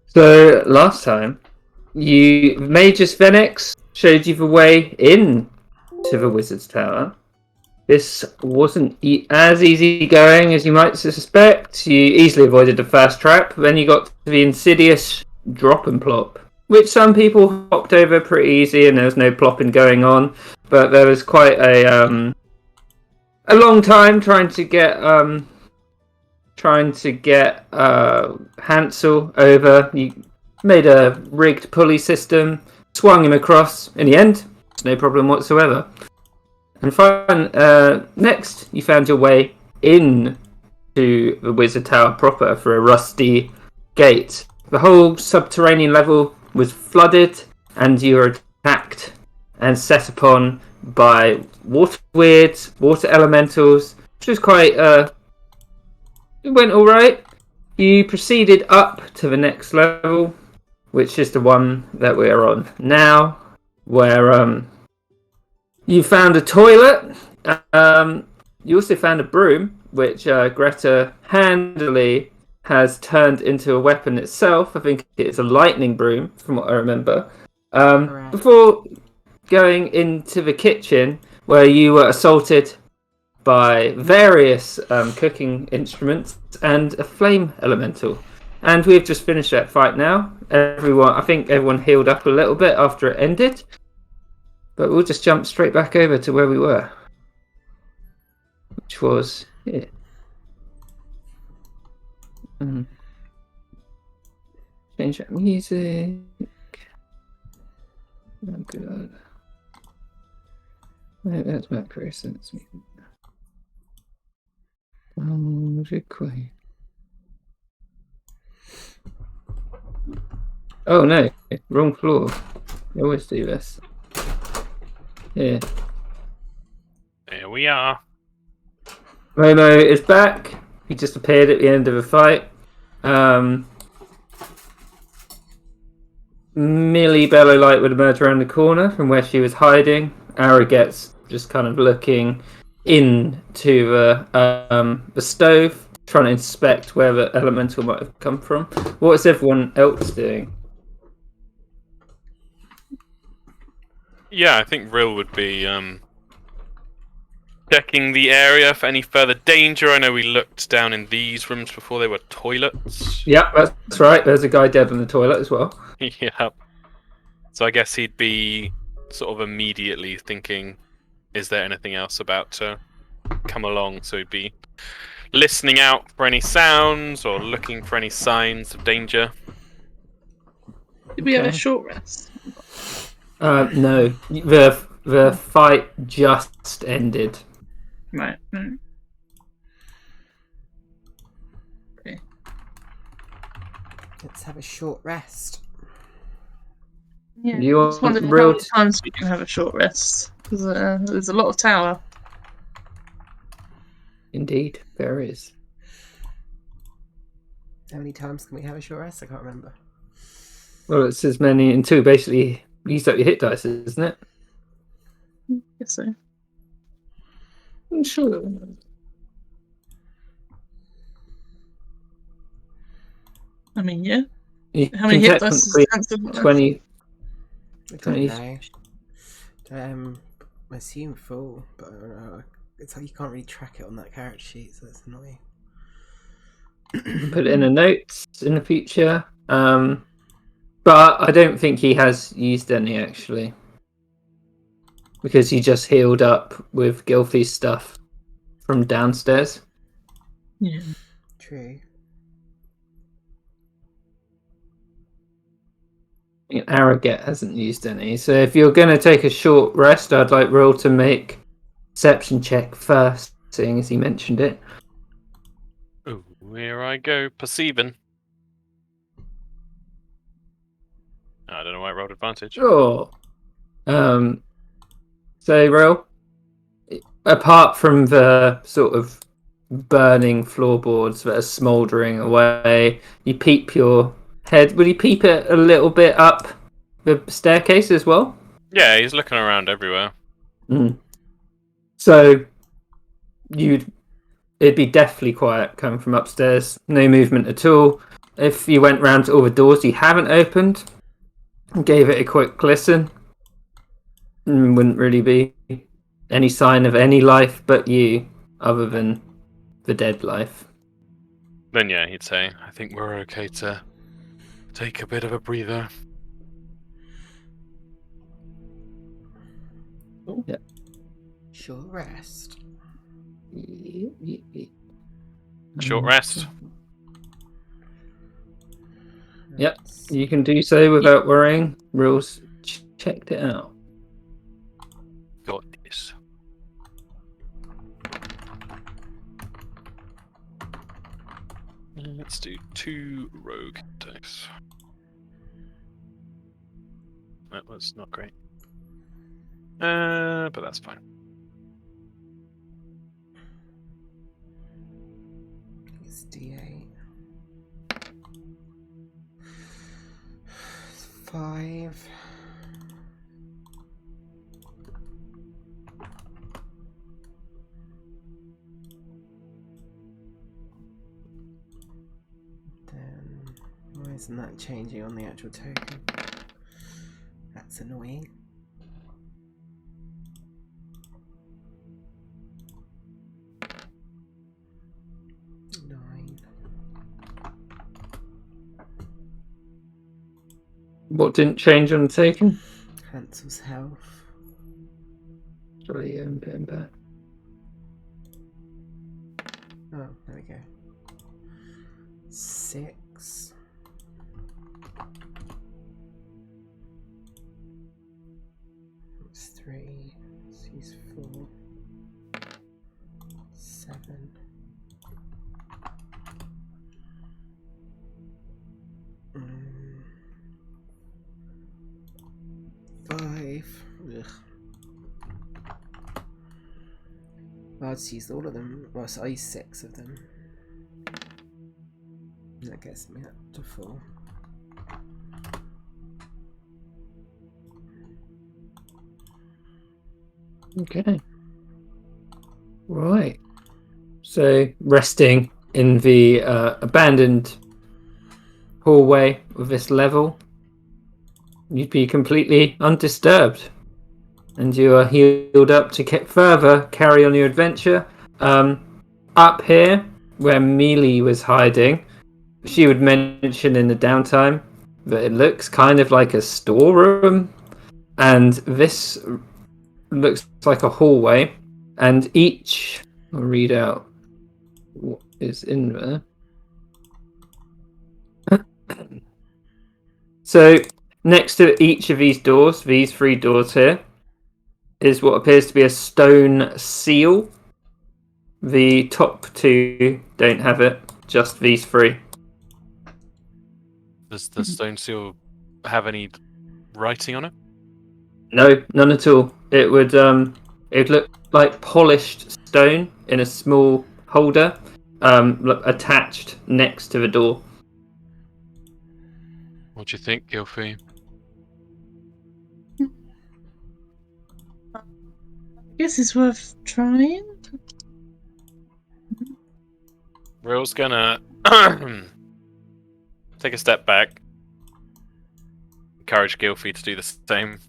So last time, Magus Venix showed you the way in to the Wizard's Tower. This wasn't as easy going as you might suspect. You easily avoided the first trap. Then you got to the insidious drop and plop, which some people hopped over pretty easy, and there was no plopping going on. But there was quite a long time trying to get Hansel over. You made a rigged pulley system, swung him across. In the end, no problem whatsoever. And next, you found your way in to the Wizard Tower proper for a rusty gate. The whole subterranean level was flooded, and you were attacked and set upon by water weirds, water elementals, which was quite... it went alright. You proceeded up to the next level, which is the one that we're on now, where... you found a toilet. You also found a broom, which Greta handily has turned into a weapon itself. I think it's a lightning broom, from what I remember. Before going into the kitchen, where you were assaulted by various cooking instruments and a flame elemental. And we've just finished that fight now. I think everyone healed up a little bit after it ended. But we'll just jump straight back over to where we were. Which was here. Change that music. Oh, good. No, that's macro sense. Oh no, wrong floor. You always do this. Yeah. There we are. Momo is back. He just appeared at the end of a fight. Millie Bellowlight would emerge around the corner from where she was hiding. Arroget's just kind of looking into the stove, trying to inspect where the elemental might have come from. What is everyone else doing? Yeah, I think Rill would be checking the area for any further danger. I know we looked down in these rooms before they were toilets. Yeah, that's right. There's a guy dead in the toilet as well. Yeah. So I guess he'd be sort of immediately thinking, is there anything else about to come along? So he'd be listening out for any sounds or looking for any signs of danger. Did we have a short rest? No. The fight just ended. Right. Okay. Let's have a short rest. Yeah. You I just wondered how many times we can have a short rest. Because there's a lot of tower. Indeed, there is. How many times can we have a short rest? I can't remember. Well, it's as many until basically you use up your hit dice, isn't it? Guess so. I'm sure. I mean, yeah. You How many can hit dice technically 20. I 20. don't know. I assume full, but I don't know. It's like you can't really track it on that character sheet, so it's annoying. Put it in the notes in the future. But I don't think he has used any actually. Because he just healed up with Gilfie's stuff from downstairs. Yeah. True. Arroget hasn't used any. So if you're going to take a short rest, I'd like Roll to make perception check first, seeing as he mentioned it. Ooh, here I go, perceiving. I don't know why I rolled advantage. Sure. So, Roll, apart from the sort of burning floorboards that are smouldering away, you peep your head. Will you peep it a little bit up the staircase as well? Yeah, he's looking around everywhere. So it'd be deathly quiet coming from upstairs. No movement at all. if you went round to all the doors you haven't opened, and gave it a quick listen, wouldn't really be any sign of any life but you, other than the dead life. Then yeah, he'd say, I think we're okay to take a bit of a breather. Short rest. Short rest. Yep, you can do so without worrying. Rules checked it out. Got this. Let's do 2 rogue dice. That was not great. But that's fine. It's D8. 5. Then why isn't that changing on the actual token? That's annoying. What didn't change on the taken? Hansel's health. Sorry, put him back. Oh, there we go. 6. It's 3. So he's 4. 7. Mm. 5. Ugh. Well, I'd used all of them. Well, so I used 6 of them. That gets me up to 4. Okay. Right. So, resting in the abandoned hallway of this level, you'd be completely undisturbed. And you are healed up to further carry on your adventure. Up here, where Mealy was hiding, she would mention in the downtime that it looks kind of like a storeroom. And this looks like a hallway. And each... I'll read out what is in there. So, next to each of these doors, these 3 doors here, is what appears to be a stone seal. The top 2 don't have it, just these 3. Does the stone seal have any writing on it? No, none at all. It would look like polished stone in a small holder, attached next to the door. What do you think, Gilfie? I guess it's worth trying. Rill's gonna take a step back. Encourage Gilfie to do the same.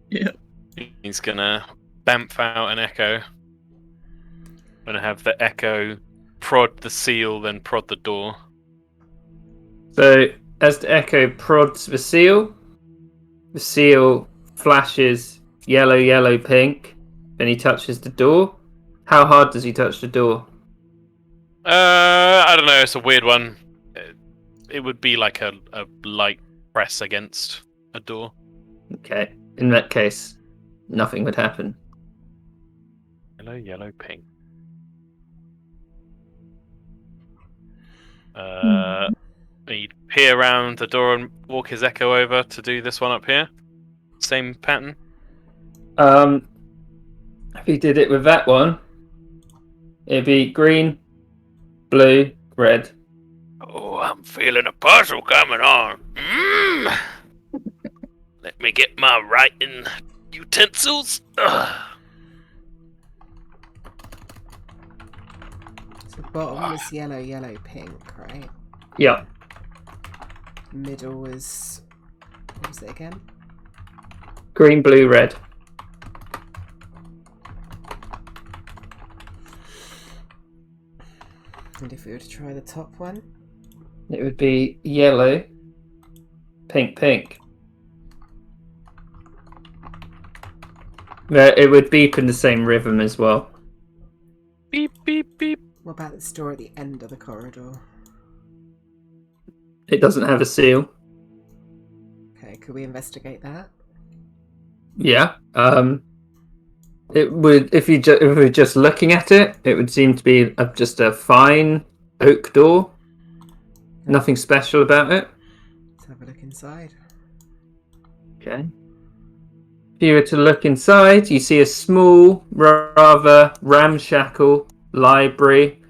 Yeah. He's gonna bamf out an echo. Gonna have the echo prod the seal, then prod the door. So, as the echo prods the seal flashes yellow, yellow, pink. Then he touches the door. How hard does he touch the door? I don't know. It's a weird one. It would be like a light press against a door. Okay. In that case, nothing would happen. Yellow, yellow, pink. He'd peer around the door and walk his echo over to do this one up here. Same pattern. If he did it with that one, it'd be green, blue, red. Oh, I'm feeling a puzzle coming on. Let me get my writing utensils. So the bottom was yellow, yellow, pink, right? Yeah. middle was... What was it again? Green, blue, red. And if we were to try the top one? It would be yellow, pink, pink. It would beep in the same rhythm as well. Beep, beep, beep. What about the store at the end of the corridor? It doesn't have a seal. Okay, could we investigate that? Yeah. It would if if we were just looking at it, it would seem to be just a fine oak door. Nothing special about it. Let's have a look inside. Okay. If you were to look inside, you see a small, rather ramshackle library.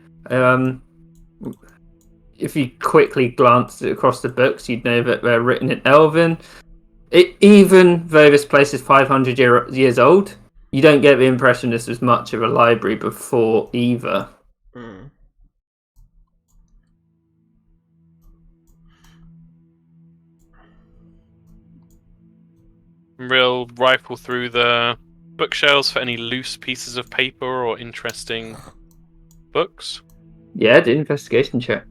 If you quickly glanced across the books, you'd know that they're written in Elven. Even though this place is 500 years old, you don't get the impression this was much of a library before either. Mm. Real rifle through the bookshelves for any loose pieces of paper or interesting books. Yeah, the investigation check.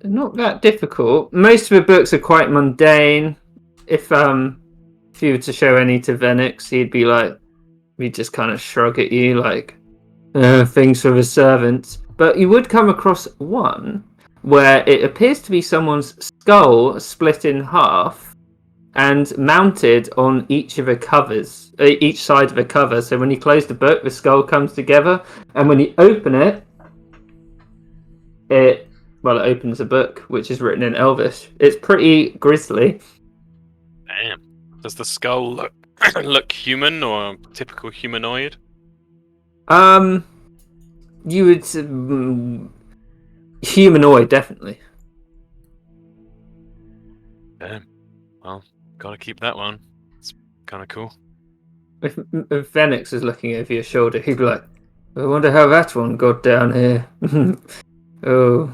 Not that difficult. Most of the books are quite mundane. If you were to show any to Venix, he'd just kind of shrug at you like, things for the servants. But you would come across one where it appears to be someone's skull split in half and mounted on each of the covers, each side of the cover. So when you close the book, the skull comes together, and when you open it, it opens a book which is written in Elvish. It's pretty grisly. Damn. Does the skull look human or typical humanoid? You would humanoid, definitely. Damn. Well, gotta keep that one. It's kind of cool. If Venix is looking over your shoulder, he'd be like, "I wonder how that one got down here." Oh,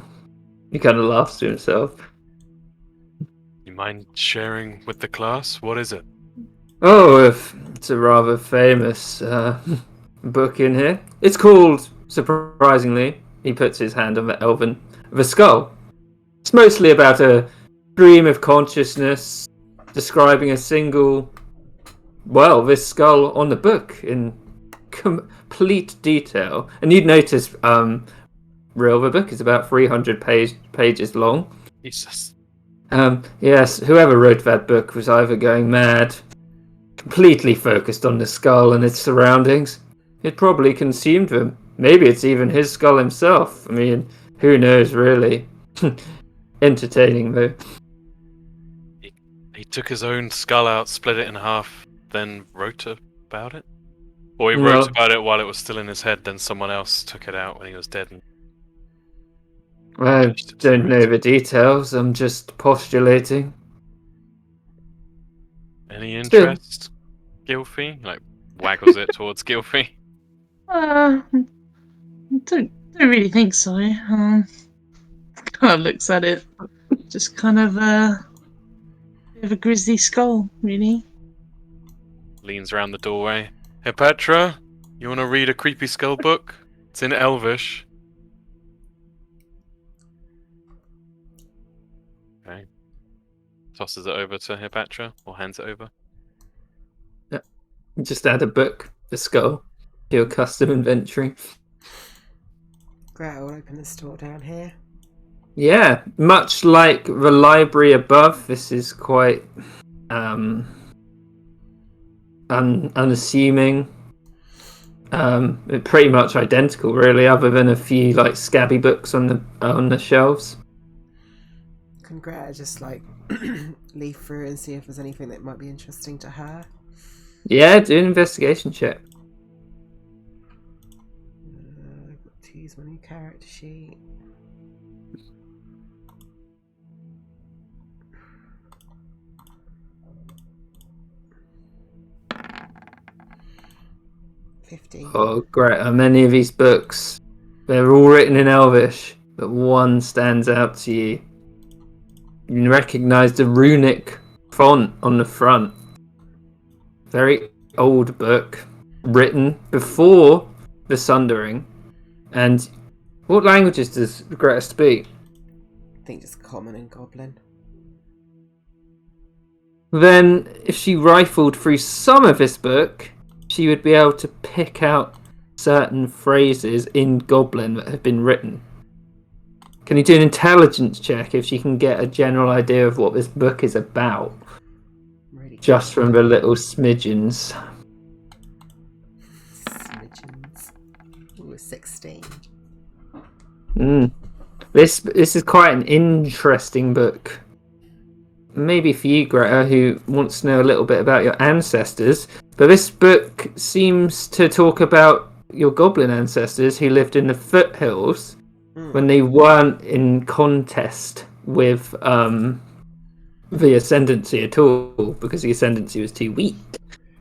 he kind of laughs to himself. You mind sharing with the class? What is it? Oh, it's a rather famous book in here. It's called, surprisingly, he puts his hand on the Elven, The Skull. It's mostly about a stream of consciousness describing a single, this skull on the book in complete detail. And you'd notice, the book is about 300 pages long. Jesus. Yes, whoever wrote that book was either going mad, completely focused on the skull and its surroundings. It probably consumed them. Maybe it's even his skull himself. I mean, who knows, really? Entertaining, though. He took his own skull out, split it in half, then wrote about it? Or he Well- wrote about it while it was still in his head, then someone else took it out when he was dead. And I don't know the details. I'm just postulating. Any Still. interest? Gilfie? Like, waggles it towards Gilfie. Don't really think so. Kind of looks at it, just kind of bit of a grisly skull, really. Leans around the doorway. Hey Petra, you want to read a creepy skull book? It's in Elvish. Okay. Tosses it over to Hipatra, or hands it over. Just add a book, the skull, to your custom inventory. Great, I'll open the store down here. Yeah, much like the library above, this is quite unassuming. Pretty much identical, really, other than a few like scabby books on the shelves. Can Greta just leaf through and see if there's anything that might be interesting to her? Yeah, do an investigation check. I've got to use my new character sheet. 16. Oh, Greta, many of these books, they're all written in Elvish, but one stands out to you. You recognise the runic font on the front. Very old book, written before the Sundering. And what languages does Greta speak? I think just common and goblin. Then, if she rifled through some of this book, she would be able to pick out certain phrases in Goblin that have been written. Can you do an intelligence check if she can get a general idea of what this book is about? Really Just from the little smidgens. smidgens. Ooh, 16. This is quite an interesting book. Maybe for you, Greta, who wants to know a little bit about your ancestors. But this book seems to talk about your goblin ancestors who lived in the foothills when they weren't in contest with the Ascendancy at all, because the Ascendancy was too weak.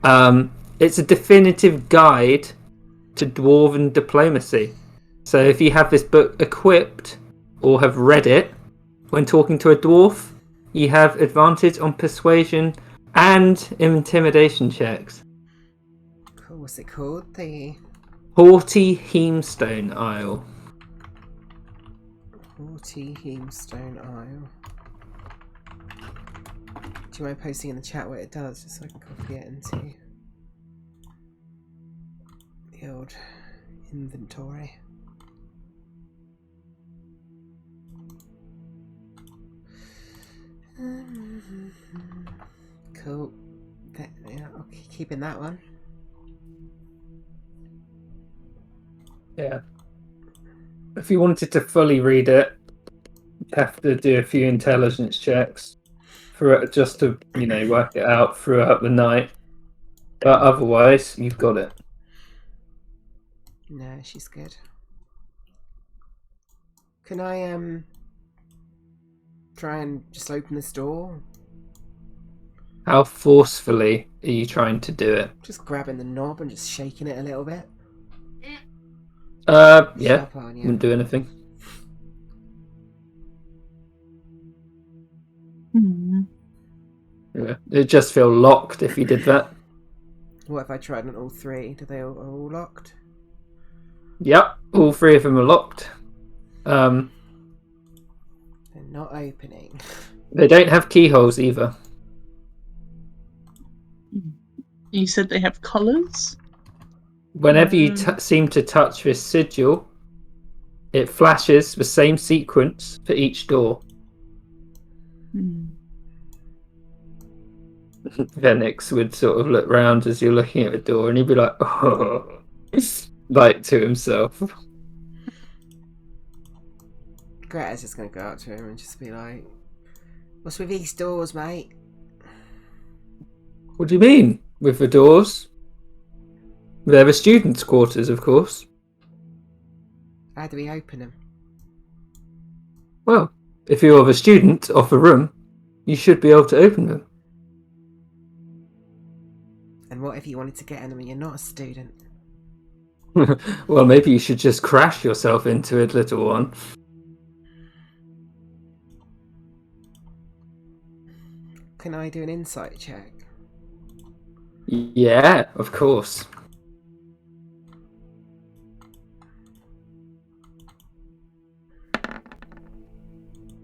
It's a definitive guide to dwarven diplomacy. So if you have this book equipped or have read it when talking to a dwarf, you have advantage on persuasion and intimidation checks. Cool. What's it called? The Haughty Hemstone Isle. Haughty Hemstone Isle. Do you mind posting in the chat what it does, just so I can copy it into the old inventory? Cool. Yeah, I'll keep keeping that one. Yeah. If you wanted to fully read it, you'd have to do a few intelligence checks for it, just to, work it out throughout the night. But otherwise, you've got it. No, she's good. Can I try and just open this door? How forcefully are you trying to do it? Just grabbing the knob and just shaking it a little bit. Yeah. Sharp on, yeah. Wouldn't do anything. Yeah. It'd just feel locked if you did that. What if I tried on all three? Do they all locked? Yep, all three of them are locked. They're not opening. They don't have keyholes either. You said they have collars? Whenever you seem to touch this sigil, it flashes the same sequence for each door. Venix would sort of look round as you're looking at the door, and he'd be like, "Oh," like to himself. Greta's just gonna go up to him and just be like, "What's with these doors, mate?" What do you mean with the doors? They're the students' quarters, of course. How do we open them? Well, if you're the student of a room, you should be able to open them. And what if you wanted to get in them and you're not a student? Well, maybe you should just crash yourself into it, little one. Can I do an insight check? Yeah, of course.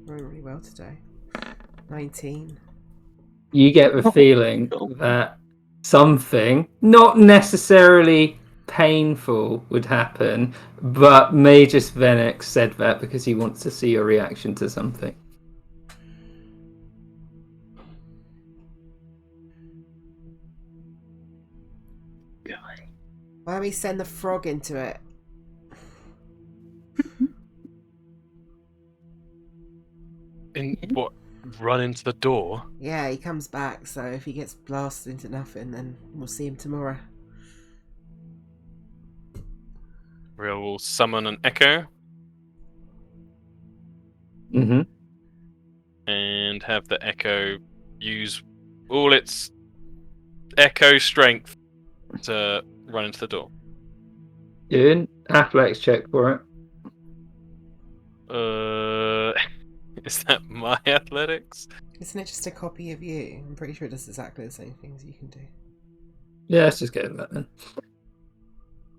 Rolling really well today. 19. You get the feeling that something, not necessarily painful, would happen, but Magus Venix said that because he wants to see your reaction to something. Why don't we send the frog into it? In what? Run into the door? Yeah, he comes back, so if he gets blasted into nothing, then we'll see him tomorrow. We'll summon an echo Mm-hmm. and have the echo use all its echo strength to run into the door. Do an athletics check for it. Is that my athletics? Isn't it just a copy of you? I'm pretty sure it does exactly the same things you can do. Yeah, let's just get that then.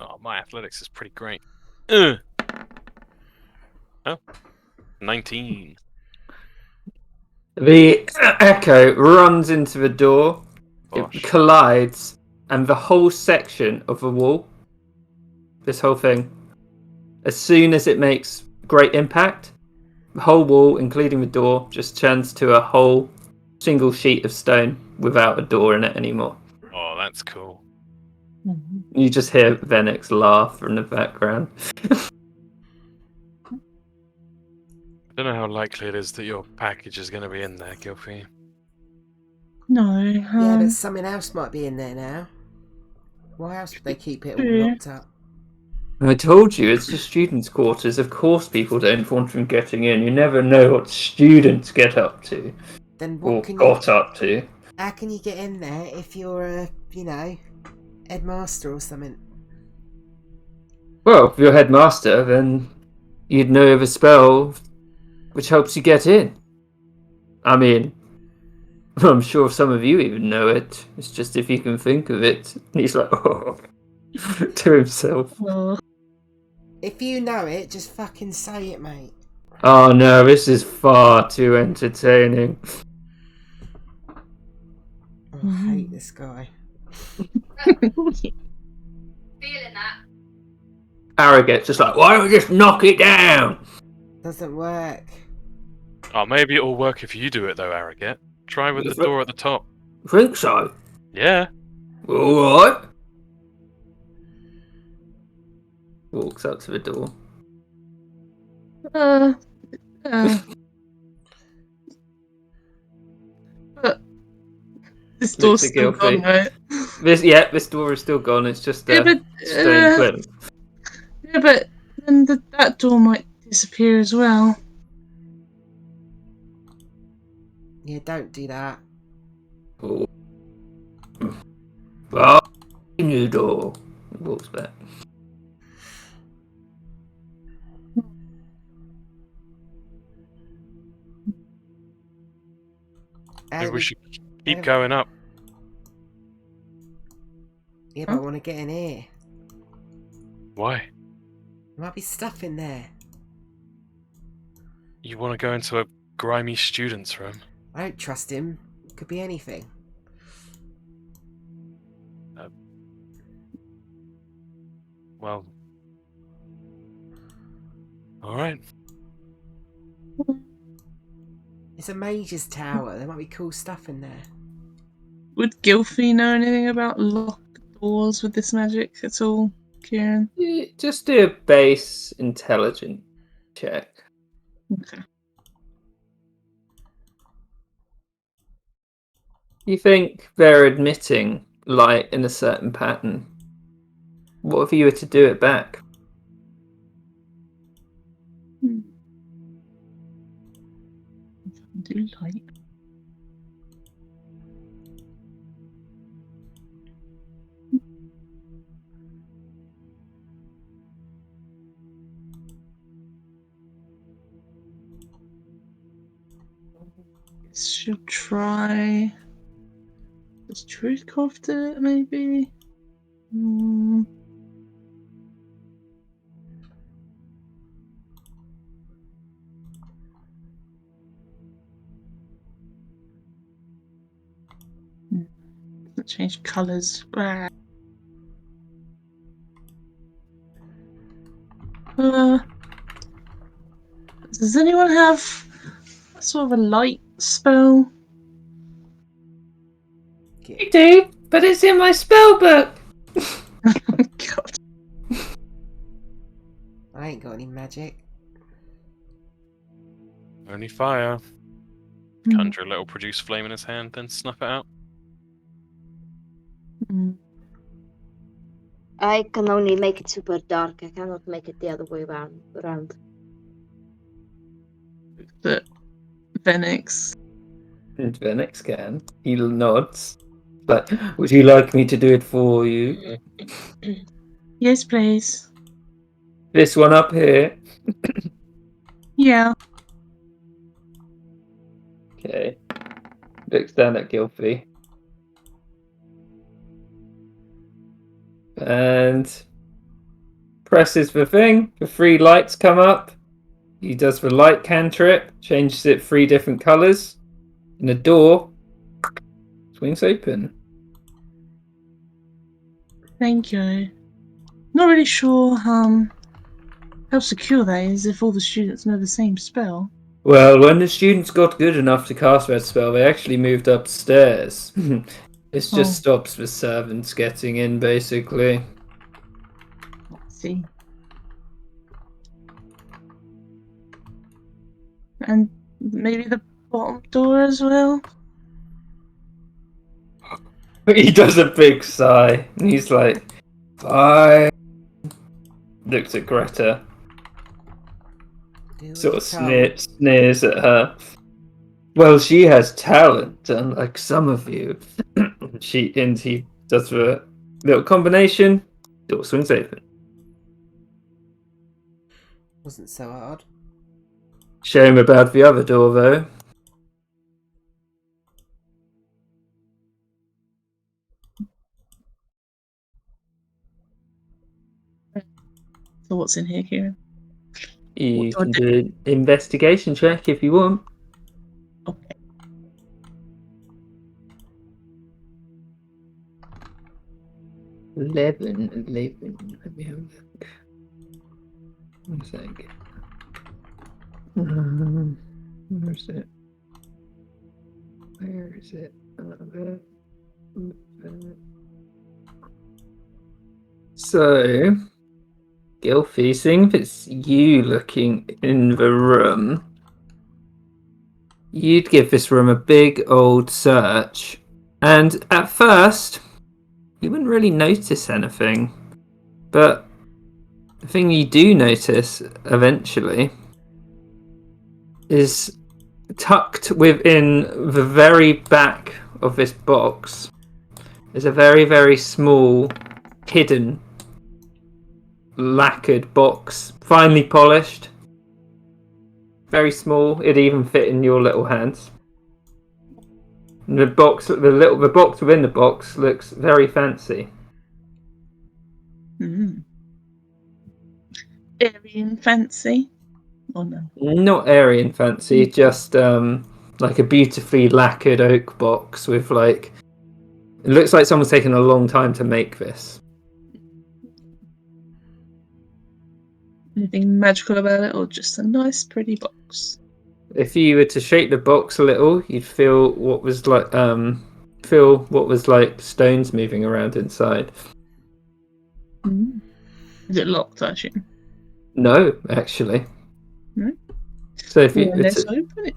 Oh, my athletics is pretty great. Oh, 19. The echo runs into the door, Gosh. it collides, and the whole section of the wall, this whole thing, as soon as it makes great impact, the whole wall, including the door, just turns to a whole single sheet of stone without a door in it anymore. Oh, that's cool. Mhm. You just hear Venix laugh from the background. I don't know how likely it is that your package is going to be in there, Gilfie. No. Yeah, but something else might be in there now. Why else would they keep it all Yeah. locked up? I told you, it's the students' quarters. Of course people don't want them getting in. You never know what students get up to. Then Or what can you? got up to. How can you get in there if you're a, headmaster or something? Well, if you're headmaster, then you'd know of a spell which helps you get in. I mean, I'm sure some of you even know it. It's just if you can think of it. And he's like, oh, to himself. Oh, If you know it, just fucking say it, mate. Oh no, this is far too entertaining. Oh, I hate this guy. Feeling that. Arrogate's just like, why don't we just knock it down? Doesn't work. Oh, maybe it'll work if you do it, though, Arrogate. Try with the door at the top. Think so? Yeah. Alright. Walks up to the door. uh, but this door's Looks still guilty. gone, right? This door is still gone. It's just Yeah, a but stone plinth. yeah, but then that door might disappear as well. Yeah, don't do that. Oh. Oh, new door. Walks back. Maybe we should Yeah. keep going up. Yeah, but I want to get in here. Why? There might be stuff in there. You want to go into a grimy student's room? I don't trust him. Could be anything. Well... Alright. It's a mage's tower. There might be cool stuff in there. Would Gilfie know anything about locked doors with this magic at all, Kieran? Just do a base intelligence check. Okay. You think they're admitting light in a certain pattern? What if you were to do it back? Do light. Should try. Does Truthcraft do it, maybe? Change colours. Does anyone have sort of a light spell? You do, but it's in my spell book. God. I ain't got any magic. Only fire. Conjure a little produce flame in his hand, then snuff it out. Mm. I can only make it super dark. I cannot make it the other way around. But Venix. And Venix can. He nods. But would you like me to do it for you? Yes, please. This one up here. Yeah. Okay. Looks down at Gilfy. And presses the thing. The 3 lights come up. He does the light cantrip, changes it 3 different colours, and the door swings open. Thank you. Not really sure how secure that is if all the students know the same spell. Well, when the students got good enough to cast that spell, they actually moved upstairs. This just stops the servants getting in, basically. Let's see. And maybe the bottom door as well? He does a big sigh, and he's like, fine. Looks at Greta, Do sort as of you're told. sneers at her. Well, she has talent, unlike some of you. He does the little combination, door swings open. Wasn't so hard. Shame about the other door, though. So what's in here, Kieran? You What do I can do an investigation check if you want. Okay. Eleven. Let me have a look. 1 sec. Where is it? Where is it? So, Gilfy, seeing if it's you looking in the room, you'd give this room a big old search, and at first, you wouldn't really notice anything. But the thing you do notice eventually is tucked within the very back of this box is a very, very small, hidden, lacquered box, finely polished. Very small, it'd even fit in your little hands. And the box within the box looks very fancy. Airy and fancy. Oh no. Not airy and fancy, just like a beautifully lacquered oak box with like. It looks like someone's taken a long time to make this. Anything magical about it, or just a nice, pretty box? If you were to shake the box a little, you'd feel what was like stones moving around inside. Is it locked, I assume? No, actually. No? So if you Well, were let's to open it.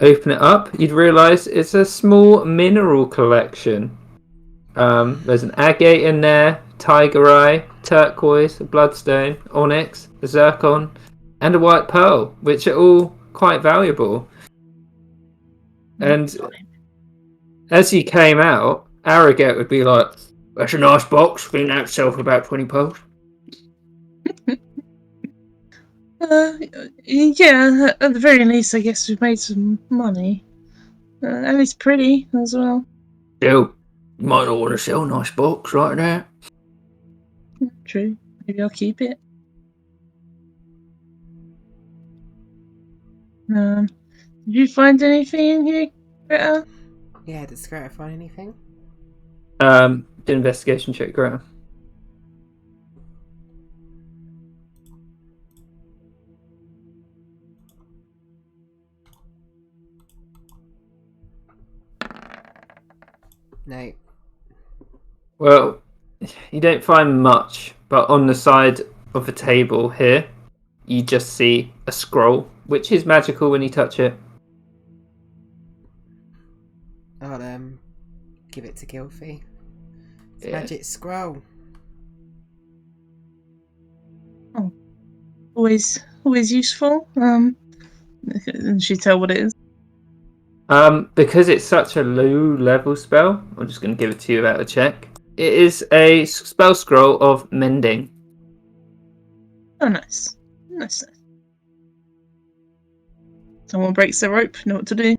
open it up, you'd realise it's a small mineral collection. There's an agate in there, tiger eye, turquoise, a bloodstone, onyx, a zircon, and a white pearl, which are all quite valuable. And as you came out, Arrogate would be like, "That's a nice box. I think that would sell for about 20 pearls." Yeah, at the very least, I guess we've made some money. And it's pretty as well. Still, you might not want to sell a nice box right now. True. Maybe I'll keep it. Did you find anything in here, Greta? Yeah, did Scrata find anything? Do investigation check, Greta. No. Well, you don't find much, but on the side of the table here, you just see a scroll, which is magical when you touch it. I'll give it to Gilfy. It's Yeah. magic scroll. Always useful. And she tell what it is. Because it's such a low level spell, I'm just going to give it to you without a check. It is a spell scroll of mending. Oh, nice. Nice. Someone breaks the rope, know what to do.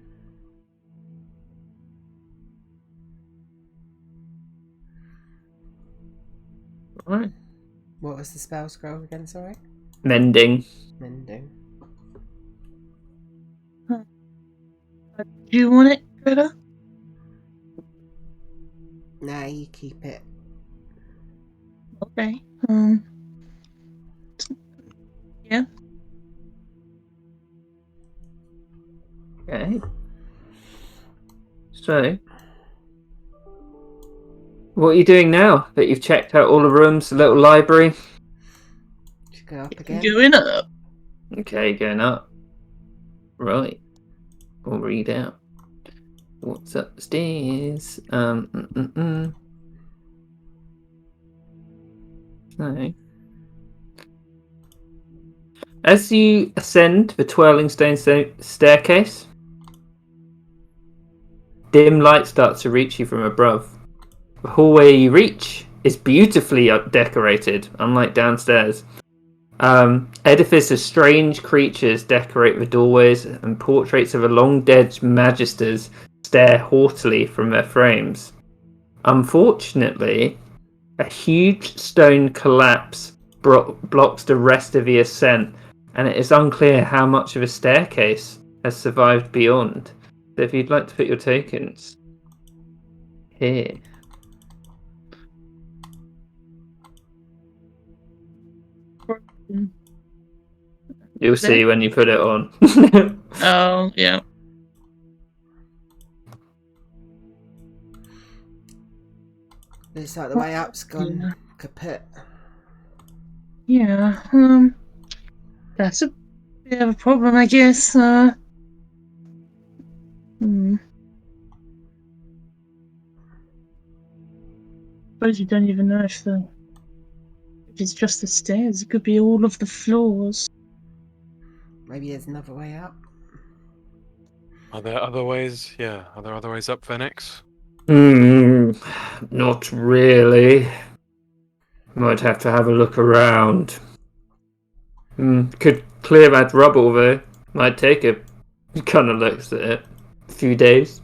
Right. What was the spell scroll again, sorry? Mending. Mending. Do you want it, Greta? Nah, you keep it. Okay. Yeah. Okay. So, what are you doing now that you've checked out all the rooms, the little library? Should go up again. Going up. Okay, going up. Right. We'll read out. What's upstairs? So, as you ascend the twirling stone staircase, dim light starts to reach you from above. The hallway you reach is beautifully decorated, unlike downstairs. Edifice of strange creatures decorate the doorways, and portraits of the long-dead magisters stare haughtily from their frames. Unfortunately, a huge stone collapse blocks the rest of the ascent, and it is unclear how much of a staircase has survived beyond. So if you'd like to put your tokens here. You'll see when you put it on. Oh, yeah. Looks like the way up's gone Yeah. kaput. Yeah, that's a bit of a problem, I guess. Suppose you don't even know if it's just the stairs. It could be all of the floors. Maybe there's another way up. Are there other ways? Yeah. Are there other ways up, Phoenix? Not really. Might have to have a look around. Could clear that rubble though. Might take it. He kind of looks at it. A few days.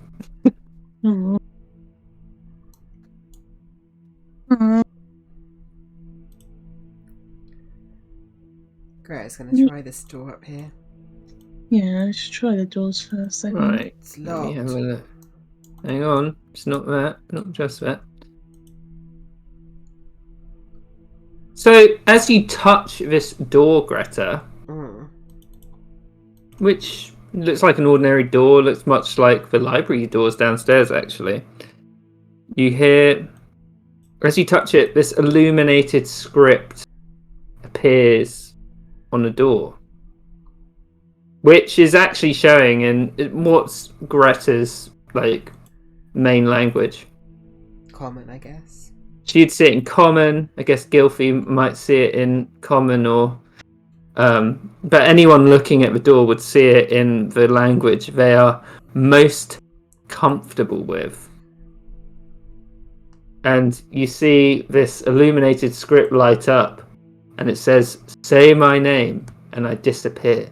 Oh. Great, it's gonna try this door up here. Yeah, let's try the doors first, I think. Right. It's Let me have a locked. look. Hang on. It's not that. Not just that. So, as you touch this door, Greta, which looks like an ordinary door, looks much like the library doors downstairs, actually. You hear, as you touch it, this illuminated script appears on the door, which is actually showing in what's Greta's main language. Common, I guess. She'd see it in Common. I guess Gylfi might see it in Common, or but anyone looking at the door would see it in the language they are most comfortable with. And you see this illuminated script light up, and it says, "Say my name, and I disappear."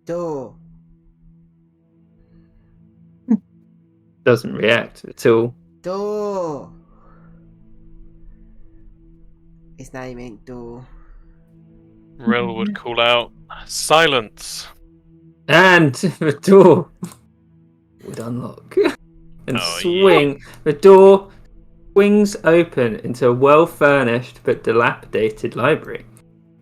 Door. Doesn't react at all. Door. His name ain't Door. Rel would call out, "Silence!" And the door would unlock and Oh, swing. The door swings open into a well-furnished but dilapidated library.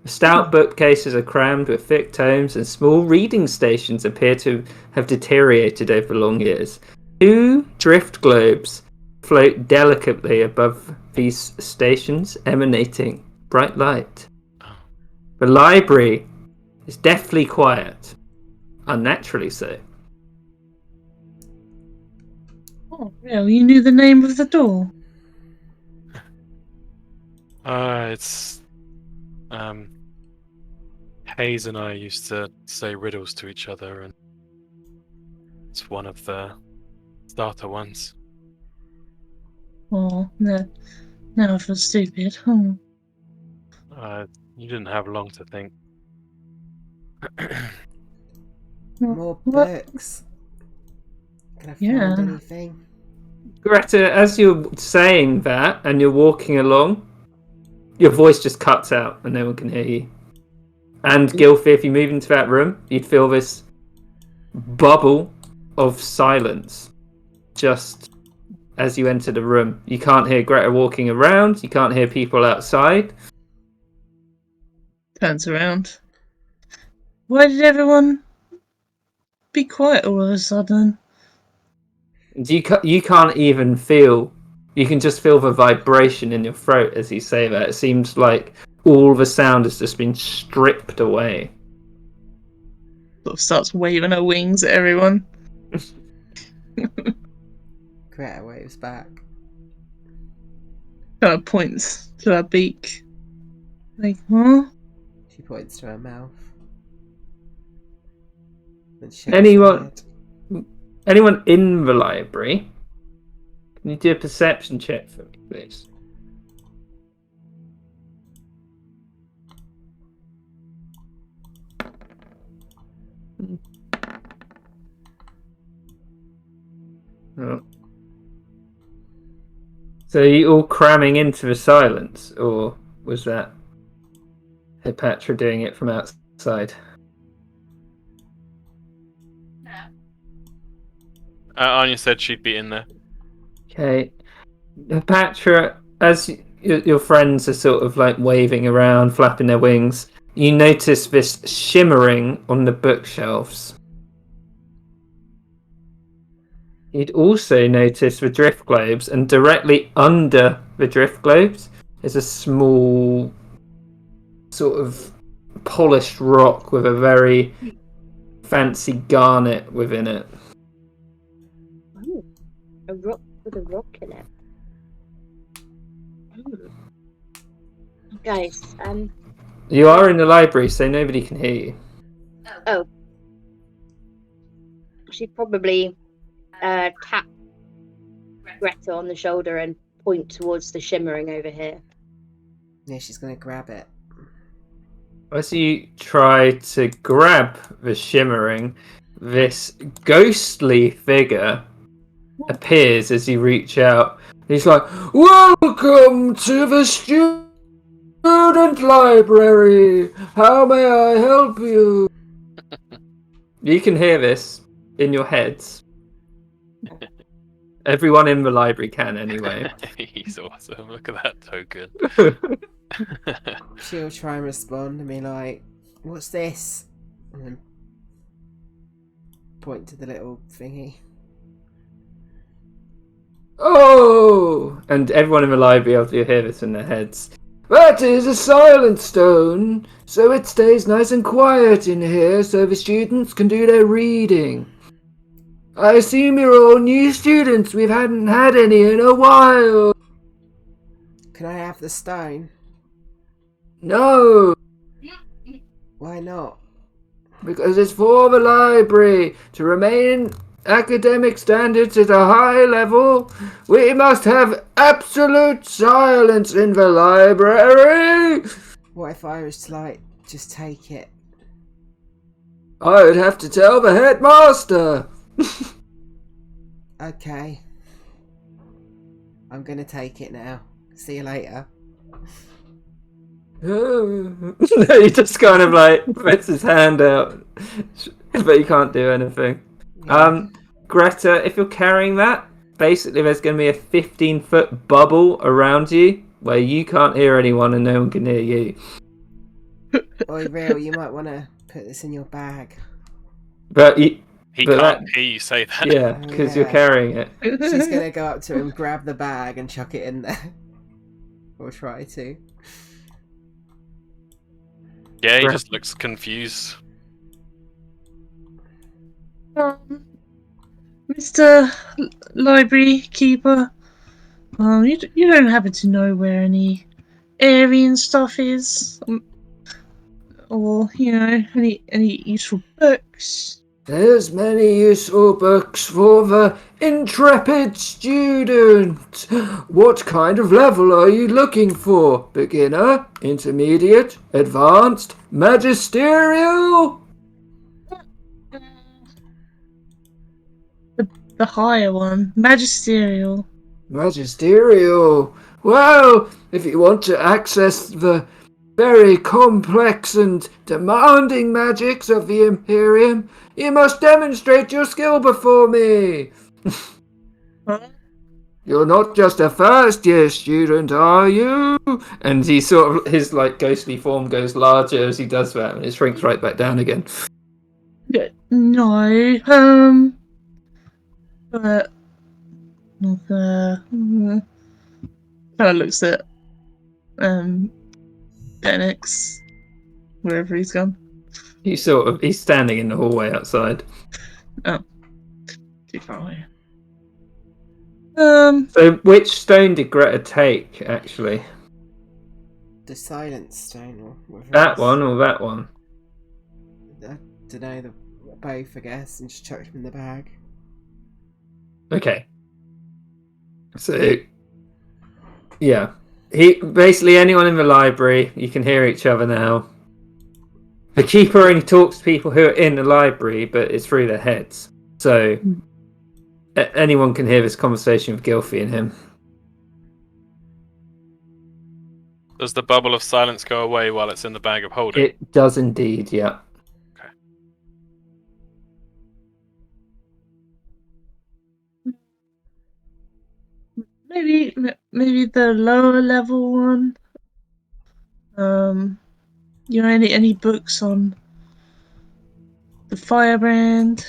The stout bookcases are crammed with thick tomes, and small reading stations appear to have deteriorated over long years. 2 drift globes float delicately above these stations, emanating bright light. The library is deathly quiet, unnaturally so. Oh, really? You knew the name of the door? It's Hayes and I used to say riddles to each other, and it's one of the starter ones. Oh, no. Now I feel stupid. You didn't have long to think. More What? books. Can I Yeah. find anything? Greta, as you're saying that and you're walking along, your voice just cuts out and no one can hear you. And Gilfie, if you move into that room, you'd feel this bubble of silence just as you enter the room. You can't hear Greta walking around, you can't hear people outside. Turns around. Why did everyone be quiet all of a sudden? You can't even feel. You can just feel the vibration in your throat as you say that. It seems like all the sound has just been stripped away. Sort of starts waving her wings at everyone. Greta waves back. Kind of points to her beak. Like, huh? She points to her mouth. And shakes her Anyone head. anyone in the library? Can you do a perception check for me, please? Oh. So are you all cramming into the silence, or was that Hipatra doing it from outside? Anya said she'd be in there. Okay. Hipatra, as your friends are sort of like waving around, flapping their wings, you notice this shimmering on the bookshelves. You'd also notice the drift globes, and directly under the drift globes is a small sort of polished rock with a very fancy garnet within it. Oh, a rock with a rock in it. Guys, You are in the library, so nobody can hear you. she probably tap Greta on the shoulder and point towards the shimmering over here. Yeah, she's gonna grab it. As you try to grab the shimmering, this ghostly figure appears as you reach out. He's like, "Welcome to the student library. How may I help you?" You can hear this in your heads. Everyone in the library can, anyway. He's awesome. Look at that token. She'll try and respond and be like, "What's this?" And then point to the little thingy. Oh! And everyone in the library, after you hear this in their heads, "That is a silent stone, so it stays nice and quiet in here so the students can do their reading. I assume you're all new students. We hadn't had any in a while." Can I have the stone? "No, Why not? because it's for the library. To remain academic standards at a high level, we must have absolute silence in the library." What if I was to, like, just take it? "I would have to tell the headmaster." Okay. I'm gonna take it now. See you later. He just kind of like puts his hand out, but he can't do anything. Yeah. Greta, if you're carrying that, basically there's going to be a 15-foot bubble around you where you can't hear anyone and no one can hear you. Oi, Real, you might want to put this in your bag. But He But can't hear you say that. yeah, because you're Yeah. carrying it. She's gonna go up to him, grab the bag, and chuck it in there. Or try to. Yeah, he Right. just looks confused. Mr. Library Keeper, you don't happen to know where any Aryan stuff is? Or, any useful books? There's many useful books for the intrepid student. What kind of level are you looking for? Beginner, intermediate, advanced, magisterial? The higher one, magisterial. Magisterial. Well, if you want to access the very complex and demanding magics of the Imperium, you must demonstrate your skill before me. Huh? You're not just a first-year student, are you? And he sort of, his like ghostly form goes larger as he does that, and it shrinks right back down again. No. But kind of looks at Benix, wherever he's gone. He's standing in the hallway outside. Too far away. So, which stone did Greta take, actually? The silence stone, or whatever. That one or that one? I don't know, both, I guess, and just chucked them in the bag. Okay. So, yeah. Basically, anyone in the library, you can hear each other now. The keeper only talks to people who are in the library, but it's through their heads. So, anyone can hear this conversation with Gilfie and him. Does the bubble of silence go away while it's in the bag of holding? It does indeed, yeah. Maybe the lower level one. Any books on the firebrand?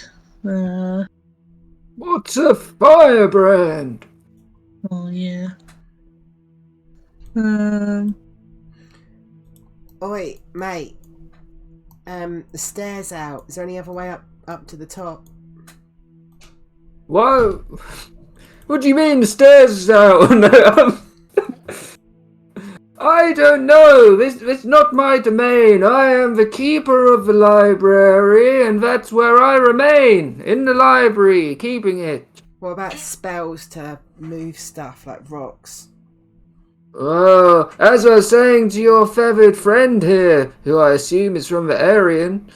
What's a firebrand? Oh yeah. Oh wait, mate. The stairs out. Is there any other way up to the top? Whoa! What do you mean the stairs is out? I don't know. This is not my domain. I am the keeper of the library, and that's where I remain, in the library, keeping it. What about spells to move stuff like rocks? Oh, as I was saying to your feathered friend here, who I assume is from the Aryan.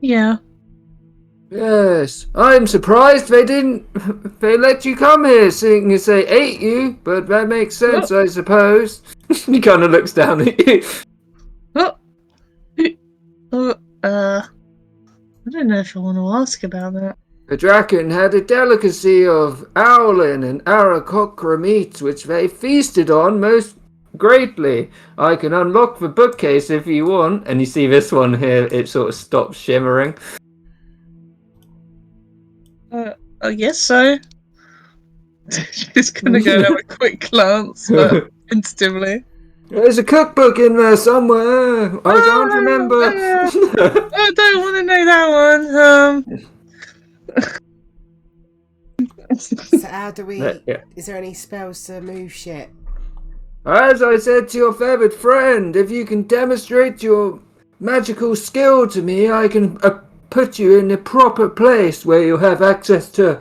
Yeah. Yes, I'm surprised they let you come here, seeing as they ate you, but that makes sense, I suppose. He kind of looks down at you. I don't know if I want to ask about that. The Draken had a delicacy of owlin and aarakocra meats, which they feasted on most greatly. I can unlock the bookcase if you want, and you see this one here, it sort of stops shimmering. I guess so. She's gonna go and have a quick glance, but instantly. There's a cookbook in there somewhere. I can't remember. I don't want to know that one. So how do we... Yeah. Is there any spells to move shit? As I said to your feathered friend, if you can demonstrate your magical skill to me, I can put you in the proper place where you'll have access to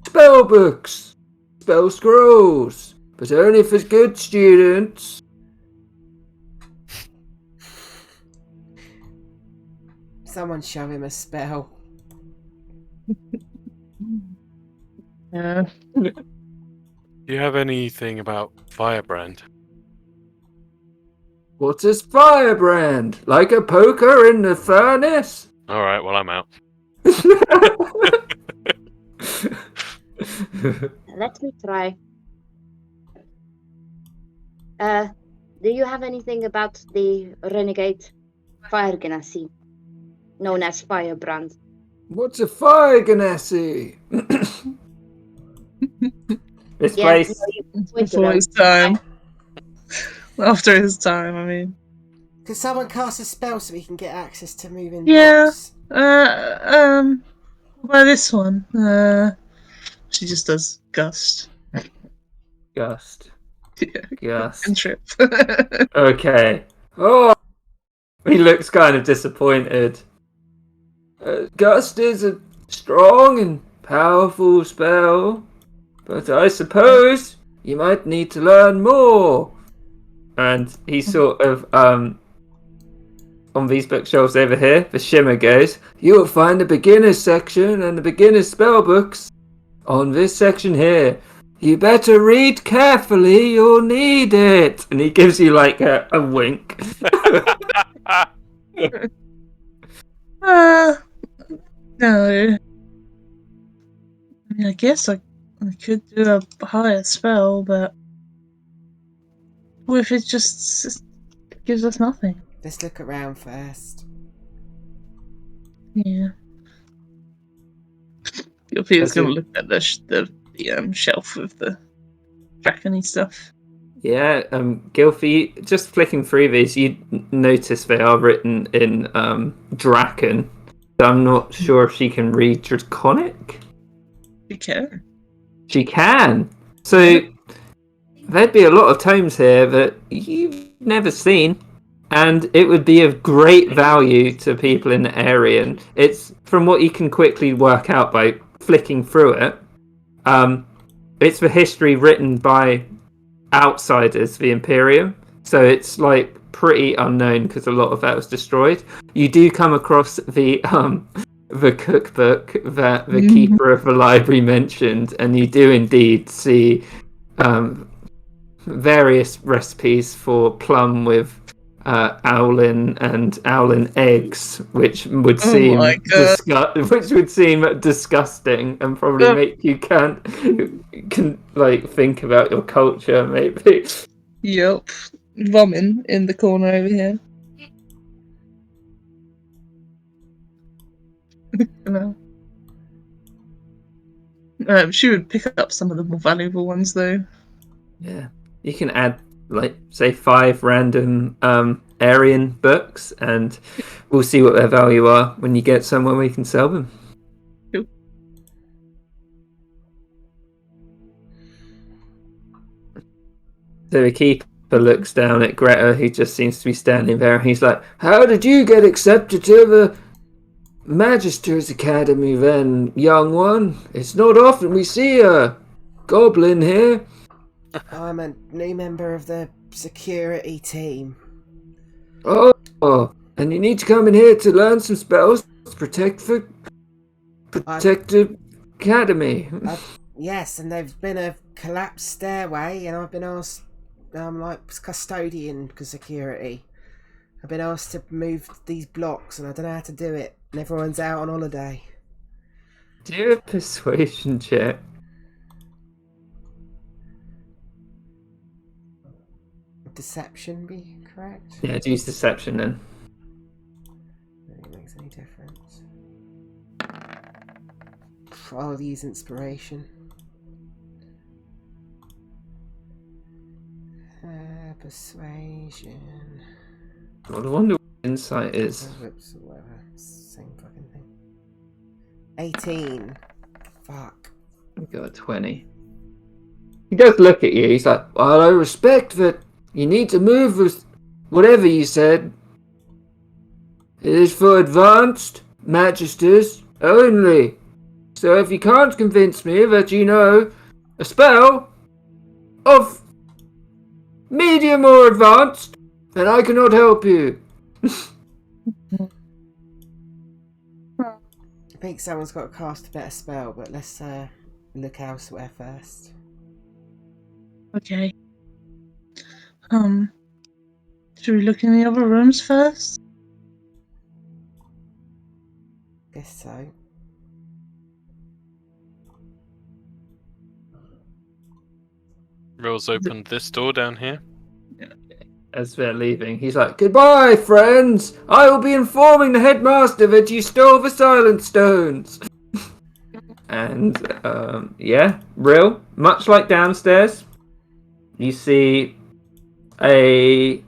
spell books, spell scrolls, but only for good students. Someone show him a spell. Yeah. Do you have anything about Firebrand? What is firebrand? Like a poker in the furnace? Alright, well, I'm out. Let me try. Do you have anything about the renegade fire genasi, known as Firebrand? What's a fire ganassi? This place. Before his time. After his time, I mean. Could someone cast a spell so we can get access to moving Yeah. blocks? What about this one? She just does gust. Gust. Yeah. Gust. And trip. Okay. Oh, he looks kind of disappointed. Gust is a strong and powerful spell, but I suppose you might need to learn more. And he sort of, on these bookshelves over here, the shimmer goes, you will find the beginner's section and the beginner's spell books on this section here. You better read carefully, you'll need it. And he gives you like a wink. No. I mean, I guess I could do a higher spell, but what if it just gives us nothing? Let's look around first. Yeah. Your Peter's That's gonna it. look at the shelf with the dracony stuff. Yeah, Gilfy, just flicking through these, you notice they are written in Draken. So I'm not sure if she can read Draconic. You can. She can. So there'd be a lot of tomes here that you've never seen, and it would be of great value to people in the area. And it's from what you can quickly work out by flicking through it. It's the history written by outsiders, the Imperium. So it's like pretty unknown because a lot of that was destroyed. You do come across the cookbook that the keeper of the library mentioned, and you do indeed see various recipes for plum with owlin and owlin eggs, which would seem which would seem disgusting and probably make you can like think about your culture maybe. Yep. Vomit in the corner over here. No. She would pick up some of the more valuable ones though. Yeah, you can add like say 5 random Aryan books, and we'll see what their value are when you get somewhere we can sell them. Cool. So the keeper looks down at Greta, who just seems to be standing there, and he's like, how did you get accepted to the Magister's Academy then, young one? It's not often we see a goblin here. I'm a new member of the security team. Oh, and you need to come in here to learn some spells to protect the academy. Yes, and there's been a collapsed stairway, and I've been asked, like custodian for security. I've been asked to move these blocks, and I don't know how to do it. And everyone's out on holiday. Do a persuasion check. Deception be correct? Yeah, use deception then. I don't think it makes any difference. I'll use inspiration. Persuasion. I wonder what insight is. Whoops, whatever. Same fucking thing. 18. Fuck. We got a 20. He does look at you. He's like, well, I respect that you need to move with whatever you said. It is for advanced magisters only. So if you can't convince me that you know a spell of medium or advanced, then I cannot help you. I think someone's got to cast a better spell, but let's look elsewhere first. Okay. Should we look in the other rooms first? Guess so. Rose opened this door down here. As they're leaving, he's like, goodbye, friends! I will be informing the headmaster that you stole the Silent Stones! And, yeah, real. Much like downstairs, you see a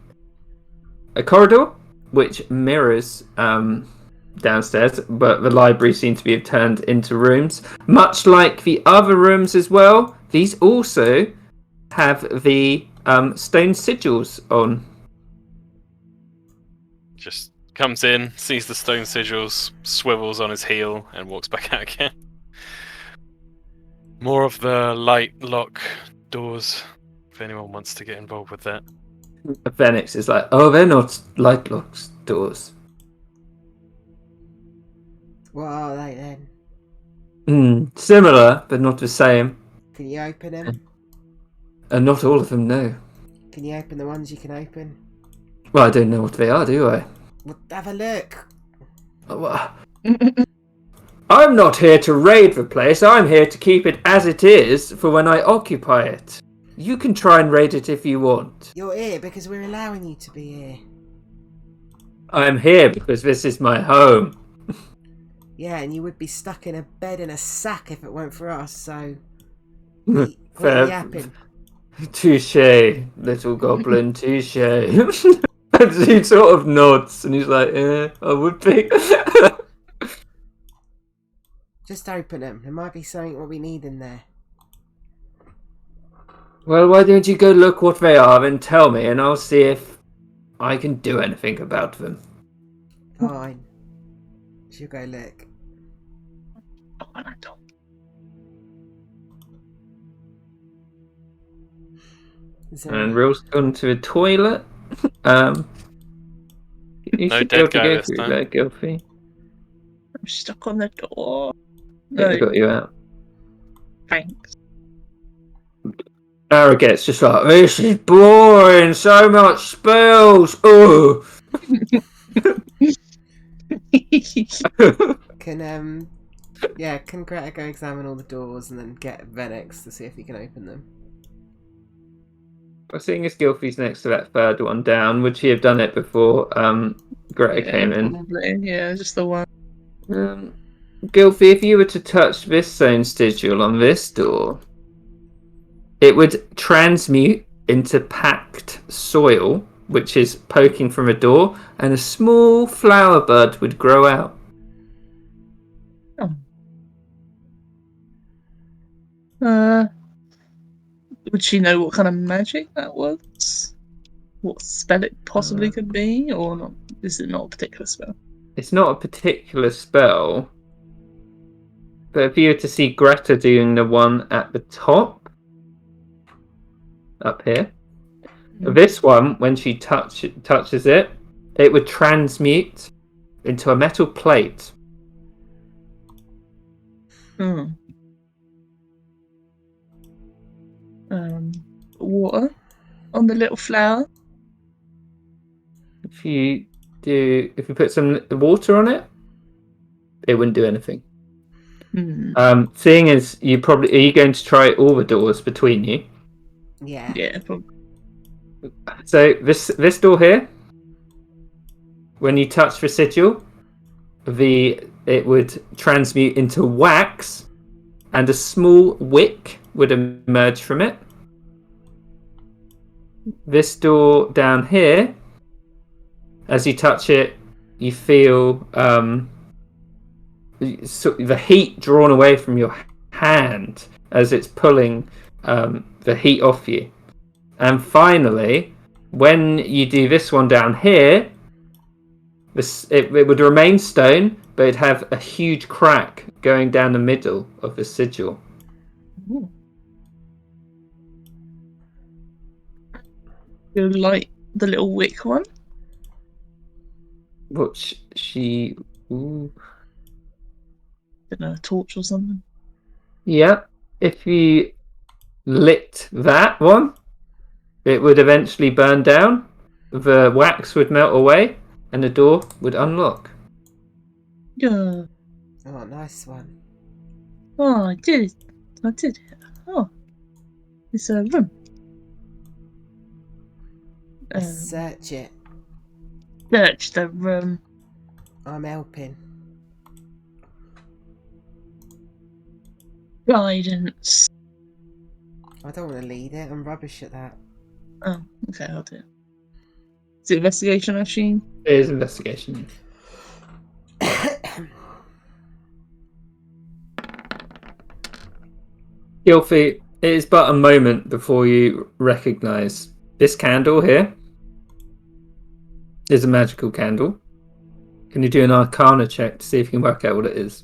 corridor which mirrors downstairs, but the library seems to be turned into rooms. Much like the other rooms as well, these also have the stone sigils on. Just comes in, sees the stone sigils, swivels on his heel, and walks back out again. More of the light lock doors, if anyone wants to get involved with that. Phoenix is like, oh, they're not light locks doors. What are they then? Similar, but not the same. Can you open them? And not all of them, no. Can you open the ones you can open? Well, I don't know what they are, do I? Well, have a look. Oh, well, I'm not here to raid the place. I'm here to keep it as it is for when I occupy it. You can try and raid it if you want. You're here because we're allowing you to be here. I'm here because this is my home. Yeah, and you would be stuck in a bed in a sack if it weren't for us, so... Fair. What are you yapping? Touche, little goblin, touche. And he sort of nods and he's like, I would be. Just open them. There might be something what we need in there. Well, why don't you go look what they are and tell me, and I'll see if I can do anything about them. Fine. She'll go look. Is there And Will's gone to the toilet. You No should dead be able to guy go this through time. there, Gilfie. I'm stuck on the door. Yeah, I No, got you out. thanks. Arrogate's just like, this is boring, so much spells. Oh. Can Greta go examine all the doors and then get Venex to see if he can open them? Well, seeing as Gilfie's next to that third one down, would she have done it before Greta came in? Probably. Yeah, just the one. Gilfie, if you were to touch this stone sigil on this door, it would transmute into packed soil, which is poking from a door, and a small flower bud would grow out. Would she know what kind of magic that was? What spell it possibly could be, or not? Is it not a particular spell? It's not a particular spell, but if you were to see Greta doing the one at the top, up here, this one, when she touches it, it would transmute into a metal plate. Water on the little flower. If you put some water on it, it wouldn't do anything. Seeing as are you going to try all the doors between you? Yeah. Yeah, probably. So this door here, when you touch the sigil, it would transmute into wax, and a small wick would emerge from it. This door down here, as you touch it, you feel the heat drawn away from your hand as it's pulling the heat off you. And finally, when you do this one down here, it would remain stone, but it'd have a huge crack going down the middle of the sigil. You light the little wick one. Which she... Ooh. I don't know, a torch or something. Yeah, if you lit that one, it would eventually burn down, the wax would melt away, and the door would unlock. Yeah. Oh, nice one. Oh, I did it. Oh. It's a room. Let's search it. Search the room. I'm helping. Guidance. I don't want to lead it. I'm rubbish at that. Oh, okay, I'll do it. Is it investigation, machine? It is investigation. Gilfie, it is but a moment before you recognise this candle here is a magical candle. Can you do an Arcana check to see if you can work out what it is?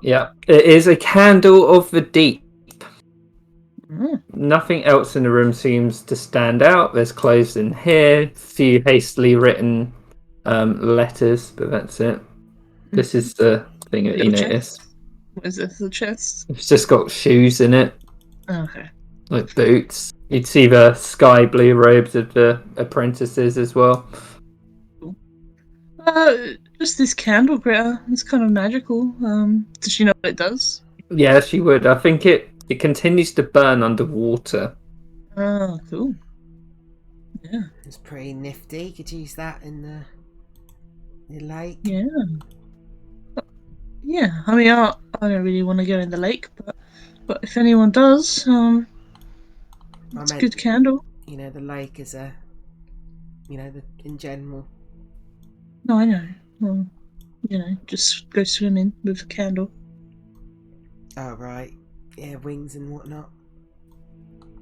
Yeah, it is a candle of the deep. Mm. Nothing else in the room seems to stand out. There's clothes in here, a few hastily written letters, but that's it. This is the thing that you Little notice. chest. What is this? The chest? It's just got shoes in it, Okay. like boots. You'd see the sky blue robes of the apprentices as well. Just this candle critter. It's kind of magical. Does she know what it does? Yeah, she would. I think it continues to burn underwater. Oh, cool. Yeah. It's pretty nifty. Could use that in the lake. Yeah. Yeah. I mean, I don't really want to go in the lake, but if anyone does, it's a meant- good candle. You know, the lake is in general. No, I know. Well, just go swimming with a candle. Oh, right. Yeah, wings and whatnot.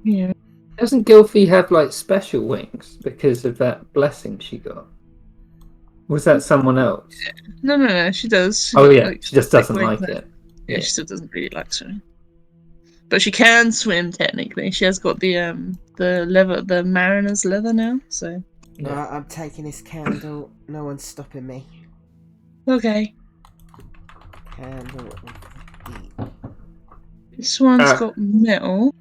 Yeah. Doesn't Gilfie have like special wings because of that blessing she got? Was that someone else? No. She does. She's Oh got, yeah, like, she just doesn't thick like wings. it. Yeah, she still doesn't really like swimming. But she can swim technically. She has got the mariner's leather now. So Yeah. Right, I'm taking this candle. No one's stopping me. okay. Candle of the deep. This one's Ah. got metal.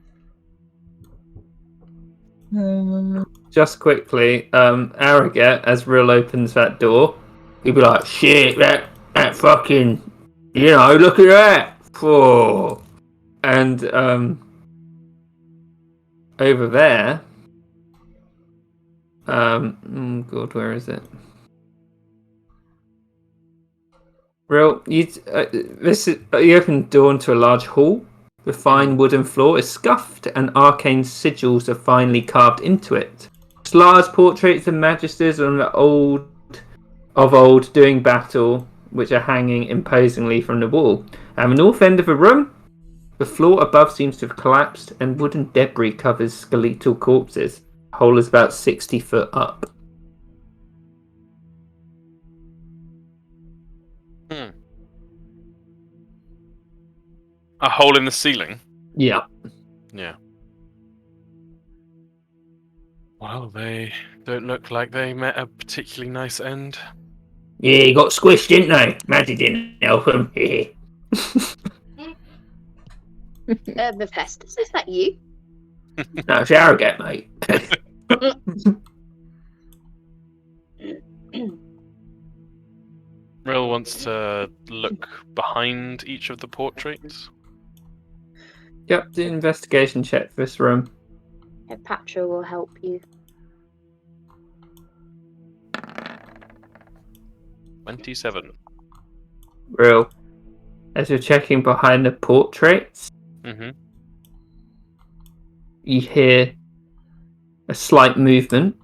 Just quickly, Arrogate, as Rill opens that door, he'd be like, "Shit, that fucking, look at that." Oh. And over there, God, where is it? Rill, you open the door into a large hall. The fine wooden floor is scuffed and arcane sigils are finely carved into it. It's large portraits of magisters of old doing battle, which are hanging imposingly from the wall. At the north end of the room, the floor above seems to have collapsed and wooden debris covers skeletal corpses. The hole is about 60 foot up. A hole in the ceiling? Yeah. Yeah. Well, they don't look like they met a particularly nice end. Yeah, he got squished, didn't they? Magic didn't help him. Mephistus, is that you? No, it's Arrogate, mate. Rill wants to look behind each of the portraits. Yep, do an investigation check for this room. Patra will help you. 27. Real. As you're checking behind the portraits, Mm-hmm. you hear a slight movement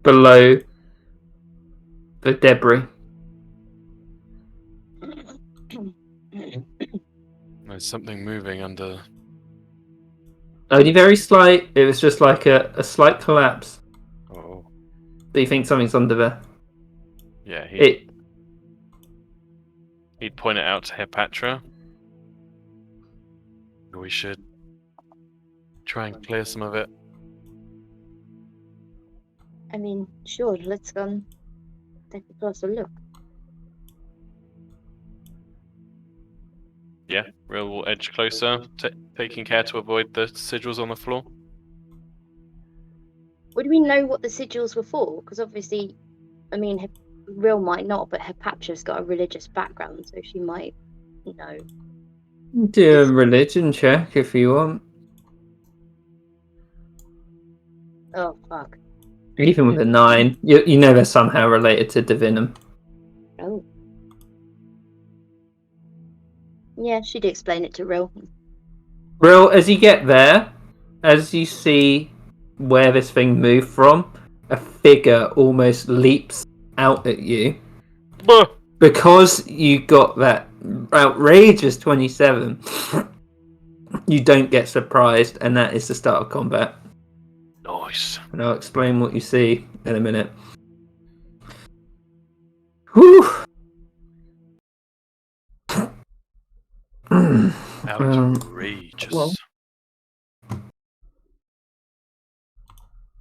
below the debris. There's something moving under. Only very slight. It was just like a slight collapse. Oh. Do you think something's under there? Yeah, It. he'd point it out to Hepatra. We should try and clear some of it. I mean, sure, let's go and take a closer look. Yeah, Rill will edge closer, taking care to avoid the sigils on the floor. Would we know what the sigils were for? Because obviously, I mean, Real might not, but Hepatra's got a religious background, so she might know. Do a religion check if you want. Oh, fuck. Even with a 9, you know they're somehow related to Divinum. Oh. Yeah, she'd explain it to Real. Real, as you get there, as you see where this thing moved from, a figure almost leaps out at you. Because you got that outrageous 27, you don't get surprised, and that is the start of combat. Nice. Nice. And I'll explain what you see in a minute. Whew! Outrageous. well.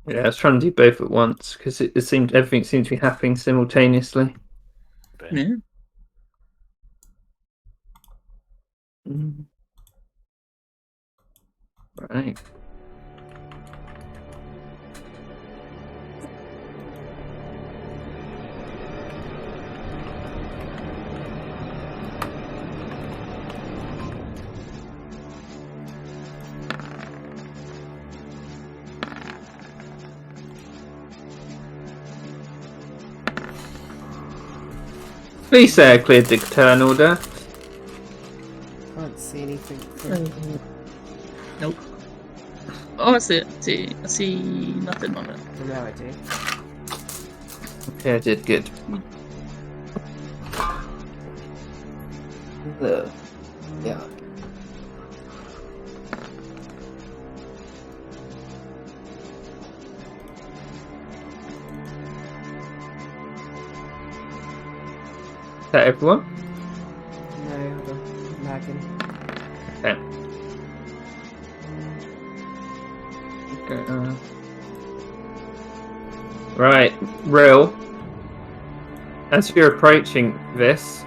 Yeah, I was trying to do both at once because it seemed everything seemed to be happening simultaneously. Yeah. Right. Please say I cleared the turn order. Can't see anything. Nope. Oh, I see it. I see nothing on it. No, I do. Okay, I did good. Yeah. Is that everyone? No, hold on. I'm lagging. Okay. Right, Rill. As you're approaching this,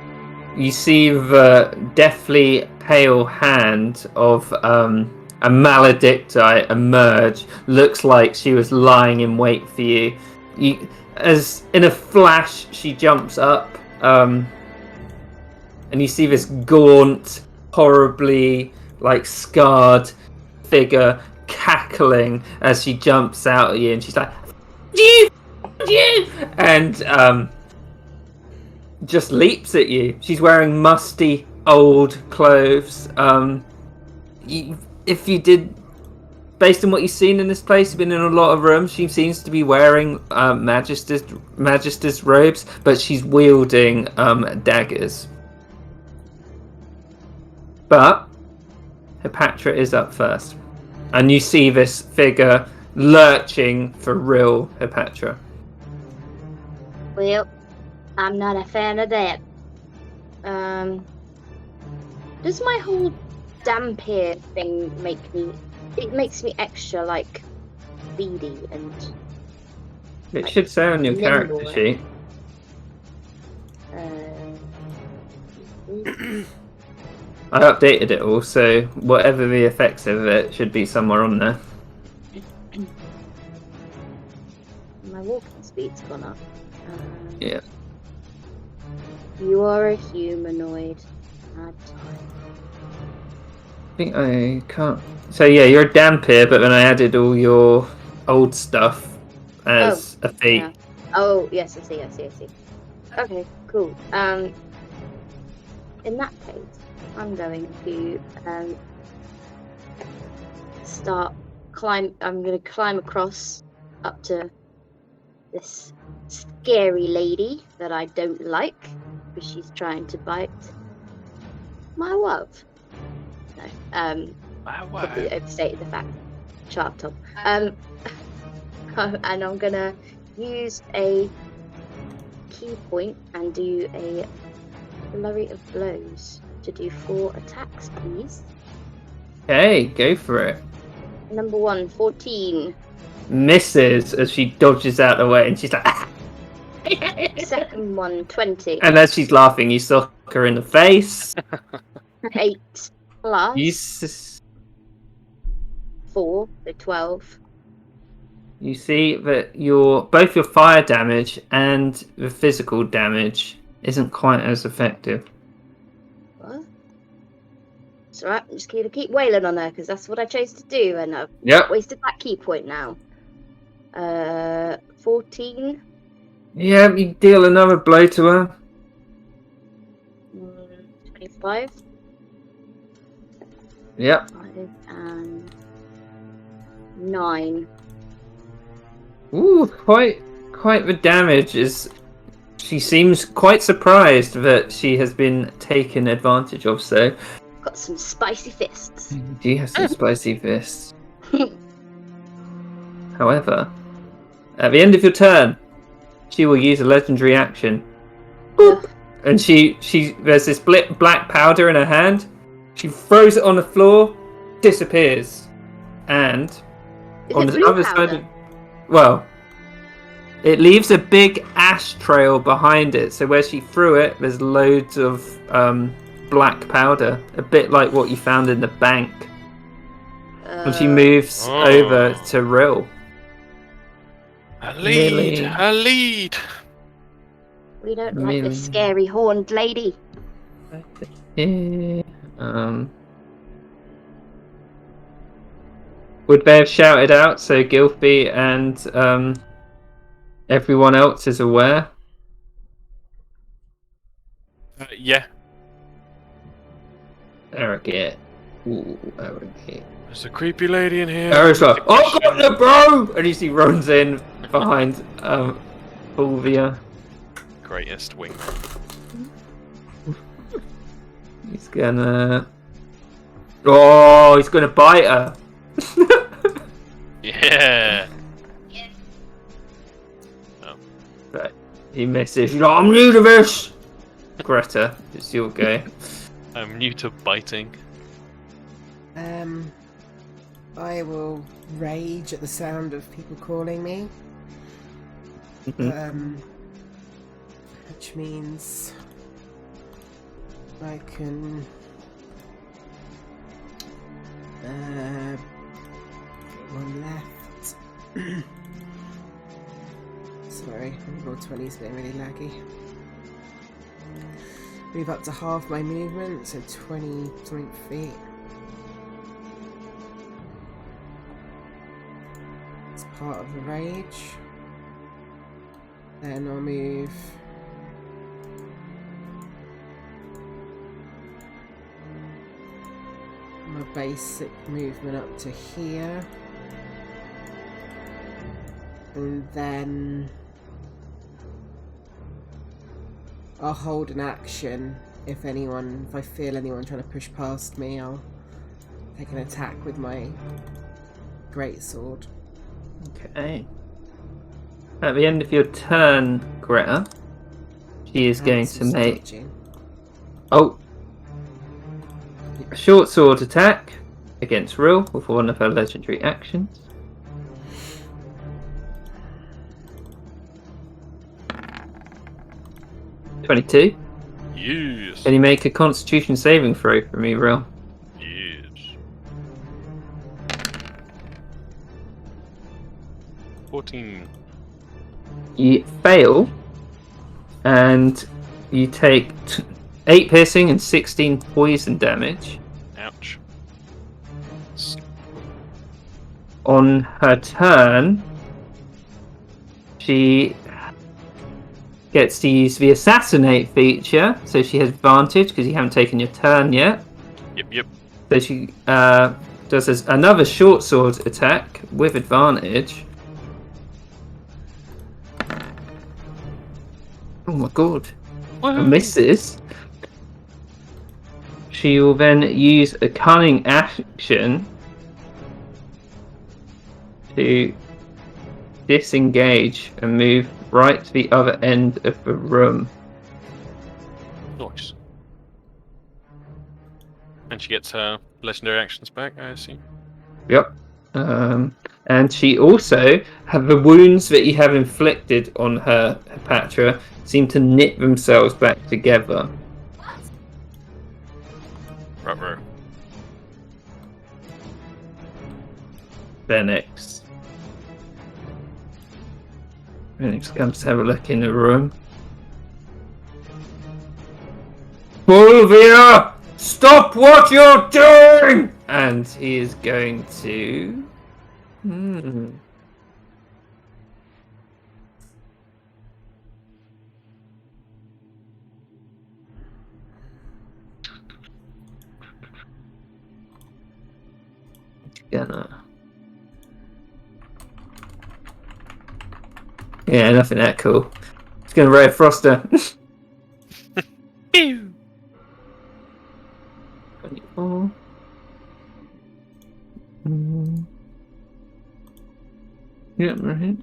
you see the deathly pale hand of a maledictite emerge. Looks like she was lying in wait for you. As in a flash, she jumps up, and you see this gaunt, horribly scarred figure cackling as she jumps out at you, and she's like, "You!" and just leaps at you. She's wearing musty old clothes. If you did, based on what you've seen in this place, you've been in a lot of rooms, she seems to be wearing Magister's robes, but she's wielding daggers. But Hepatra is up first, and you see this figure lurching for real Hepatra. Well, I'm not a fan of that. Does my whole Dhampir thing make me... It makes me extra, speedy and... It should say on your nimble. character sheet. I updated it all, so whatever the effects of it should be somewhere on there. My walking speed's gone up. Yeah. You are a humanoid. Add time. I think I can't. So yeah, you're a Dhampir, but then I added all your old stuff as a feat. Yeah. Oh, yes, I see. Okay, cool. In that case, I'm going to I'm going to climb across up to this scary lady that I don't like because she's trying to bite my love. No, probably overstated the fact. Shut up, Tom. And I'm gonna use a key point and do a flurry of blows to do 4 attacks, please. Okay, go for it. Number 1, 14. Misses as she dodges out of the way, and she's like, "Ah!" Second one, 20. And as she's laughing, you sock her in the face. 8 plus You 4, so 12. You see that both your fire damage and the physical damage isn't quite as effective. What? It's alright, I'm just gonna keep wailing on her because that's what I chose to do, and I've Yep. wasted that key point now. 14. Yeah, you deal another blow to her. 25. Yep. 5 and 9. Ooh, quite the damage is. She seems quite surprised that she has been taken advantage of. So, Got some spicy fists. do you have some spicy fists? However, at the end of your turn, she will use a legendary action. Boop! And there's this black powder in her hand. She throws it on the floor, disappears, and Is on it the blue other powder? side, well, it leaves a big ash trail behind it. So where she threw it, there's loads of black powder, a bit like what you found in the bank. And she moves over to Rill. A lead! Really? A lead! We don't like Really? this scary horned lady. Yeah. Would they have shouted out so Gilfie and everyone else is aware? Yeah. Arrogate. Ooh, arrogate. There's a creepy lady in here. Eric's like, oh, got the bro! And he runs in behind Fulvia. Greatest wingman. He's gonna. Oh, he's gonna bite her. Yeah. But he misses. She's like, I'm new to this. Greta, it's your go. I'm new to biting. I will rage at the sound of people calling me. Which means I can one left. Sorry, roll 20's been really laggy. Move up to half my movement, so 20 something feet. It's part of the rage. Then I'll move my basic movement up to here. And then I'll hold an action if I feel anyone trying to push past me, I'll take an attack with my greatsword. Okay. At the end of your turn, Greta, she is going to Hansel's make dodging. a short sword attack against Rill with one of her legendary actions. (22). Yes. Can you make a Constitution saving throw for me, Rill? Yes. 14. You fail, and you take 8 piercing and 16 poison damage. Ouch. On her turn, she gets to use the assassinate feature, so she has advantage because you haven't taken your turn yet. Yep. So she does another short sword attack with advantage. Oh my god. And misses. She will then use a cunning action to disengage and move right to the other end of the room. Nice. And she gets her legendary actions back, I assume. Yep. And she also the wounds that you have inflicted on her, Hepatra, seem to knit themselves back together. Right. Phoenix comes to have a look in the room. Fulvia! Stop what you're doing! And he is going to... Yeah, nothing that cool. It's gonna Ray Froster. 24. Yeah, right.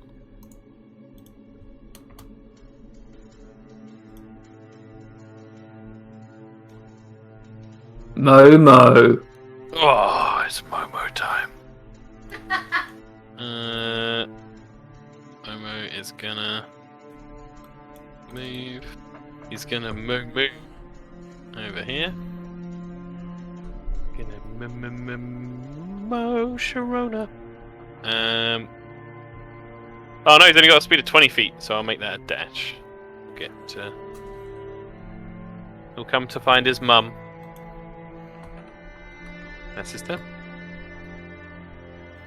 Momo. Oh, it's Momo time. Momo is gonna move. He's gonna move over here. Gonna Mo Sharona. Oh no, he's only got a speed of 20 feet, so I'll make that a dash. He'll come to find his mum. That's his turn.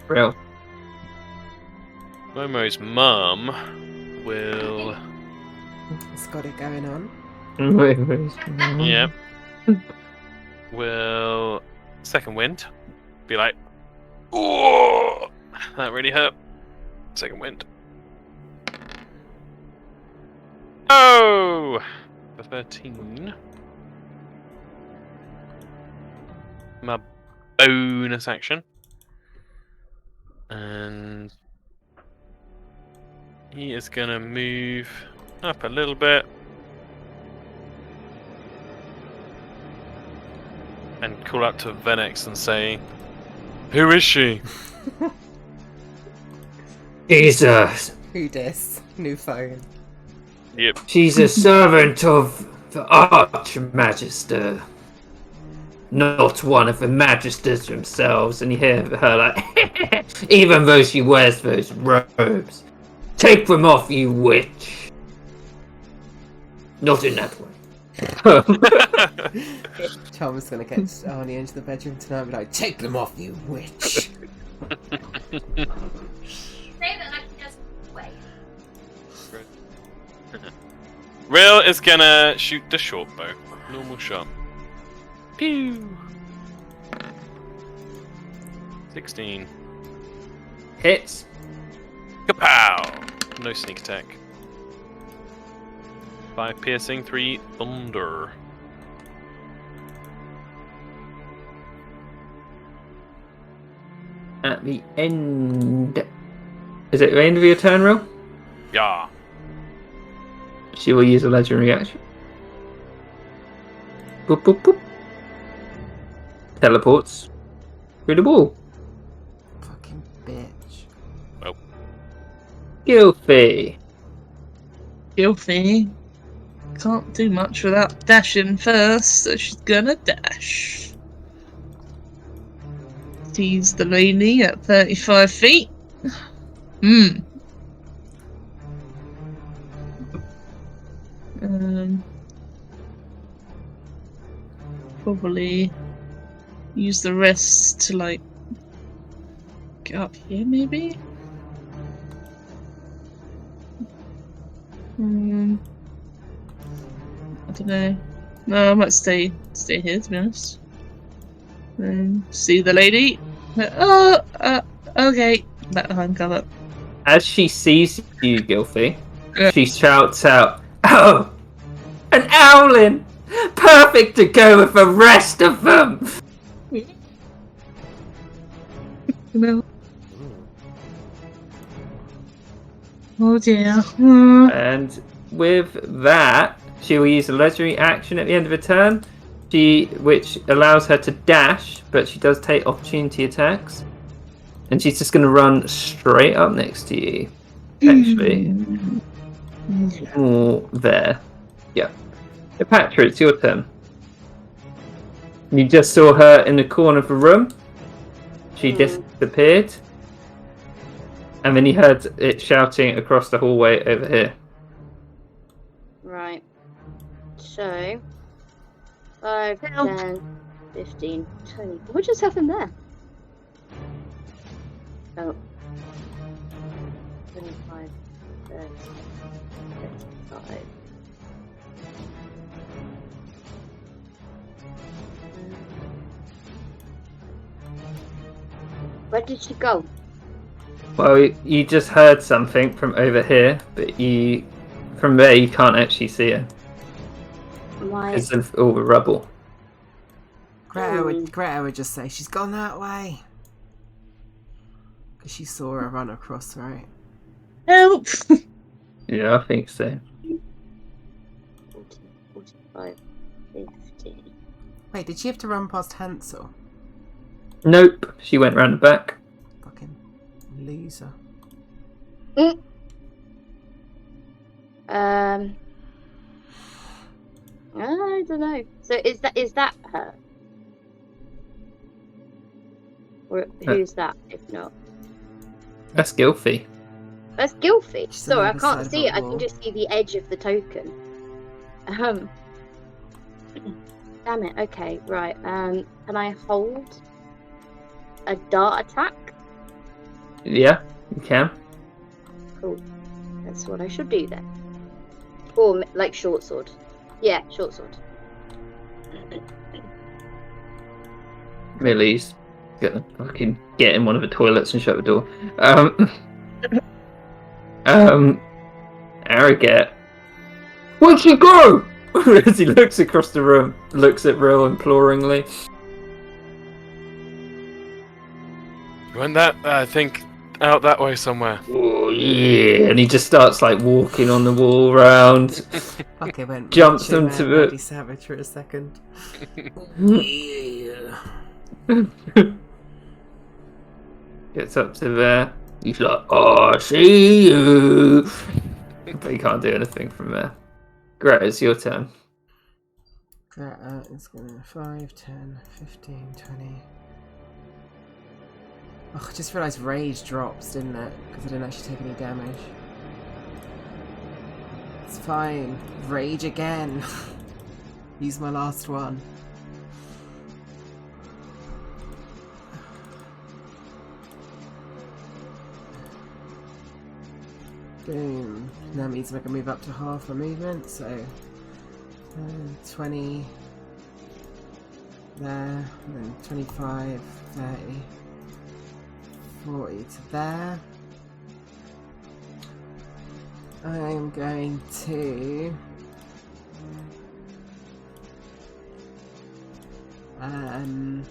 Real. Momo's mum will. It's got it going on. Yeah. Will second wind be like, oh, that really hurt. Second wind. Oh, for 13. My bonus action, and he is gonna move up a little bit. And call out to Venex and say, "Who is she?" Jesus. Who dis? New phone. Yep. She's a servant of the Archmagister. Not one of the Magisters themselves. And you hear her like, even though she wears those robes. Take them off, you witch. Not in that way. Charmer's gonna get Arnie into the bedroom tonight and be like, take them off, you witch. Say that like he just wait. Real is gonna shoot the short bow. Normal shot. Pew! 16. Hits. Kapow! No sneak attack. 5 piercing, 3 thunder. At the end. Is it the end of your turn, Real? Yeah. She will use a legendary action. Boop, boop, boop. Teleports through the wall. Fucking bitch. Gilfy. Filthy. Can't do much without dashing first, so she's gonna dash. Sees the lady at 35 feet. Probably use the rest to like get up here, maybe. I don't know. No, I might stay here to be honest. See the lady. Okay. Back behind cover. As she sees you, Gilfy, Yeah. she shouts out, "Oh! An owlin! Perfect to go with the rest of them!" No. Oh dear. And with that, she will use a legendary action at the end of a turn, which allows her to dash, but she does take opportunity attacks. And she's just going to run straight up next to you, actually. Or there. Yeah. Patra, it's your turn. You just saw her in the corner of the room. She disappeared. And then you heard it shouting across the hallway over here. Right. So 5, Help. 10, 15, 20. What just happened there? Oh. 25, 30, 35. Where did she go? Well, you just heard something from over here, but from there you can't actually see her My because of all the rubble. Greta would just say, she's gone that way. Because she saw her run across, right? Help! Yeah, I think so. 40, 45, 50. Wait, did she have to run past Hansel? Nope. She went round the back. Fucking loser. I don't know. So is that her? Or who's that, if not? That's Gilfie. That's Gilfie. She's Sorry, I on the other can't side see of it. the I wall. can just see the edge of the token. Damn it. Okay, right. Can I hold a dart attack? Yeah, you can. Cool. That's what I should do then. Or like short sword. Yeah, short sword. Millie's gonna fucking get in one of the toilets and shut the door. Arrogate. Where'd she go? As he looks across the room, looks at Rill imploringly. Went that, I think, out that way somewhere. Oh yeah, and he just starts like walking on the wall round. Okay, went Jumps Macho into Man it. Randy Savage for a second. Yeah. Gets up to there. He's like, "Oh, I see you," but he can't do anything from there. Great, it's your turn. Greta is gonna 5, 10, 15, 20. Oh, I just realised rage drops, didn't it? Because I didn't actually take any damage. It's fine. Rage again. Use my last one. Boom. That means I can move up to half a movement, so 20 there, and then 25, 30, 40 to there. I'm going to I'm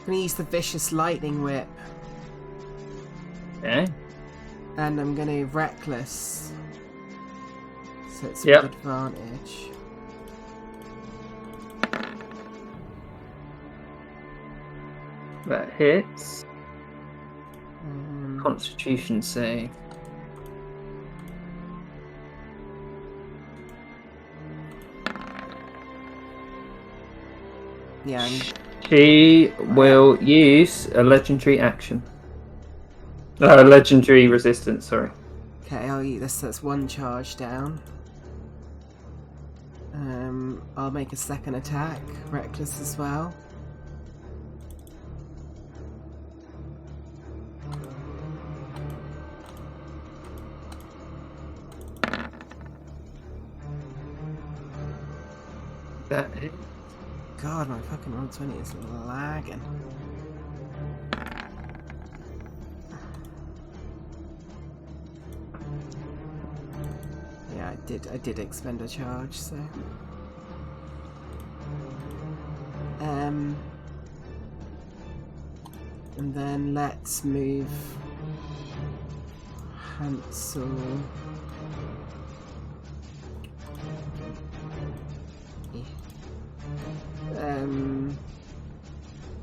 gonna use the Vicious Lightning Whip, Okay. and I'm gonna Reckless, so it's Yep. with advantage. That hits. Um, Constitution save. yeah, She will use a legendary action. Legendary resistance, sorry. okay, I'll use this. That's one charge down. I'll make a second attack, Reckless as well. That hit. God, my fucking Roll20 is lagging. Yeah, I did expend a charge, so. And then let's move Hansel.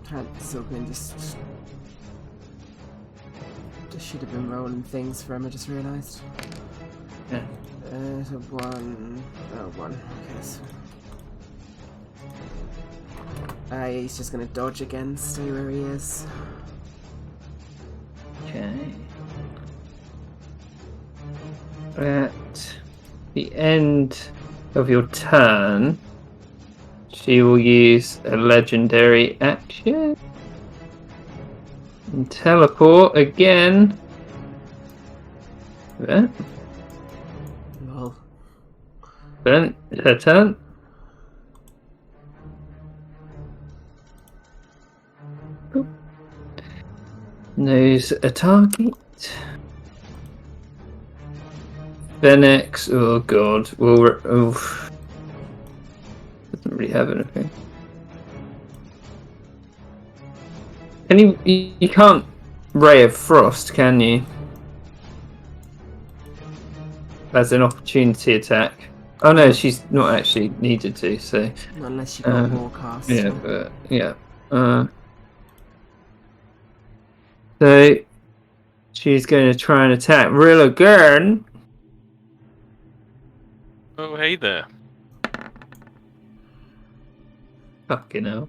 Hansel can just should have been rolling things for him, I just realised. Yeah. So one. Okay, so. He's just gonna dodge again, stay where he is. Okay. At the end of your turn, she will use a legendary action. And teleport again. Then Lol. it's her turn. Knows a target. Venex, oh god, doesn't really have anything. Can you can't Ray of Frost, can you? As an opportunity attack. Oh no, she's not actually needed to, so Not unless you've got Warcast. yeah, but yeah. So she's going to try and attack Rill again. Oh, hey there. Fucking hell.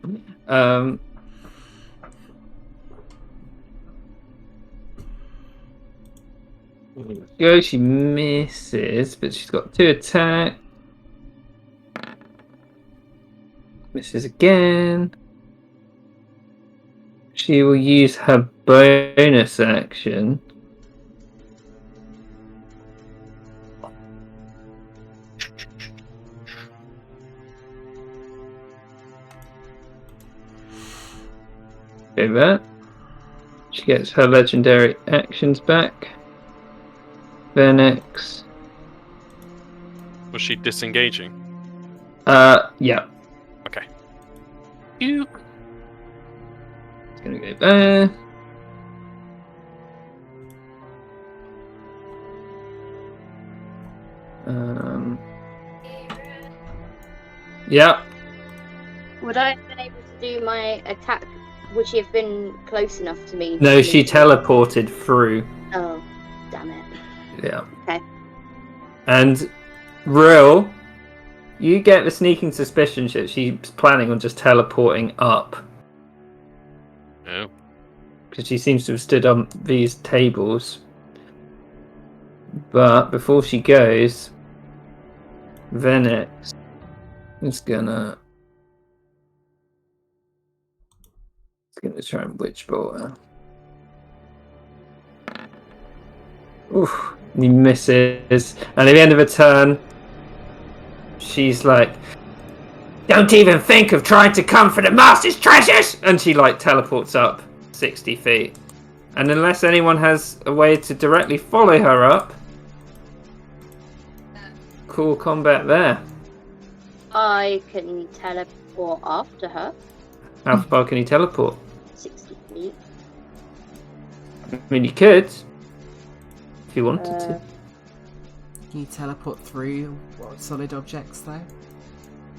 Go, she misses, but she's got 2 attack. Misses again. She will use her bonus action. Do that. She gets her legendary actions back. Venex. Was she disengaging? Yeah. Okay. You. It's gonna go there. Yeah. Would I have been able to do my attack? Would she have been close enough to me? No, she teleported through. Oh, damn it. Yeah. Okay. And Rill, you get the sneaking suspicion that she's planning on just teleporting up. Oh. Because she seems to have stood on these tables. But before she goes, Venex is gonna try and witch bolt her. Oof, he misses. And at the end of a turn, she's like, "Don't even think of trying to come for the Master's treasures!" And she like teleports up 60 feet. And unless anyone has a way to directly follow her up, cool combat there. I can teleport after her. How far can you teleport? 60 feet. I mean, you could, if you wanted to. Can you teleport through solid objects though?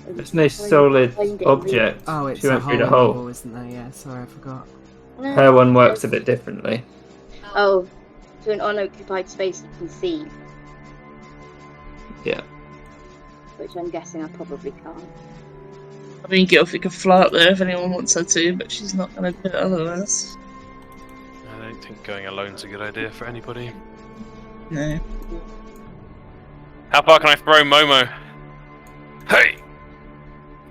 There's no solid object. Oh, it's She a went hole through the in the hole. wall, isn't there? Yeah, sorry, I forgot. No, Her one works a bit differently. Oh, to an unoccupied space you can see, Yeah. which I'm guessing I probably can't. I mean, Gilfie could fly up there if anyone wants her to, but she's not going to do it otherwise. I don't think going alone's a good idea for anybody. No. How far can I throw Momo? Hey!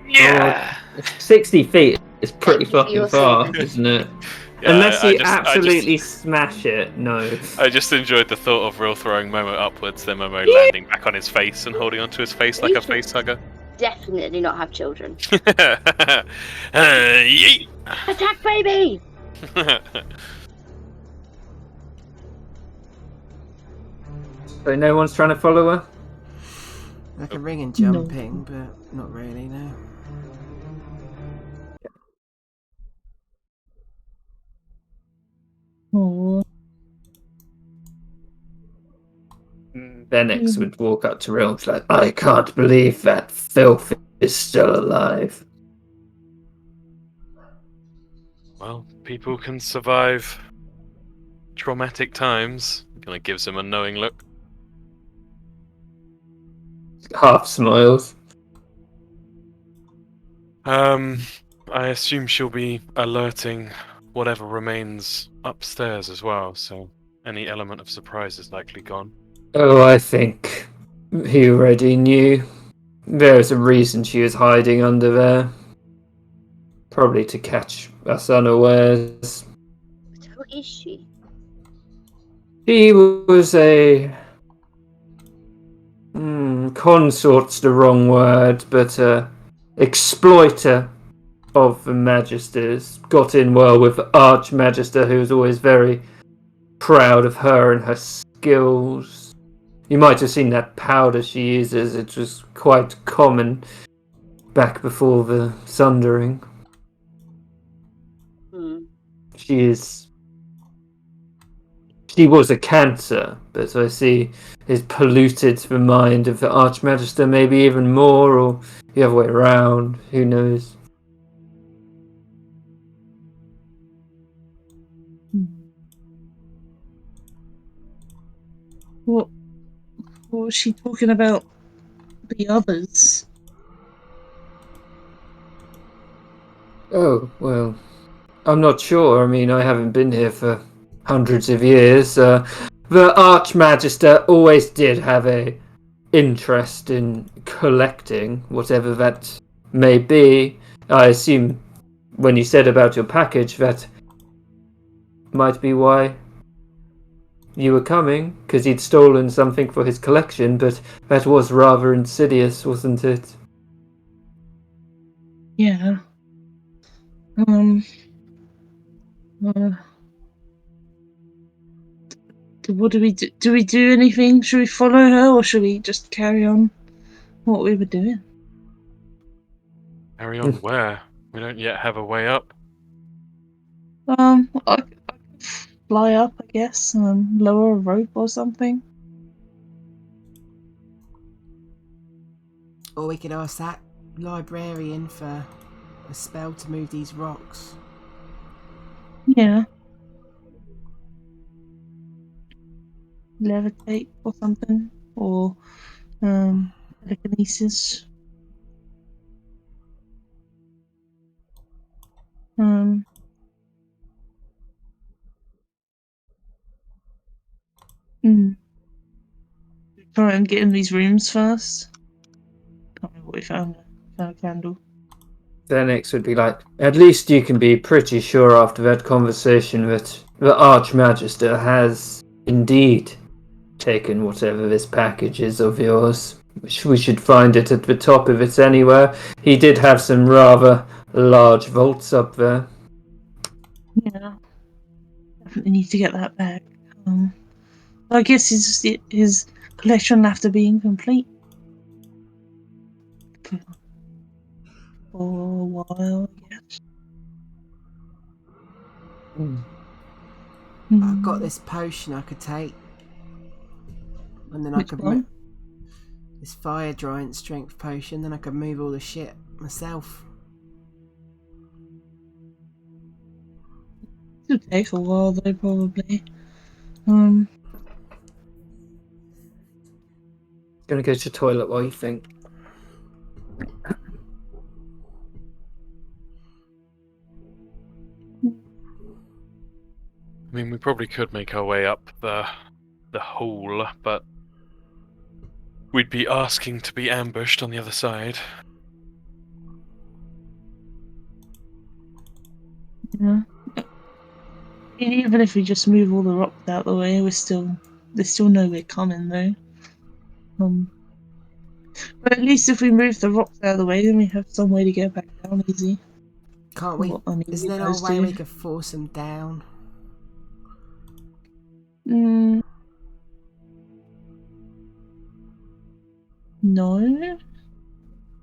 Yeah! 60 feet is pretty Thank you for fucking your far, service. isn't it? Yeah, Unless I you just- absolutely smash it, no. I just enjoyed the thought of Real throwing Momo upwards, then Momo landing back on his face and holding onto his face like a face hugger. Definitely not have children. Yeet! Attack, baby! So no one's trying to follow her? Like a ring and jumping, but not really, no. Oh. Venex would walk up to Rill and be like, "I can't believe that filth is still alive." Well, people can survive traumatic times. Kind of gives him a knowing look. Half smiles. I assume she'll be alerting whatever remains upstairs as well, so any element of surprise is likely gone. Oh, I think he already knew. There's a reason she was hiding under there. Probably to catch us unawares. But who is she? She was a... consort's the wrong word, but exploiter of the Magisters. Got in well with the Archmagister, who was always very proud of her and her skills. You might have seen that powder she uses. It was quite common back before the Sundering. She was a cancer, but I see is polluted the mind of the Archmagister maybe even more, or the other way around. Who knows? What was she talking about the others? Oh, well, I'm not sure. I mean, I haven't been here for hundreds of years. The Archmagister always did have a interest in collecting, whatever that may be. I assume when you said about your package, that might be why you were coming, because he'd stolen something for his collection, but that was rather insidious, wasn't it? Yeah. What do we do? Do we do anything? Should we follow her, or should we just carry on what we were doing? Carry on where? We don't yet have a way up. I could fly up, I guess, and lower a rope or something. Or we could ask that librarian for a spell to move these rocks. Yeah. Levitate or something, or telekinesis. Hmm. Try and get in these rooms first. Can't remember what we found. Found a candle. Phoenix would be like, at least you can be pretty sure after that conversation that the Archmagister has indeed taken whatever this package is of yours. We should find it at the top of it anywhere. He did have some rather large vaults up there. Yeah. Definitely need to get that back. I guess his collection will have to be incomplete for a while, I guess. I've got this potion I could take. And then I Which could one? this fire giant strength potion, then I could move all the shit myself. It'll take a while though, probably. Gonna go to the toilet while you think. I mean, we probably could make our way up the hole, but we'd be asking to be ambushed on the other side. Yeah. Even if we just move all the rocks out the way, they still know we're coming though. But at least if we move the rocks out of the way, then we have some way to get back down easy. Can't we? What, I mean, Isn't you there no guys way do. we could force them down? No.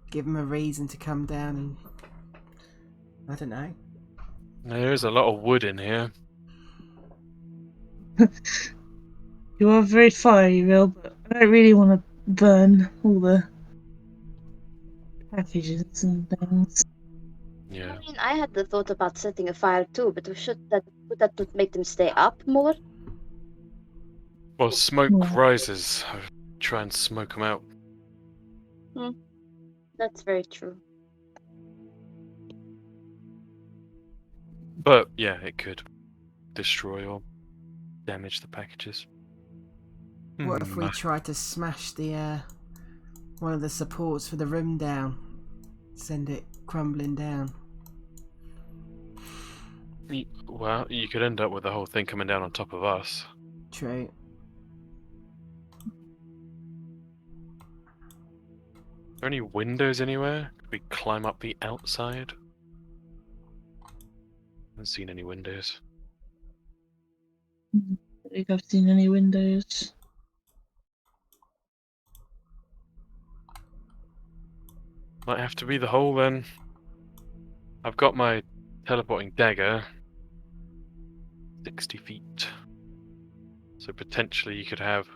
Give them a reason to come down and... I don't know. There's a lot of wood in here. You are very fiery, Will, but I don't really want to burn all the packages and things. Yeah. I mean, I had the thought about setting a fire too, but would that not make them stay up more? Well, smoke Yeah. rises. I try and smoke them out. That's very true. But yeah, it could destroy or damage the packages. What if we tried to smash the one of the supports for the room down? Send it crumbling down. Well, you could end up with the whole thing coming down on top of us. True. Are there any windows anywhere? Could we climb up the outside? Haven't seen any windows. I don't think I've seen any windows. Might have to be the hole then. I've got my teleporting dagger. 60 feet. So potentially you could have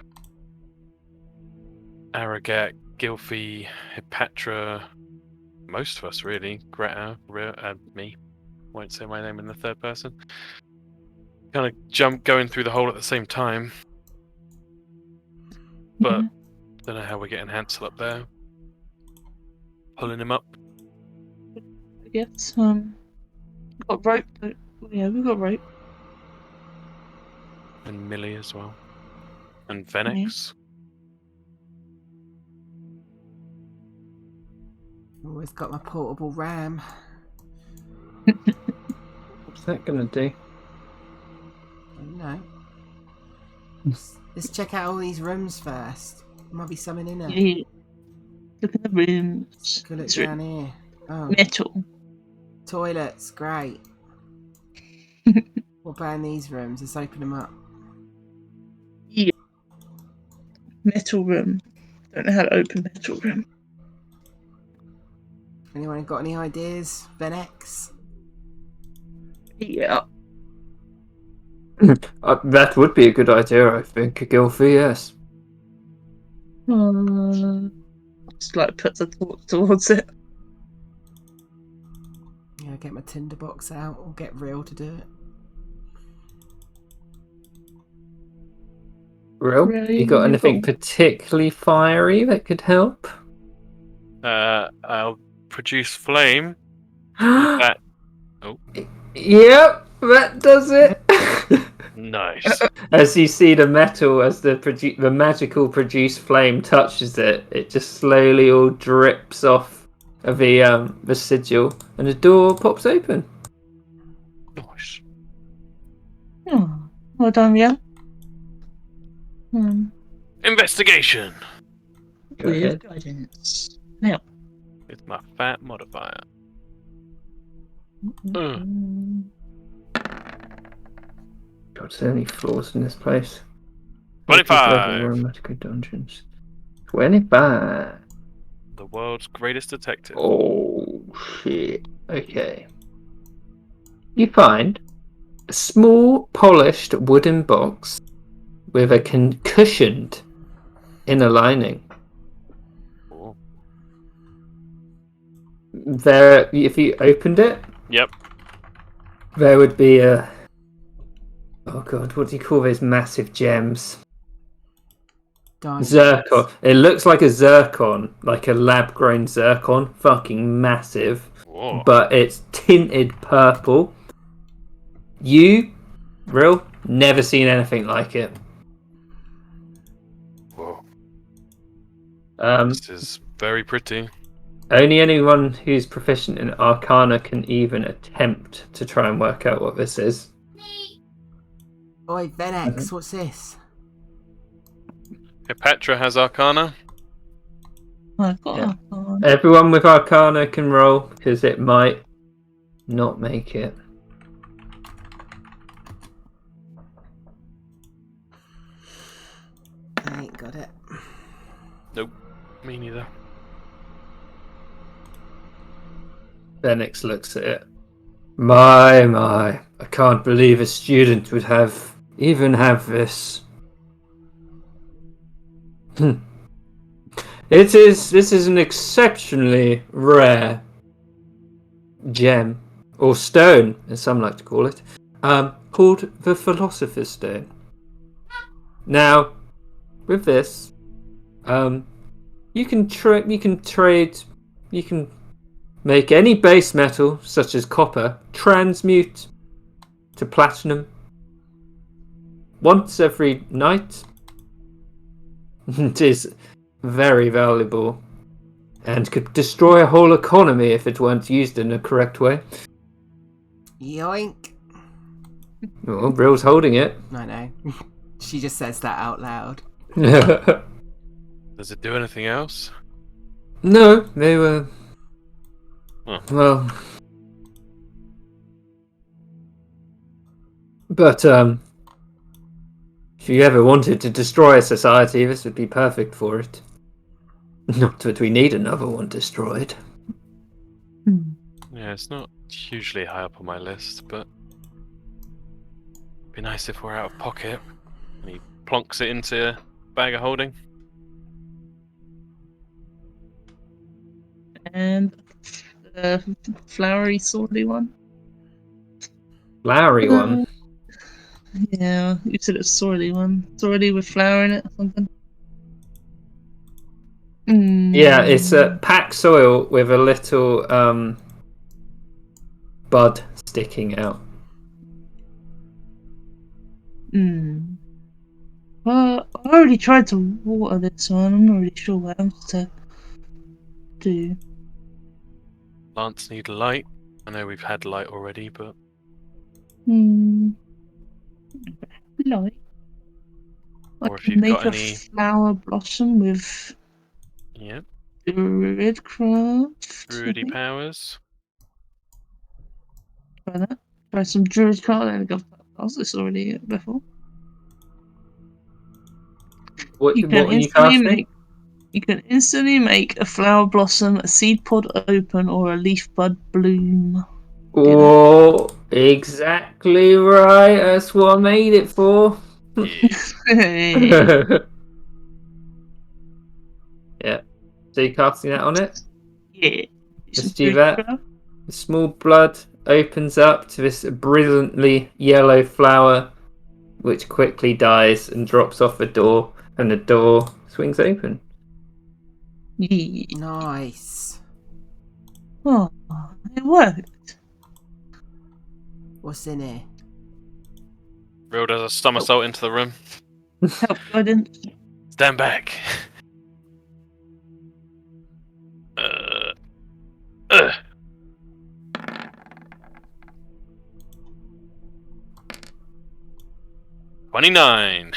Aragat, Gilfie, Hipatra, most of us really, Greta, and me. Won't say my name in the third person. Kind of going through the hole at the same time. But don't know how we're getting Hansel up there. Pulling him up. I guess. Got rope. But, yeah, we got rope. And Millie as well. And Venix. Always got my portable ram. What's that gonna do? I don't know. Let's check out all these rooms first. Might be something in there. Yeah. Look at the rooms. Look It's down here. Oh, metal. toilets, great. What about in these rooms? Let's open them up. Yeah. Metal room. Don't know how to open metal room. Anyone got any ideas? Venex? Yeah. That would be a good idea, I think, Gilfie, yes. Just like put the torch towards it. Yeah, get my tinderbox out or get real to do it. Real? Really? You got anything Cool. particularly fiery that could help? I'll produce flame. That Yep, that does it. nice. As you see the metal, as the magical produced flame touches it, it just slowly all drips off of the sigil, and the door pops open. Nice. Oh, well done, yeah. Investigation Go With ahead. guidance. Now. with my fat modifier. God, so many flaws in this place. 25. Magical dungeons. 25. The world's greatest detective. Oh shit. Okay. You find a small, polished wooden box with a cushioned inner lining. Oh. There, if you opened it, Yep. there would be a. Oh god, what do you call those massive gems? Diamonds. Zircon. It looks like a zircon, like a lab-grown zircon, fucking massive, Whoa. but it's tinted purple. You, real, never seen anything like it. Whoa. Um, This is very pretty. only anyone who's proficient in Arcana can even attempt to try and work out what this is. Oi, Venex, what's this? Hipatra has Arcana. I've got Yeah. Arcana. Everyone with Arcana can roll, because it might not make it. I ain't got it. Nope. Me neither. Phoenix looks at it. My, I can't believe a student would even have this. This is an exceptionally rare gem, or stone, as some like to call it, called the Philosopher's Stone. Now, with this, you can trade, you can make any base metal, such as copper, transmute to platinum once every night. It is very valuable and could destroy a whole economy if it weren't used in the correct way. Yoink. Oh, Brill's holding it. I know. She just says that out loud. Does it do anything else? No, they were. Oh. Well. But, if you ever wanted to destroy a society, this would be perfect for it. Not that we need another one destroyed. Yeah, it's not hugely high up on my list, but Be nice if we're out of pocket. And he plonks it into a bag of holding. And the flowery, swordy one. Flowery one. Yeah, you said it's swordy one. Swordy with flower in it or something. Yeah, it's a packed soil with a little bud sticking out. Well, I already tried to water this one. I'm not really sure what else to do. Plants need light. I know we've had light already, but Light. Or I if could you've make got a any- flower blossom with yeah, Druidcraft. druidy powers. Try that. Try some Druidcraft. There we go. I was this already before. What You what can were you instantly casting? make. You can instantly make a flower blossom, a seed pod open, or a leaf bud bloom. Oh, exactly right. That's what I made it for. Yeah. Yeah. So you're casting that on it? Yeah. Let's do that. The small blood opens up to this brilliantly yellow flower, which quickly dies and drops off the door, and the door swings open. Yeah. Nice. Oh, it worked. What's in here? Real does a somersault into the room. Help guidance. Stand back. Uh. 29.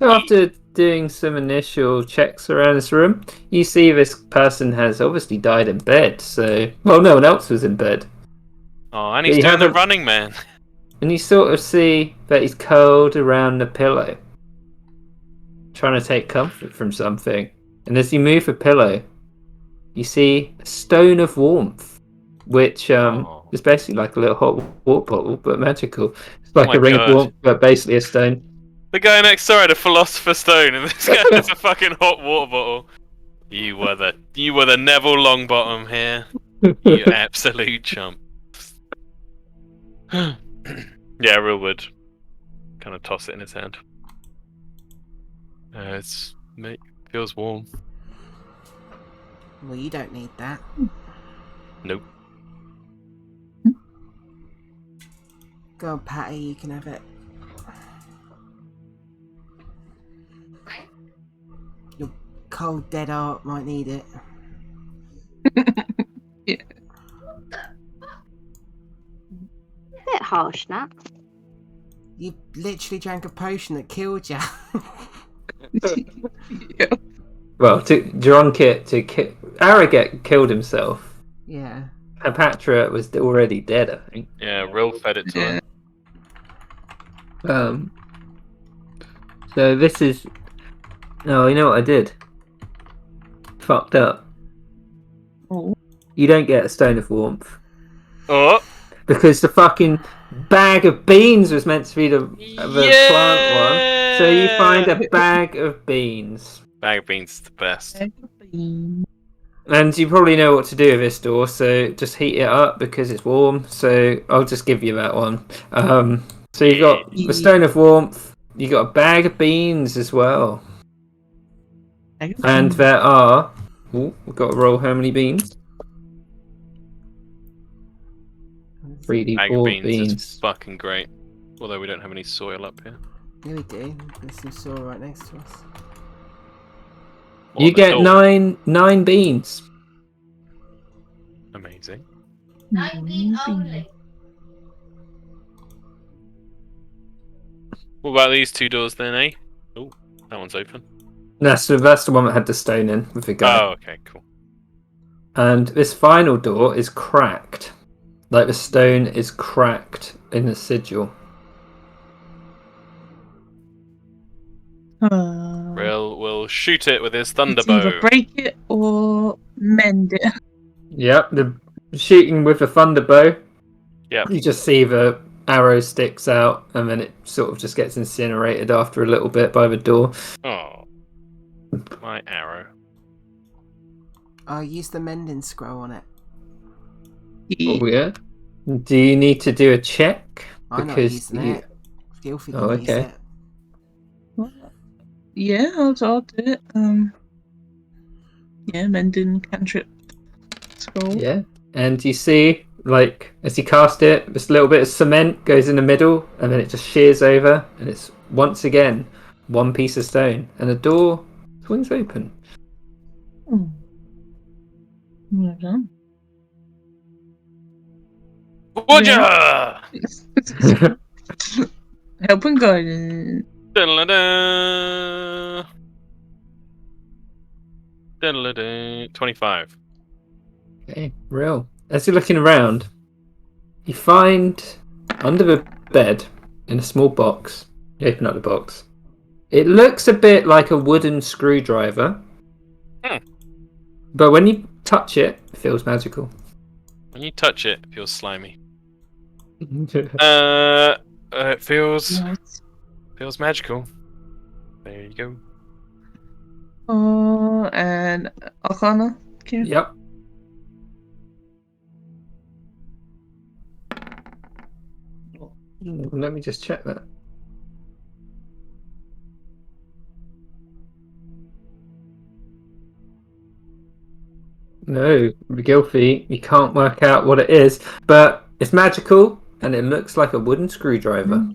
So after doing some initial checks around this room, you see this person has obviously died in bed. So, well, no one else was in bed, Oh, and he's You doing the haven't- running man. and you sort of see that he's curled around the pillow, trying to take comfort from something. And as you move the pillow, you see a stone of warmth, which Oh. is basically like a little hot water bottle, but magical. It's like my a ring God. of warmth, but basically a stone. The guy next door had a philosopher's stone, and this guy has a fucking hot water bottle. You were the Neville Longbottom here. You absolute chump. Yeah, Real would kind of toss it in his hand. Feels warm. Well, you don't need that. Nope. Go on, Patty, you can have it. Your cold, dead heart might need it. Bit harsh, Nat. You literally drank a potion that killed you. Yeah. Well, Arrogate killed himself. Yeah. Cleopatra was already dead, I think. Yeah, Real fed it to Yeah. her. So this is. Oh, you know what I did? Fucked up. Oh. You don't get a stone of warmth Oh! because the fucking bag of beans was meant to be the plant one. So you find a bag of beans, Bag of beans is the best. and you probably know what to do with this door. So just heat it up because it's warm. So I'll just give you that one. So you got the stone of warmth. You got a bag of beans as well. And there are. Ooh, we've got to roll how many beans? 3D4 Bag of beans beans. is fucking great. Although we don't have any soil up here. Yeah, we do. There's some soil right next to us. What, You the get door? nine beans. Amazing. 19 only. What about these two doors then, eh? Oh, that one's open. That's the one that had the stone in with the guy. Oh, okay, cool. And this final door is cracked. Like the stone is cracked in the sigil. Real will shoot it with his It's either thunderbow. break it or mend it. Yep, the shooting with the thunderbow. Yep. You just see the arrow sticks out, and then it sort of just gets incinerated after a little bit by the door. Oh, my arrow. I'll use the mending scroll on it. Oh yeah. Do you need to do a check? I'm not Because using you- it. Gilfie Oh, can use okay. it. Yeah, I'll do it. Yeah, mending cantrip scroll. Yeah. And you see, like, as you cast it, this little bit of cement goes in the middle, and then it just shears over, and it's once again one piece of stone, and the door swings open. Oh. Well done. Woodja! Help and guidance. Da-da-da. Da-da-da. 25. Okay, real. As you're looking around, you find under the bed in a small box. You open up the box. It looks a bit like a wooden screwdriver, but when you touch it, it feels magical. When you touch it, it feels slimy. It feels magical. There you go. And Arcana. Kieran? Yep. Let me just check that. No, Gilfie, you can't work out what it is, but it's magical and it looks like a wooden screwdriver.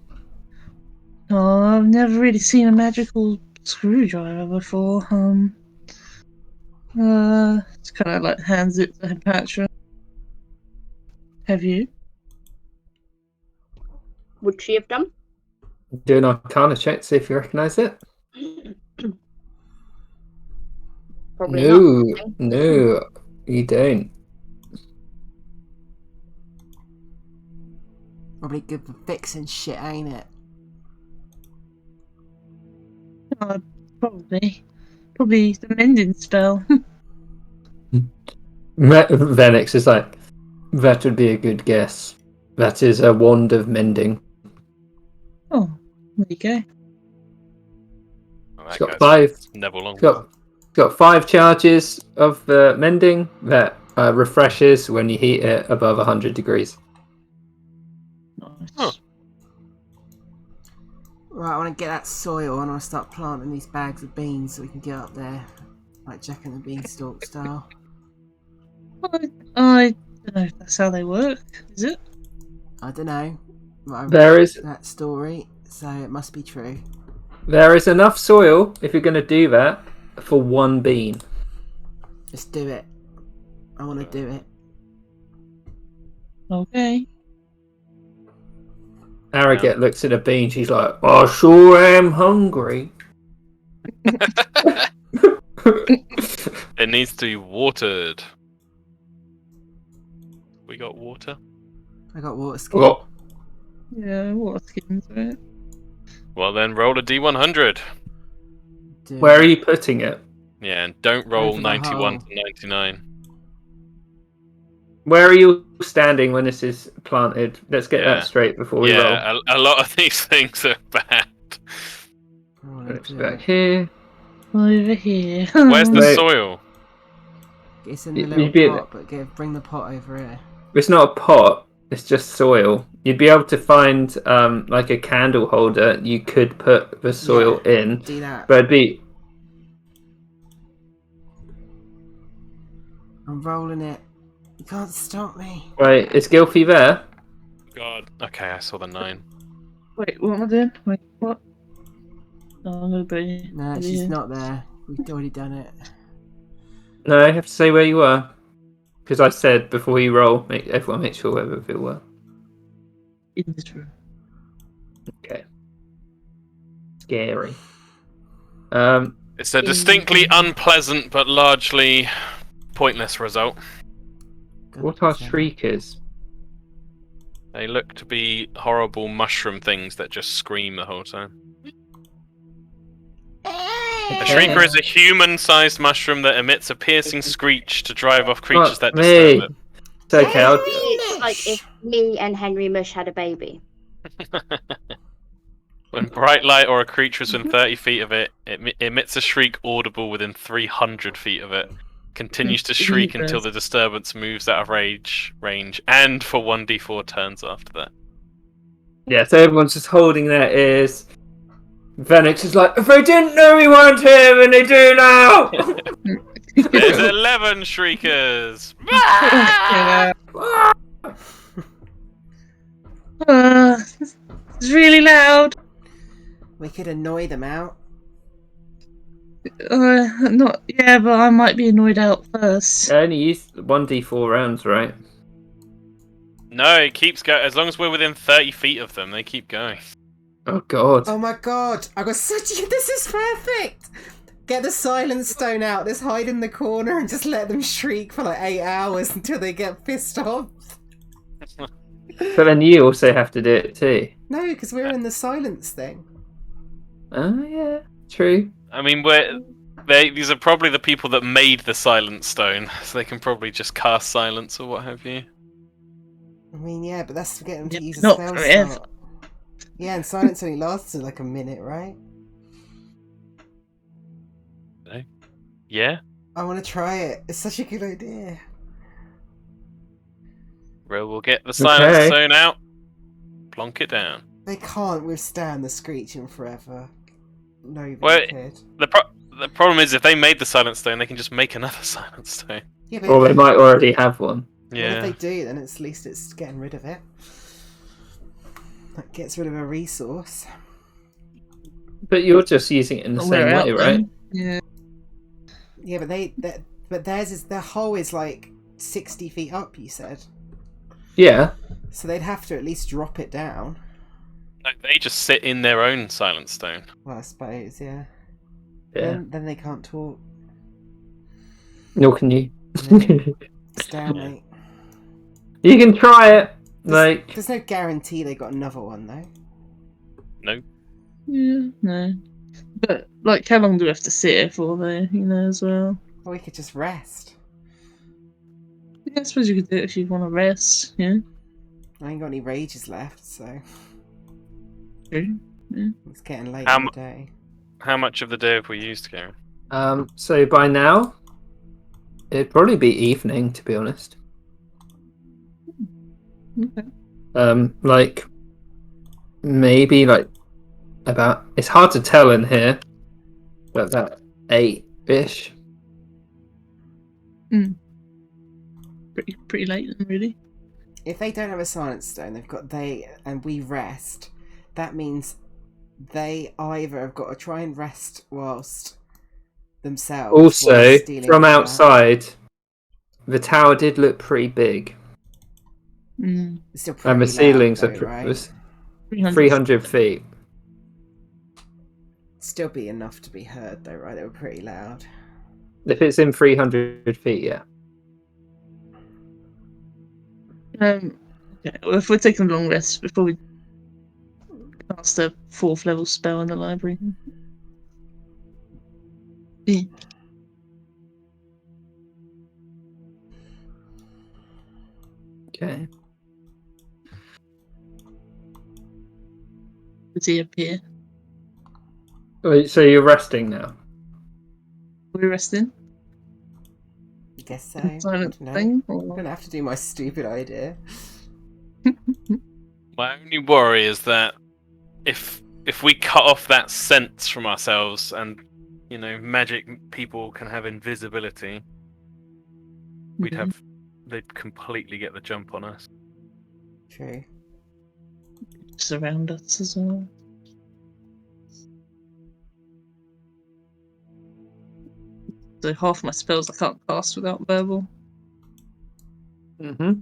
Oh, I've never really seen a magical screwdriver before. It's kind of like hands it to Patra. Have you? Would she have done? Do an Arcana check, see if you recognise it. Probably No, not. no, you don't. Probably good for fixing shit, ain't it? Probably the mending spell. Venix is like, that would be a good guess. That is a wand of mending. Oh, there you go. Oh, It's that got guy's 5. Neville Longbottom. Got 5 charges of the mending that refreshes when you heat it above 100 degrees. Nice. Huh. Right, I want to get that soil and I want to start planting these bags of beans so we can get up there. Like Jack and the Beanstalk style. I don't know if that's how they work. Is it? I don't know. But I There read is that story, so it must be true. enough soil if you're going to do that for 1 bean. Let's do it. I want to do it. Okay. Arrogate looks at a bean. She's like, I sure am hungry. It needs to be watered. We got water? I got water skin. Well, Yeah, water skins, right? Well then, roll a D100. Do where it. are you putting it? Yeah, and don't roll Over the 91 hole. to 99. Where are you standing when this is planted? Let's get Yeah. that straight before we roll. Yeah, a lot of these things are bad. I wanna It's do back it. here. Over here. Where's the Wait. soil? It's in the You'd little be- pot, but bring the pot over here. It's not a pot. It's just soil. You'd be able to find like a candle holder. You could put the soil in, Do that. but it'd be I'm rolling it. You can't stop me. wait. Is Gilfie there? God. Okay, I saw the 9. Wait, what am I doing? Wait, what? Oh, I'm gonna be. No, over she's here. not there. We've already done it. No, I have to say where you are. Because I said before you roll, everyone make sure wherever you were. In this room. Okay. Scary. It's a distinctly unpleasant but largely pointless result. What are Goodness, shriekers? They look to be horrible mushroom things that just scream the whole time. A Okay. shrieker is a human-sized mushroom that emits a piercing screech to drive off creatures Fuck that me. disturb it. It's okay. It's like if me and Henry Mush had a baby. When bright light or a creature is within 30 feet of it, it emits a shriek audible within 300 feet of it. Continues to shriek until the disturbance moves out of range, and for 1d4 turns after that. Yeah, so everyone's just holding their ears. Venix is like, if they didn't know we weren't here, and they do now! There's 11 shriekers! It's really loud. We could annoy them out. Not yeah, but I might be annoyed out first. I only use 1d4 rounds, right? No, it keeps going. As long as we're within 30 feet of them, they keep going. Oh god. Oh my god, I got such. This is perfect! Get the silence stone out, just hide in the corner and just let them shriek for like 8 hours until they get pissed off. But then you also have to do it too. No, because we're in the silence thing. Oh yeah, true. I mean, these are probably the people that made the Silence Stone, so they can probably just cast Silence or what have you. I mean, yeah, but that's to get them to use a Not spell forever. slot. Yeah, and silence only lasts like a minute, right? Yeah? I want to try it. It's such a good idea. Well, we'll get the Silence Okay. Stone out, plonk it down. They can't withstand the screeching forever. Nobody Well, could. The problem is, if they made the Silence Stone, they can just make another Silence Stone. Yeah, but Or they might already have one. well, Yeah. if they do, then at least it's getting rid of it. That gets rid of a resource. But you're just using it in the We're same out way, right? then. Yeah. Yeah, but theirs is their hole is like 60 feet up. You said, Yeah. so they'd have to at least drop it down. No, they just sit in their own Silence Stone. Well, I suppose, yeah. Yeah. Then they can't talk. Nor can you. Stalemate. You can try it. Like, There's no guarantee they got another one though. No. Yeah, no. But like, how long do we have to sit here for, though? You know, as well. Or we could just rest. Yeah, I suppose you could do it if you want to rest. Yeah. I ain't got any rages left, so True. it's getting late How in mu- the day. How much of the day have we used, Karen? so by now, it'd probably be evening, to be honest. Okay. Like, maybe like about. It's hard to tell in here, but that 8-ish. Pretty late then, really. If they don't have a silence stone, they've got and we rest. That means they either have got to try and rest whilst themselves. Also, whilst dealing from with that. outside, the tower did look pretty big, It's still pretty and the loud, ceilings though, are right? was 300. 300 feet. Still be enough to be heard, though, right? They were pretty loud. If it's in 300 feet, yeah. Okay, well, if we're taking a long rest before we cast a 4th level spell in the library. Yeah. Okay. Does he appear? Wait, so you're resting now? Are we resting? I guess so. Silent I don't know. thing? I'm Or... gonna have to do my stupid idea. My only worry is that if we cut off that sense from ourselves, and you know, magic people can have invisibility, they'd completely get the jump on us. True. surround us as well. So half my spells I can't cast without verbal. Mm-hmm.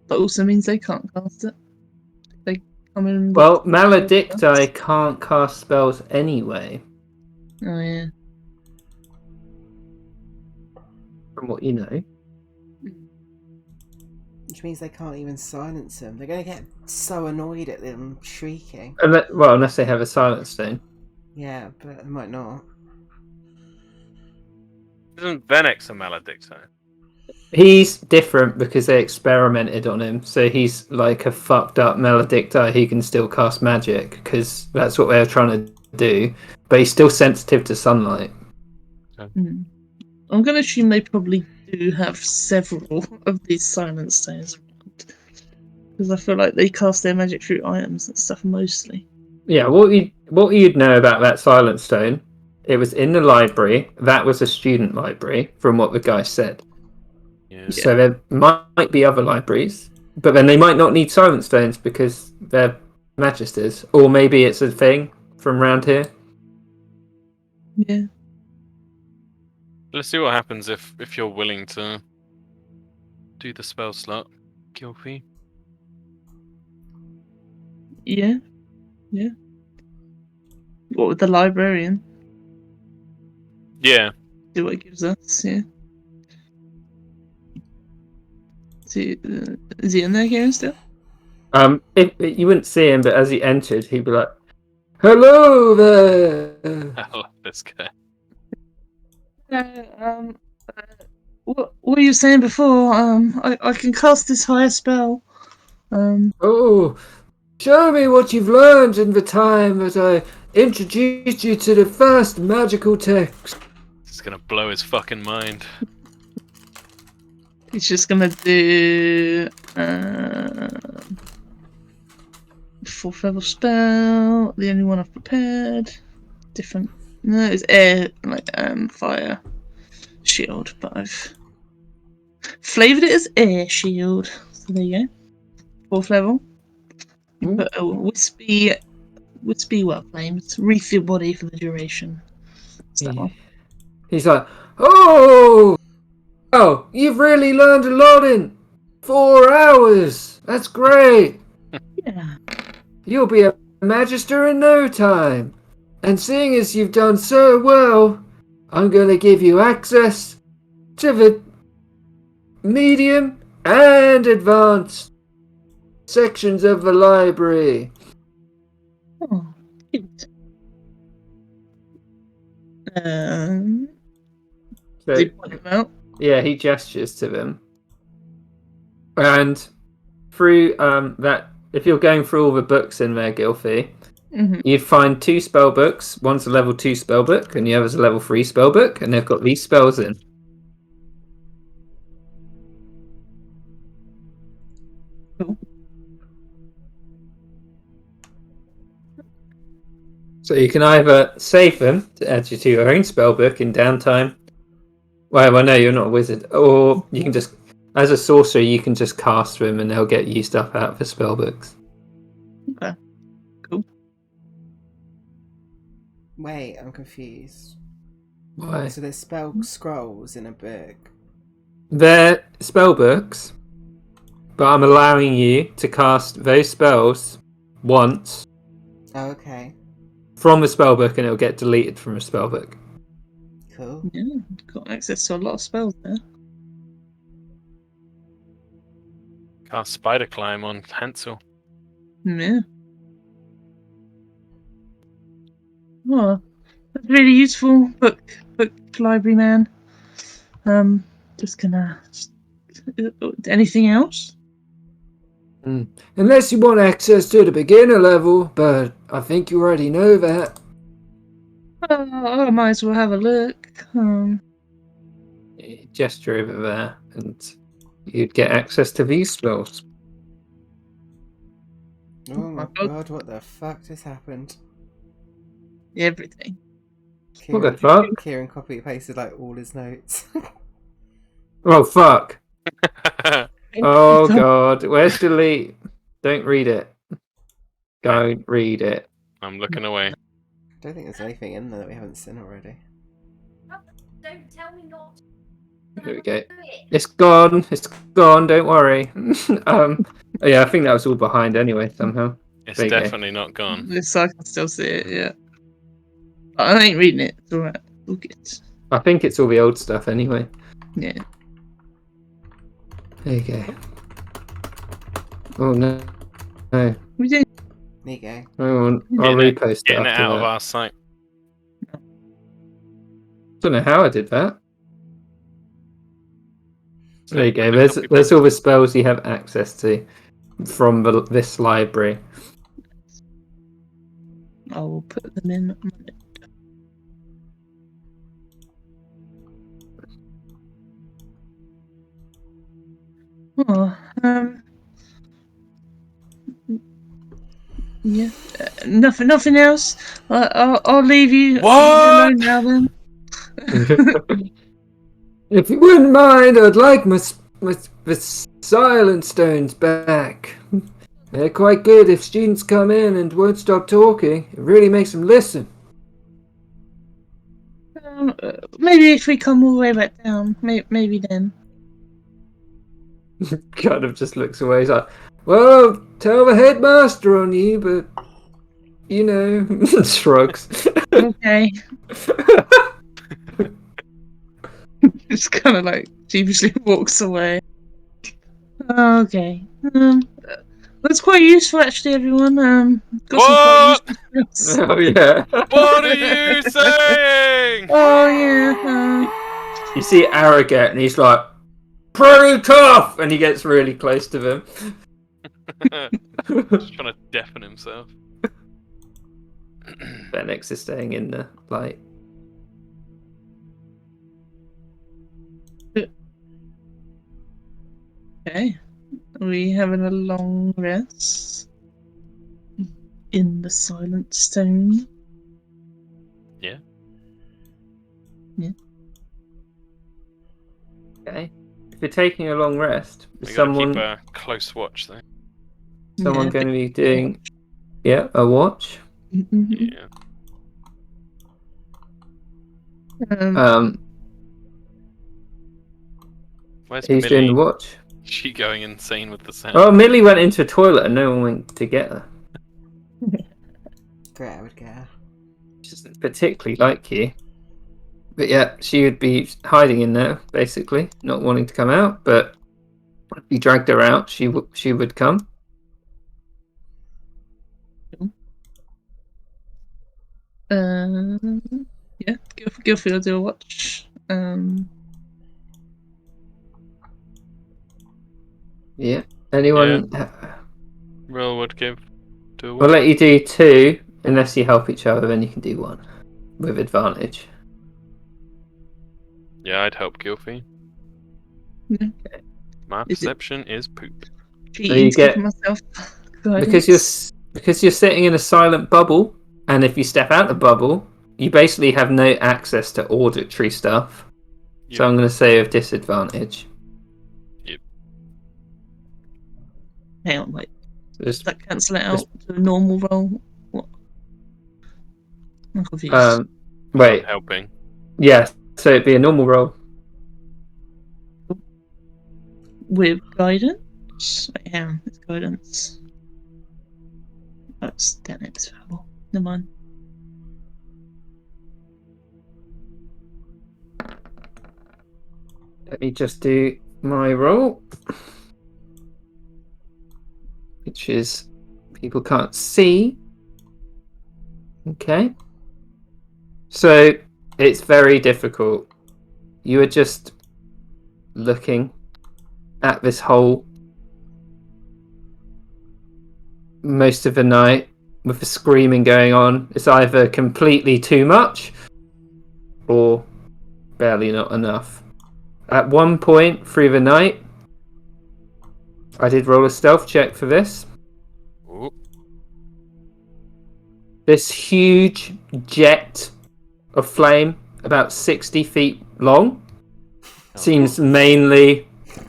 That also means they can't cast it. They come in. Well, Maledicti can't cast spells anyway, Oh yeah. from what you know. Which means they can't even silence them. They're going to get so annoyed at them shrieking. Unless they have a silent stone. Yeah, but they might not. Isn't Venex a Maledicti? He's different because they experimented on him. So he's like a fucked up Maledictor who can still cast magic because that's what they were trying to do. But he's still sensitive to sunlight. Hmm. I'm going to assume they probably do have several of these silence stones around. Because I feel like they cast their magic through items and stuff mostly. Yeah, what you'd know about that silent stone? It was in the library. That was a student library, from what the guy said. Yeah. So there might be other libraries, but then they might not need silent stones because they're magisters, or maybe it's a thing from around here. Yeah. Let's see what happens if you're willing to do the spell slot, Gilfie. Yeah. Yeah. What with the librarian? Yeah. See what it gives us, yeah. Is he in there, Kieran, still? If you wouldn't see him, but as he entered, he'd be like, "Hello there." I love this guy. What were you saying before? I can cast this higher spell. Oh, show me what you've learned in the time that I introduced you to the first magical text. It's gonna blow his fucking mind. He's just gonna do fourth level spell. The only one I've prepared. Different. No, it's air, like fire shield, but I've flavoured it as air shield. So there you go. Fourth level. You Ooh. put a wispy well flames. Wreath your body for the duration. It's that one. He's like, "Oh, you've really learned a lot in 4 hours. That's great. Yeah. You'll be a magister in no time. And seeing as you've done so well, I'm going to give you access to the medium and advanced sections of the library." Oh, cute. So, They point him out. yeah, he gestures to them. And through that, if you're going through all the books in there, Gilfie, Mm-hmm. you'd find 2 spell books. One's a level 2 spell book, and the other's a level 3 spell book, and they've got these spells in. Cool. So you can either save them to add you to your own spell book in downtime. Well, I know you're not a wizard, or you can just, as a sorcerer, you can just cast them, and they'll get you stuff out of the spell books. Okay. Cool. Wait, I'm confused. Why? So there's spell scrolls in a book. They're spell books, but I'm allowing you to cast those spells once Oh, okay. from the spell book, and it'll get deleted from the spell book. Cool. Yeah, got access to a lot of spells there. Cast spider climb on Hansel. Yeah. Oh, that's really useful. Book library man. Just gonna. Anything else? Unless you want access to the beginner level, but I think you already know that. I might as well have a look. Gesture over there, and you'd get access to these spells. Oh my God. god, what the fuck just happened? Everything. What the fuck? Kieran copy pasted like all his notes. Oh fuck! Oh god, where's delete? Don't read it. Don't read it. I'm looking away. I don't think there's anything in there that we haven't seen already. Don't tell me not. Here we go. It's gone. It's gone. Don't worry. Yeah, I think that was all behind anyway somehow. It's There you go. definitely not gone. This I can still see it. Yeah. I ain't reading it. It's alright. We'll get. I think it's all the old stuff anyway. Yeah. There you go. Oh no. No. We do. There you go. I'll Getting it- repost it Getting it after out of that. our sight. Don't know how I did that. There you go. With a copy There's all the spells you have access to from this library. I will put them in. Oh, yeah. Nothing else. I'll leave you What? alone now then. If you wouldn't mind, I'd like the silent stones back. They're quite good if students come in and won't stop talking. It really makes them listen. Maybe if we come all the way back down, maybe then. Kind of just looks away. He's like, well, tell the headmaster on you, but you know, shrugs. Okay. Just kind of like sheepishly walks away. Okay. That's quite useful, actually, everyone. Got some quite useful skills. Oh yeah. What are you saying? Oh yeah. You see Arrogate, and he's like, pretty tough, and he gets really close to them. Just trying to deafen himself. Fenix is staying in the light. Okay. Are we having a long rest in the Silent Stone? Yeah. Yeah. Okay. If you're taking a long rest, We is gotta someone keep a close watch though. going to be doing Mm-hmm. a watch? Yeah. Where's Who's doing the Millie? watch? She going insane with the sound. Oh, Millie went into a toilet and no one went to get her. Great, I would get her. She doesn't particularly like you. But yeah, she would be hiding in there, basically, not wanting to come out. But if you dragged her out, she would come. Yeah, go for your watch. Yeah. Anyone? Will would give. Do We'll let you do 2, unless you help each other. Then you can do 1 with advantage. Yeah, I'd help Gilfie. Yeah. My Is it- perception is poop. Cheating to get- give myself Because you're sitting in a silent bubble, and if you step out the bubble, you basically have no access to auditory stuff. So Yeah. I'm going to say with disadvantage. Hang on, wait. Just, Does that cancel it out to a normal roll? What? I'm confused. wait, Not helping. yeah. So it'd be a normal roll. With guidance? Wait, hang on. It's guidance. That's it's terrible. Never mind. Let me just do my roll, which is people can't see. Okay. So it's very difficult. You are just looking at this hole most of the night with the screaming going on. It's either completely too much or barely not enough. At one point through the night, I did roll a stealth check for this. Ooh. This huge jet of flame, about 60 feet long, seems mainly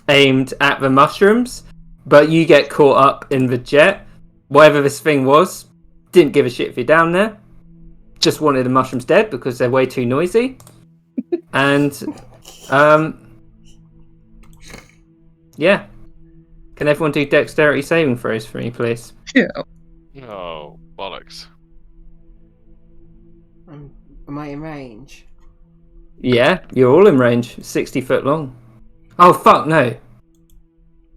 aimed at the mushrooms, but you get caught up in the jet. Whatever this thing was, didn't give a shit if you're down there. Just wanted the mushrooms dead because they're way too noisy. And, yeah. Can everyone do dexterity saving throws for me, please? Yeah. Oh, bollocks. Am I in range? Yeah, you're all in range. 60 foot long. Oh fuck no!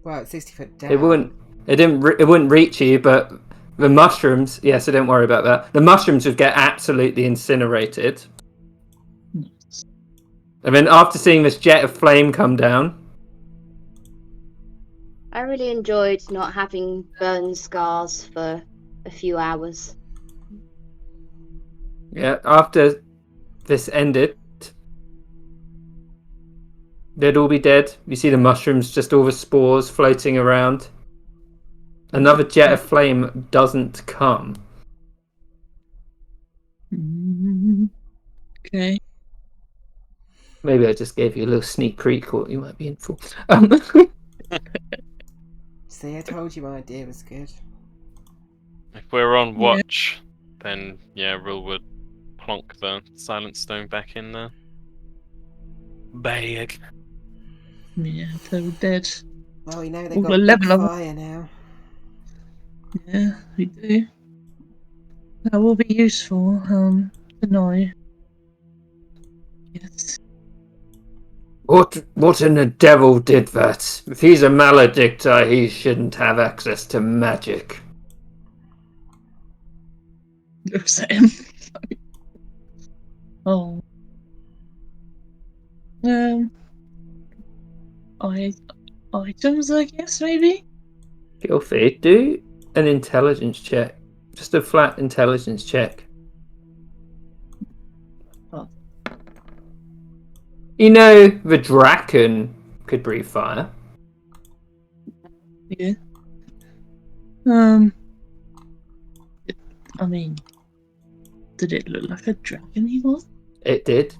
Well, it's 60 foot down. It wouldn't. It wouldn't reach you, but the mushrooms. Yeah, so don't worry about that. The mushrooms would get absolutely incinerated. And then after seeing this jet of flame come down, I really enjoyed not having burn scars for a few hours. Yeah, after this ended, they'd all be dead. You see the mushrooms, just all the spores floating around. Another jet of flame doesn't come. Okay. Maybe I just gave you a little sneak peek what you might be in for. See, I told you my idea was good. If we're on Yeah. watch, then yeah, Rill would plonk the silent stone back in the bag. Yeah, they're all dead. Well, we know they've All got 11 big of them. fire now. Yeah, we do. That will be useful, to know. Yes. What in the devil did that? If he's a maledictor, he shouldn't have access to magic. Looks at him. Oh. Items, I guess, maybe? Gilfie, do an intelligence check. Just a flat intelligence check. Oh. You know, the Draken could breathe fire. Yeah. I mean, did it look like a dragon he was? It did.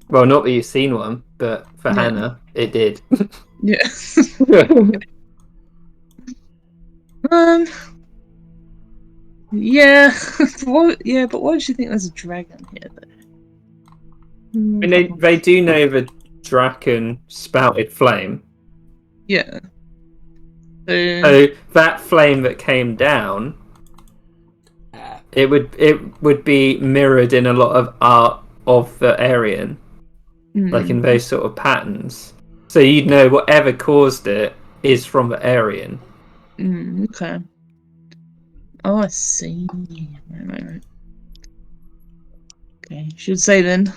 Well, not that you've seen one, but for Yeah. Hannah, it did. Yeah. Yeah. But why do you think there's a dragon here, though? I mean, they do know the Draken spouted flame. Yeah. So that flame that came down, it would be mirrored in a lot of art of the Aryan, like in those sort of patterns. So you'd know whatever caused it is from the Aryan. Okay. Oh, I see. Right. Okay, should say then.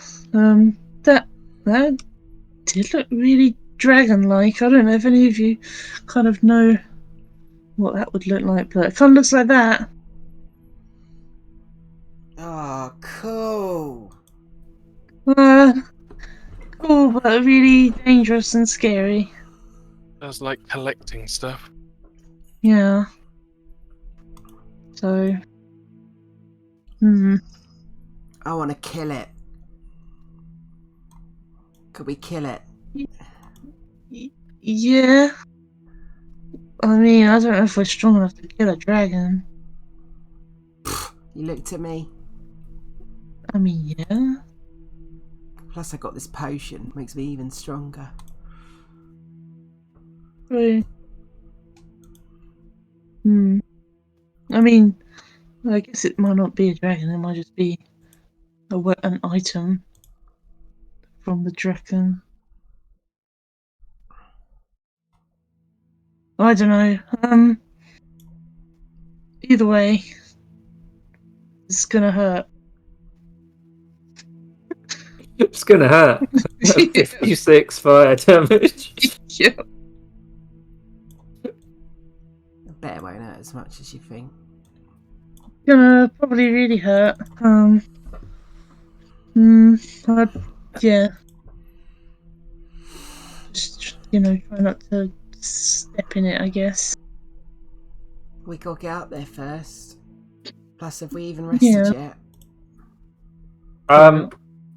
That did look really dragon-like. I don't know if any of you kind of know what that would look like, but it kind of looks like that. Oh, cool. Cool, but really dangerous and scary. Does like collecting stuff. Yeah. So. I want to kill it. Could we kill it? Yeah. I mean, I don't know if we're strong enough to kill a dragon. You looked at me. I mean, yeah. Plus, I got this potion. Makes me even stronger. Right. I mean, I guess it might not be a dragon. It might just be an item from the dragon. I don't know. Either way, it's gonna hurt. It's gonna hurt. 56 fire damage. Yeah. I bet it won't hurt as much as you think. Gonna probably really hurt. Yeah. Just, try not to step in it, I guess. We gotta get up there first. Plus, have we even rested yet?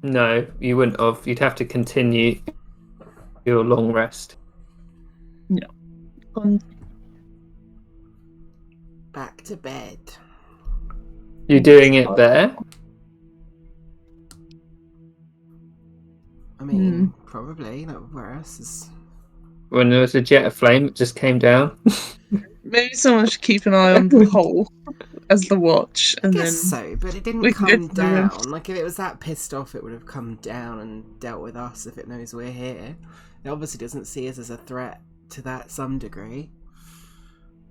No, you wouldn't have. You'd have to continue your long rest. No. Gone. Back to bed. You're doing it there? I mean, probably. Like, where else is... When there was a jet of flame, it just came down. Maybe someone should keep an eye on the hole as the watch, and I then guess so, but it we didn't can go come to the room. down. Like, if it was that pissed off, it would have come down and dealt with us if it knows we're here. It obviously doesn't see us as a threat to that some degree.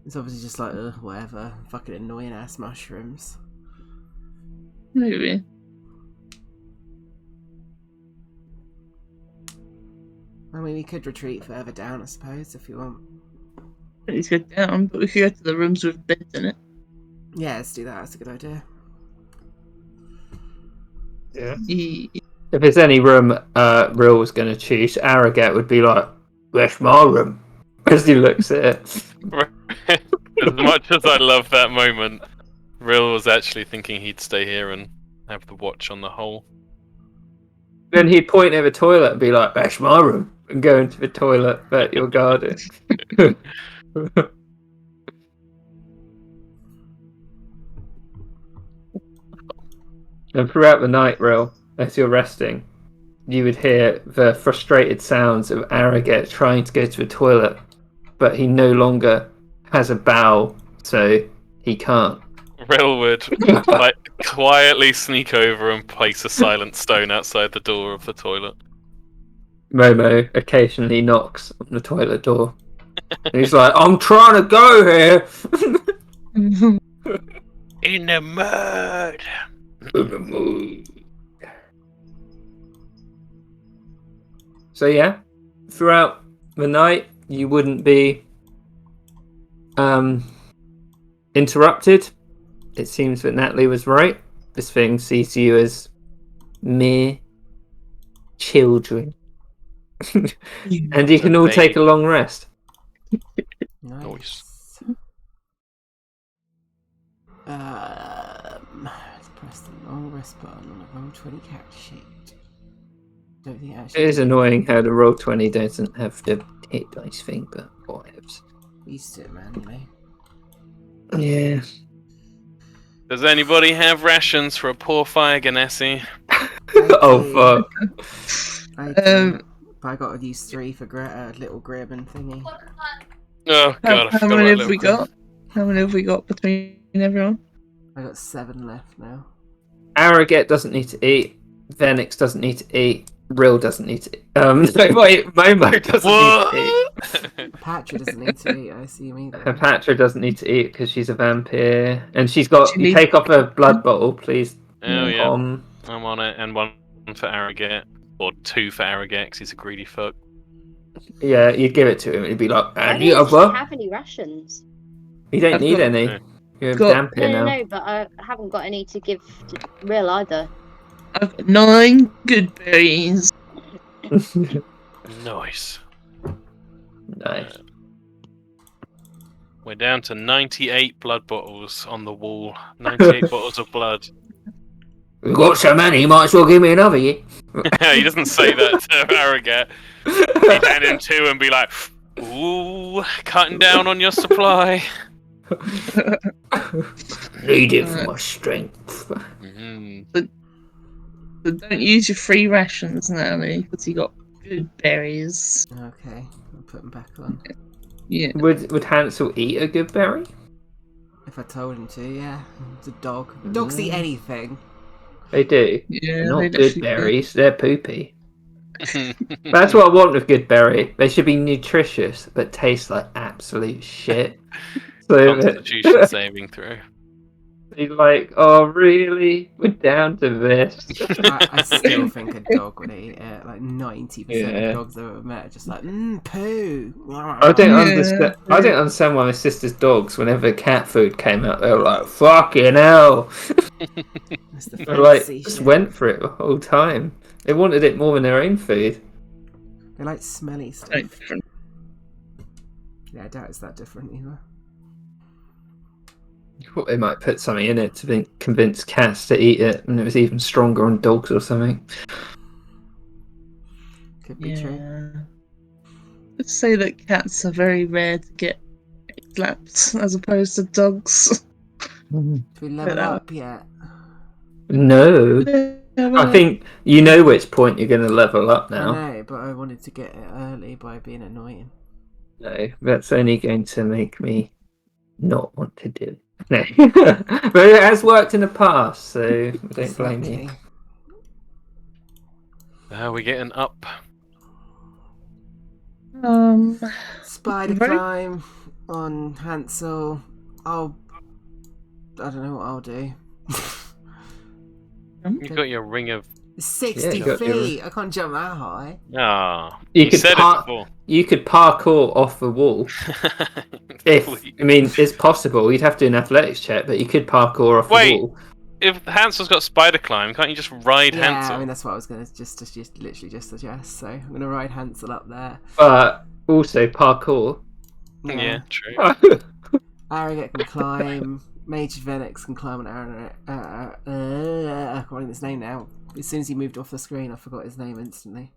It's obviously just like, ugh, whatever. Fucking annoying ass mushrooms. maybe. I mean, we could retreat further down, I suppose, if you want. Let's go down, but we could go to the rooms with beds in it. Yeah, let's do that. That's a good idea. Yeah. Yeah. If there's any room Real was going to choose, Arrogate would be like, "Where's my room?" As he looks at it. As much as I love that moment, Rill was actually thinking he'd stay here and have the watch on the hole. Then he'd point at the toilet and be like, "That's my room," and go into the toilet that you're guarding. And throughout the night, Real, as you're resting, you would hear the frustrated sounds of Arrogate trying to go to the toilet, but he no longer has a bowel, so he can't. Rill would like quietly sneak over and place a silent stone outside the door of the toilet. Momo occasionally knocks on the toilet door. And he's like, "I'm trying to go here." In the mud. So yeah, throughout the night you wouldn't be interrupted. It seems that Natalie was right. This thing sees you as mere children. And you can all take a long rest. Nice. Let's press the long rest button on a Roll20 character sheet. Don't think It actually is annoying how the Roll20 doesn't have the hit dice thing, but whatevs. used to it manually. Yeah. Does anybody have rations for a poor Fire Ganassi? Oh fuck. I do. But I got to use 3 for little Gribben thingy. Oh god, I How forgot many about have we Little got? How many have we got between everyone? I got 7 left now. Arrogate doesn't need to eat. Venix doesn't need to eat. Real doesn't need to eat. Wait, Momo doesn't need to eat. What? Patra doesn't need to eat, I assume either. Patra doesn't need to eat because she's a vampire. And she's got... She You needs- take off her blood bottle, please. Oh yeah, Tom. I'm on it, and 1 for Arrogate, or 2 for Arrogate, 'cause he's a greedy fuck. Yeah, you'd give it to him. He'd be like, I "Any don't actually other?" have any rations. You don't I've need got- any. No. You're a Got- vampire No, now. no, but I haven't got any to give to Real either. I've got 9 good berries. Nice. Nice. We're down to 98 blood bottles on the wall. 98 bottles of blood. We've got so many, might as well give me another, yeah? He doesn't say that to Arrogate. He'd hand him 2 and be like, "Ooh, cutting down on your supply." Need it for my strength. Mm. But don't use your free rations, Natalie, because you got good berries. Okay, I'll put them back on. Yeah. Would Hansel eat a good berry? If I told him to, yeah. It's a dog. Dogs eat anything. They do. Yeah, Not they'd good actually- berries, they're poopy. That's what I want with good berry. They should be nutritious, but taste like absolute shit. So Constitution saving throw. he's like, "Oh really? We're down to this." I still think a dog would eat it. Like 90% Yeah. of dogs I've ever met are just like, poo. I don't Yeah. understand. I don't understand why my sister's dogs, whenever cat food came out, they were like, "Fucking hell!" It's the They like fancy just shit. went for it the whole time. They wanted it more than their own food. They like smelly stuff. Like different. Yeah, I doubt it's that different either. I thought they might put something in it to convince cats to eat it, and it was even stronger on dogs or something. Could be true. Yeah. Let's say that cats are very rare to get slapped as opposed to dogs. Do we level But, up yet? No, I think you know which point you're going to level up now. I know, but I wanted to get it early by being annoying. No, that's only going to make me not want to do it. No, but it has worked in the past, so don't blame you. Exactly. Are we getting up? Spider Ready? climb on Hansel. I don't know what I'll do. You've got your ring of... It's 60 you got your- feet. I can't jump that high. Ah, You you could said park- it before. You could parkour off the wall. If Please. I mean, it's possible. You'd have to do an athletics check, but you could parkour off Wait. the wall. If Hansel's got spider climb, can't you just ride Yeah, Hansel? I mean that's what I was gonna just literally just suggest. So I'm gonna ride Hansel up there. But also parkour. Yeah, true. Arrogate can climb. Mage Venex can climb on Arrogate. I can't remember his name now. As soon as he moved off the screen, I forgot his name instantly.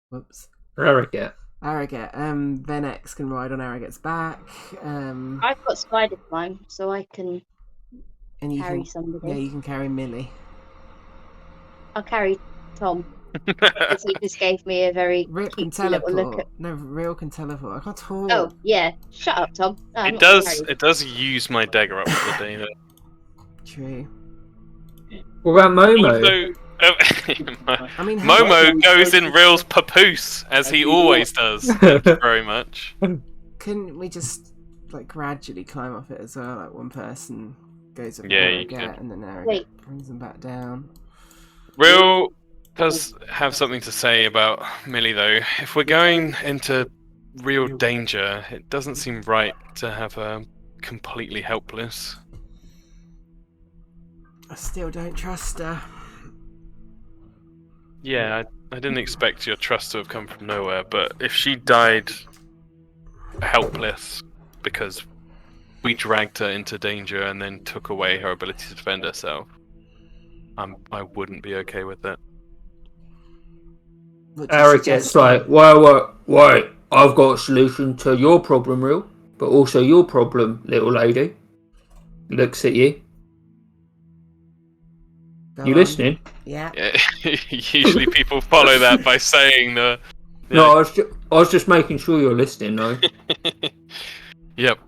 Whoops. Arrogate. Arrogate. Venex can ride on Arrogate's back. I've got spider climb, so I can And you carry can, somebody. yeah, you can carry Millie. I'll carry Tom. Because he just gave me a very Rip can cutesy little look teleport. at. No, Real can teleport. I can't talk. Oh yeah, shut up, Tom. No, I'm It not does. carrying. It does use my dagger up for the day. Though. True. What about Momo? Also, I mean, Momo goes in Real's papoose as he always does. Thank you very much. couldn't we just like gradually climb off it as well? Like one person goes up Yeah, you Arrogate could. and then Arrogate Wait. brings them back down. Real does have something to say about Millie, though. If we're going into real danger, it doesn't seem right to have her completely helpless. I still don't trust her. Yeah, I didn't expect your trust to have come from nowhere, but if she died helpless because we dragged her into danger and then took away her ability to defend herself, I wouldn't be okay with that. What do you Arrogate's suggest? like, wait, I've got a solution to your problem, Real, but also your problem, little lady. Looks at you. Go You on. listening? Yeah. Usually people follow that by saying the... No, I was just making sure you're listening, though. Yep.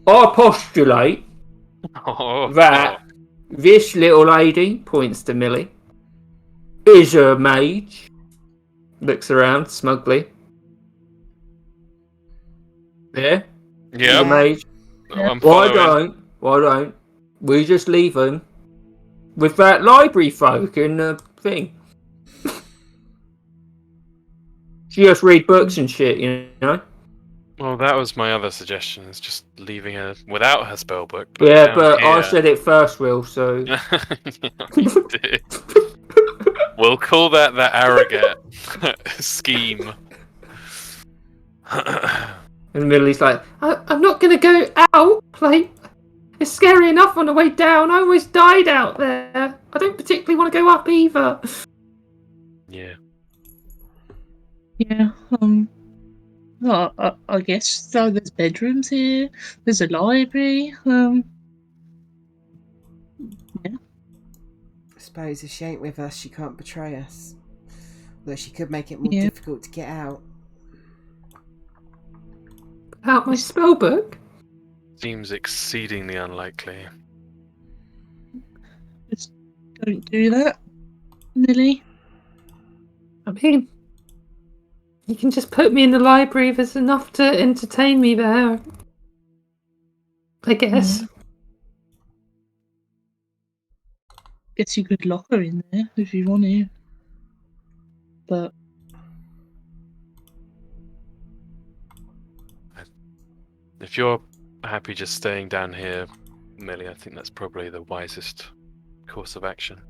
I postulate Oh, that this little lady, points to Millie, is a mage. Looks around smugly. There, Yep. a mage. I'm Why following. don't we just leave them with that library folk in the thing? She just read books and shit, you know? Well, that was my other suggestion, is just leaving her without her spellbook. Yeah, down but I here- said it first, Will, so... You did. We'll call that the arrogate scheme. And Millie's like, I'm not going to go out. Like, it's scary enough on the way down. I almost died out there. I don't particularly want to go up either. Yeah. Yeah. Well, I guess so. There's bedrooms here. There's a library. I suppose if she ain't with us, she can't betray us. Though she could make it more Yeah. difficult to get out. Out my spell book? Seems exceedingly unlikely. Just don't do that, Millie. I mean, you can just put me in the library. There's enough to entertain me there. I guess. Guess you could lock her in there if you want to. But If you're happy just staying down here, Millie, I think that's probably the wisest course of action.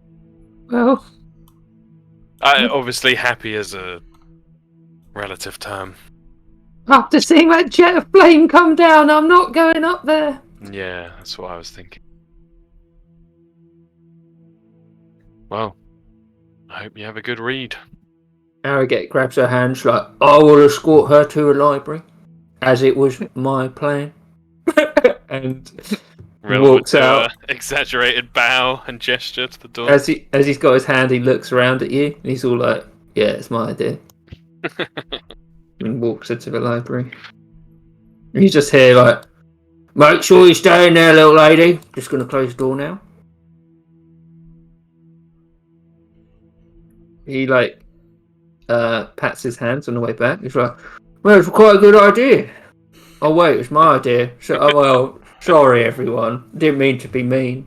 Well, Obviously, happy is a relative term. after seeing that jet of flame come down, I'm not going up there. Yeah, that's what I was thinking. Well, I hope you have a good read. Arrogate grabs her hand. She's like, I will escort her to a library, as it was my plan. And Real walks would do out. a exaggerated bow and gesture to the door. As he's got his hand, he looks around at you, and he's all like, "Yeah, it's my idea," and walks into the library. And you just hear like, "Make sure you stay in there, little lady. Just gonna close the door now." He like pats his hands on the way back. He's like, "Well, it's quite a good idea." Oh wait, it's my idea. So, oh well, sorry everyone. Didn't mean to be mean.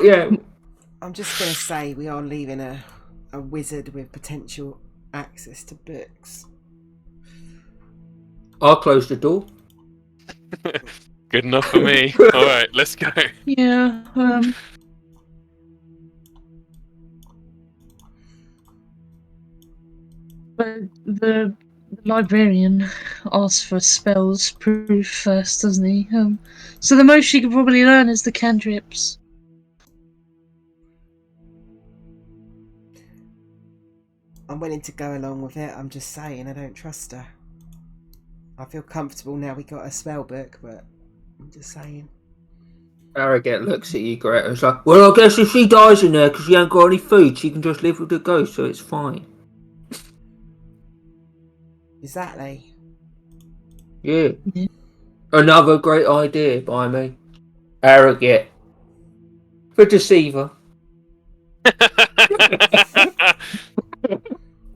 Yeah. I'm just gonna say we are leaving a wizard with potential access to books. I'll close the door. Good enough for me. All right, let's go. Yeah, but the librarian asks for spells proof first, doesn't he? So the most she could probably learn is the cantrips. I'm willing to go along with it. I'm just saying, I don't trust her. I feel comfortable now we got a spell book, but I'm just saying. Arrogate looks at you, Greta. It's like, well, I guess if she dies in there because she ain't got any food, she can just live with the ghost, so it's fine. Exactly. Yeah. Yeah. Another great idea by me. Arrogate. The deceiver.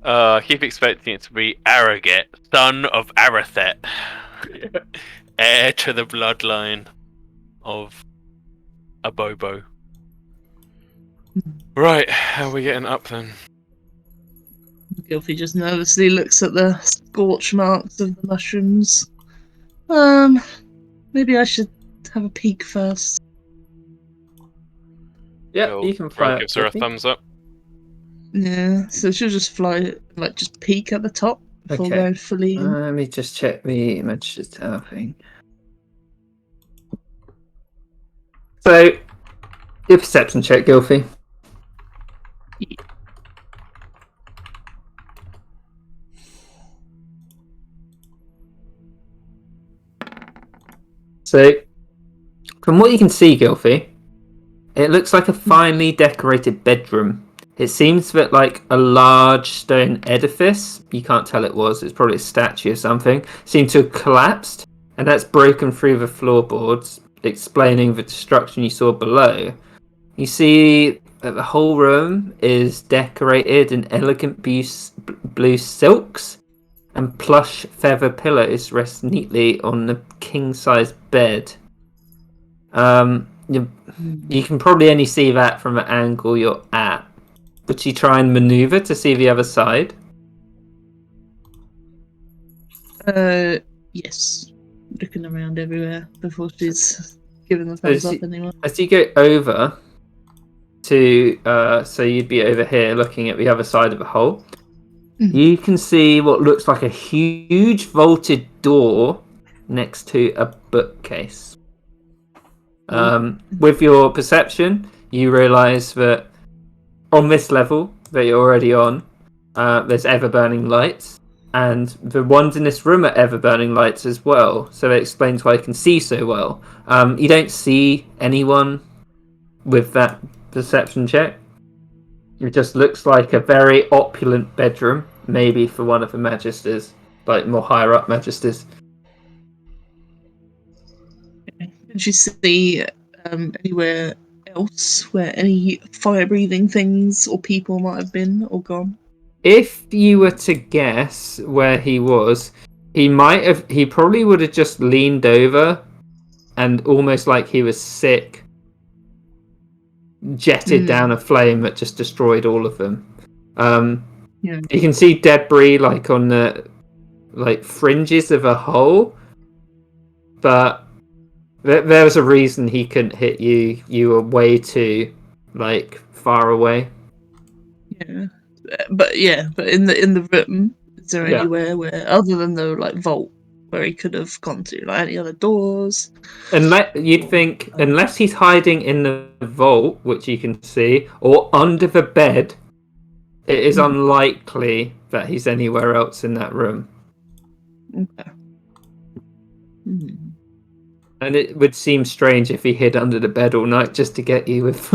I keep expecting it to be Arrogate, son of Arathet, heir to the bloodline of a Bobo. Right, how are we getting up then? Gilfy just nervously looks at the scorch marks of the mushrooms. Maybe I should have a peek first. Yeah, Bill you can fly up. gives her a Sophie. thumbs up. Yeah, so she'll just fly, like, just peek at the top before Okay. going fully in. Let me just check the Magister's Tower thing. So, your perception check, Gilfy. So, from what you can see, Gilfy, it looks like a finely decorated bedroom. It seems that like a large stone edifice, you can't tell it was, it's probably a statue or something, seemed to have collapsed, and that's broken through the floorboards, explaining the destruction you saw below. You see that the whole room is decorated in elegant blue silks, and plush feather pillows rest neatly on the king-size bed. You can probably only see that from the angle you're at. Would you try and maneuver to see the other side? Yes. Looking around everywhere before she's given the So thumbs up anyway. as you go over to, so you'd be over here looking at the other side of the hole, you can see what looks like a huge vaulted door next to a bookcase. With your perception, you realise that on this level that you're already on, there's ever-burning lights, and the ones in this room are ever-burning lights as well, so that explains why you can see so well. You don't see anyone with that perception check. It just looks like a very opulent bedroom, maybe for one of the Magisters, like more higher-up Magisters. Did you see anywhere else where any fire-breathing things or people might have been or gone? If you were to guess where he was, he probably would have just leaned over and almost like he was sick, jetted down a flame that just destroyed all of them. Yeah. You can see debris like on the fringes of a hole, but there was a reason he couldn't hit you. You were way too far away. Yeah. But in the room, is there Yeah. anywhere where, other than the vault, where he could have gone to, any other doors? Unless he's hiding in the vault, which you can see, or under the bed, it is unlikely that he's anywhere else in that room. Okay. And it would seem strange if he hid under the bed all night just to get you with.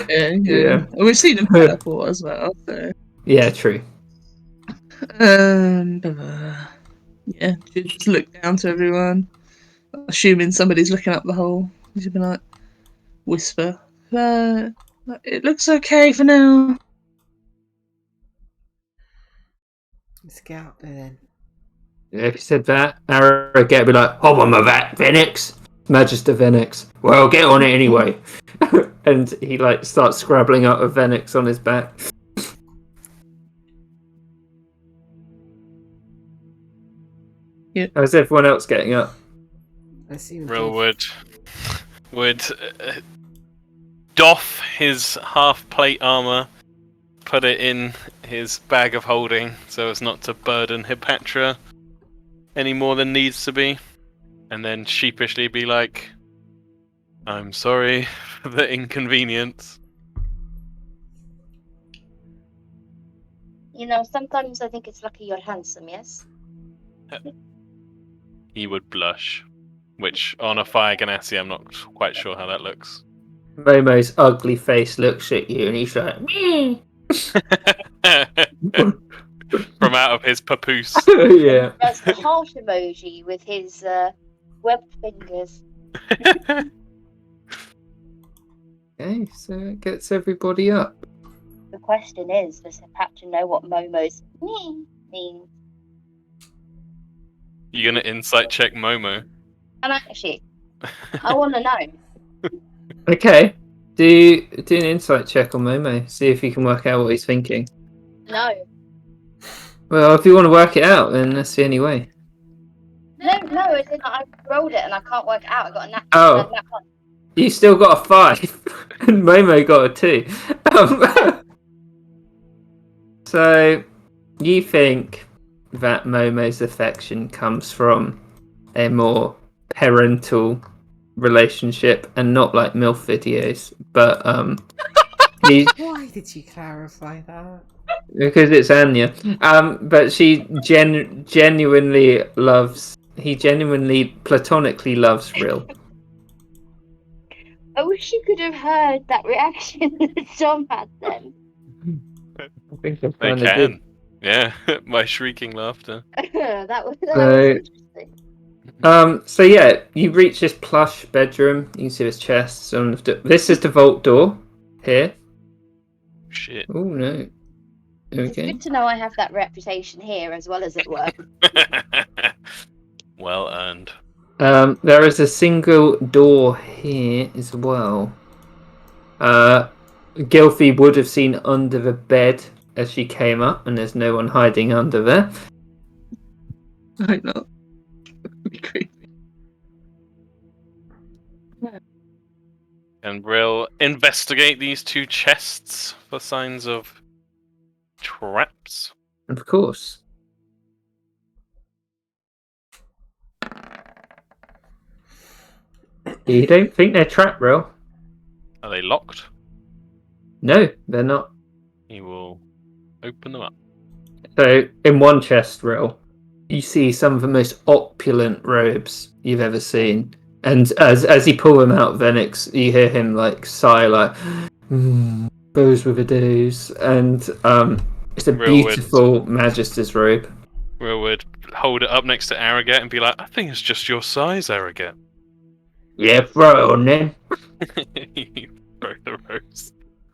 Yeah. And we've seen him teleport as well. So. Yeah, true. Yeah, just look down to everyone, assuming somebody's looking up the hole. She'd be like, whisper, "It looks okay for now." Let's get up there then. Yeah, if he said that, Arrogate would be like, "Hop on my back, Phoenix, Magister Phoenix. Well, get on it anyway." And he starts scrabbling out a Phoenix on his back. How's everyone else getting up? I assume Rill Div- would doff his half plate armor, put it in his bag of holding so as not to burden Hipatra any more than needs to be, and then sheepishly be like, "I'm sorry for the inconvenience." You know, sometimes I think it's lucky you're handsome, yes? He would blush, which on a Fire Ganassi I'm not quite sure how that looks. Momo's ugly face looks at you and he's like, "Meh." From out of his papoose. Yeah. There's the heart emoji with his webbed fingers. Okay, so it gets everybody up. The question is, does Hipatra know what Momo's means? You're gonna insight check Momo. And actually, I want to know. Okay. Do an insight check on Momo. See if you can work out what he's thinking. No. Well, if you want to work it out, then that's the only way. No, it's in, I rolled it and I can't work it out. I got a nat Oh. a nat one. You still got a 5, and Momo got a 2. So, you think that Momo's affection comes from a more parental relationship and not like MILF videos, but he, Why did you clarify that? because it's Anya. But she genuinely loves. He genuinely, platonically loves Rill. I wish you could have heard that reaction that Tom had then. I think I've They kinda can. did. Yeah, my shrieking laughter. that was So- interesting. So yeah, you reach this plush bedroom. You can see his chest. This is the vault door here. Shit. Oh no. It's Okay. good to know I have that reputation here as well as at work. Well earned. There is a single door here as well. Gilfie would have seen under the bed as she came up, and there's no one hiding under there. I know. That'd be creepy. And we'll investigate these two chests for signs of traps. Of course. You don't think they're trapped, Rill? Are they locked? No, they're not. He will open them up. So, in one chest, Rill, you see some of the most opulent robes you've ever seen. And as you pull them out, Venix, you hear him like sigh, like, those were the days. And it's a Real beautiful Magister's robe. Will would hold it up next to Arrogate and be like, I think it's just your size, Arrogate. Yeah, throw it on then. You throw the rose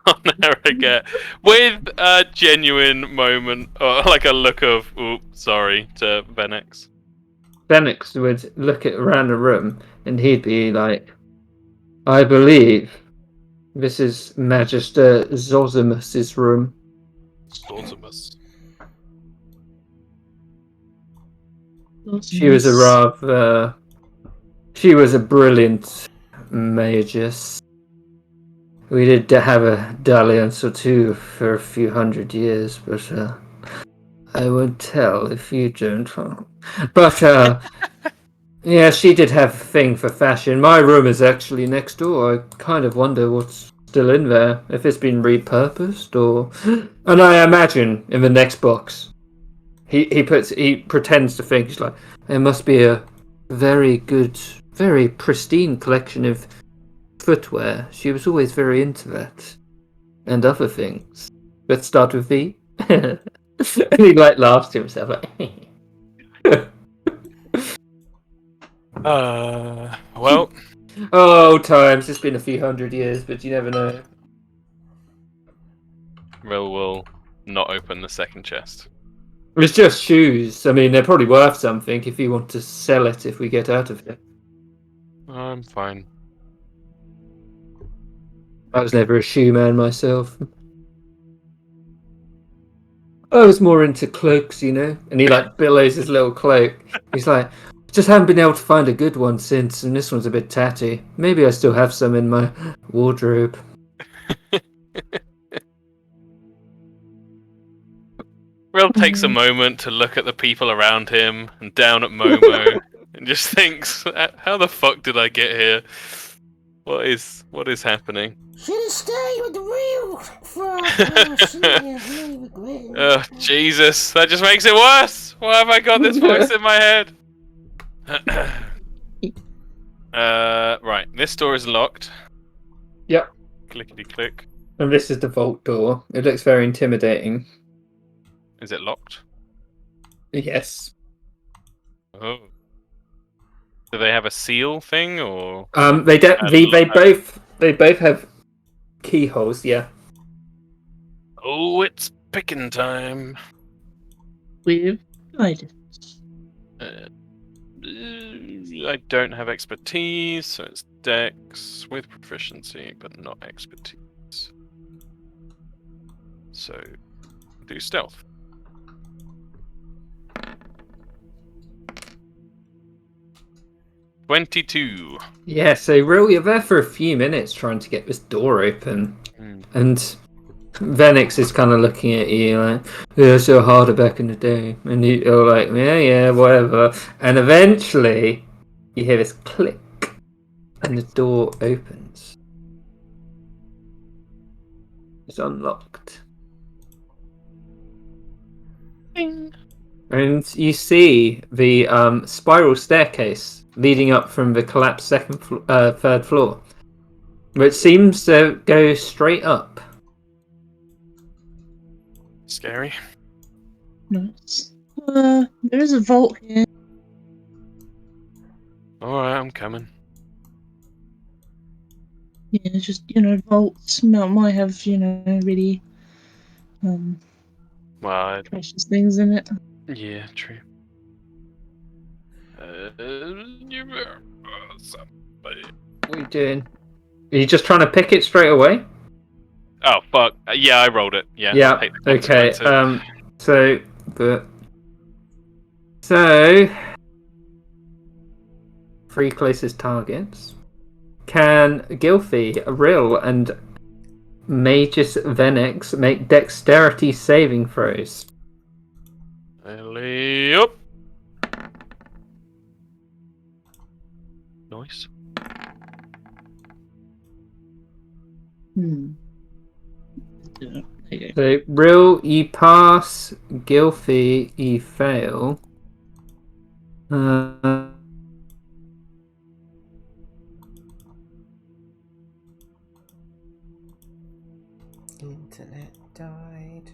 on Arrogate with a genuine moment, or like a look of, "Oop, sorry," to Venix. Venix would look around the room and he'd be like, I believe this is Magister Zosimus's room. Zosimus. She was she was a brilliant magus. We did have a dalliance or two for a few hundred years, but I won't tell if you don't. But yeah, she did have a thing for fashion. My room is actually next door. I kind of wonder what's still in there, if it's been repurposed or. And I imagine in the next box, he pretends to think, he's like, there must be a very good, very pristine collection of footwear. She was always very into that and other things. Let's start with V. And he like laughs to himself like. Well, Oh, times. It's been a few hundred years, but you never know. Rill will not open the second chest. It's just shoes. I mean, they're probably worth something if you want to sell it if we get out of here. I'm fine. I was never a shoe man myself. I was more into cloaks, you know. And he like billows his little cloak. He's like, just haven't been able to find a good one since, and this one's a bit tatty. Maybe I still have some in my wardrobe. Rill takes a moment to look at the people around him and down at Momo and just thinks, how the fuck did I get here? What is happening? Should have stayed with the real frog. Oh, shit, I really regret it. Oh, Jesus, that just makes it worse! Why have I got this voice in my head? Right, this door is locked. Yep. Clickety click. And this is the vault door. It looks very intimidating. Is it locked? Yes. Oh. Do they have a seal thing, or...? They both have keyholes. Yeah. Oh, it's picking time. With guidance. I don't have expertise, so it's Dex with proficiency, but not expertise. So, do stealth. $22. Yeah. So really, you're there for a few minutes trying to get this door open, and Venix is kind of looking at you like, "Yeah, so harder back in the day," and you're like, "Yeah, whatever." And eventually, you hear this click, and the door opens. It's unlocked. Ding. And you see the spiral staircase leading up from the collapsed third floor, which seems to go straight up. Scary. Nice. There is a vault here. Alright, I'm coming. Yeah, just, vaults might have, really Well, precious things in it. yeah, true. Somebody. What are you doing? Are you just trying to pick it straight away? Oh, fuck. Yeah, I rolled it. Yeah. Yeah. take the Okay. consequences. So, three closest targets. Can Gilfie, Rill, and Magus Venix make dexterity saving throws? Alley-oop. Nice. Yeah, there you go. So, Rill, you pass. Gilfie, you fail. Internet died.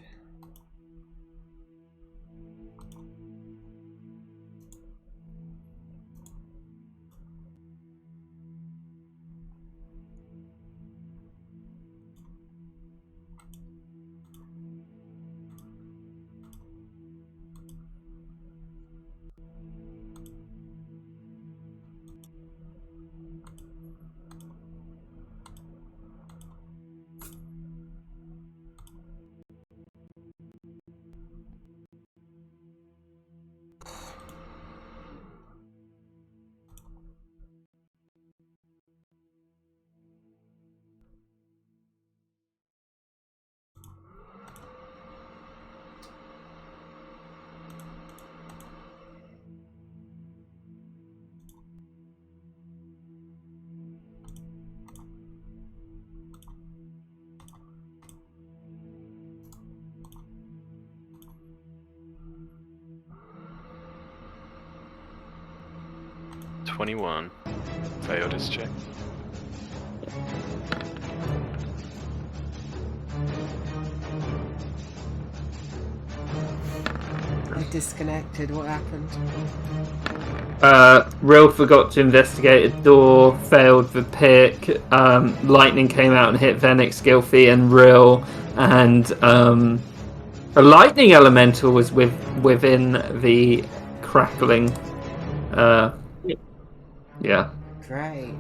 $21. Failed his check. I disconnected. What happened? Rill forgot to investigate a door, failed the pick. Lightning came out and hit Venix, Gilfie, and Rill, and a lightning elemental was within the crackling. Yeah. Great.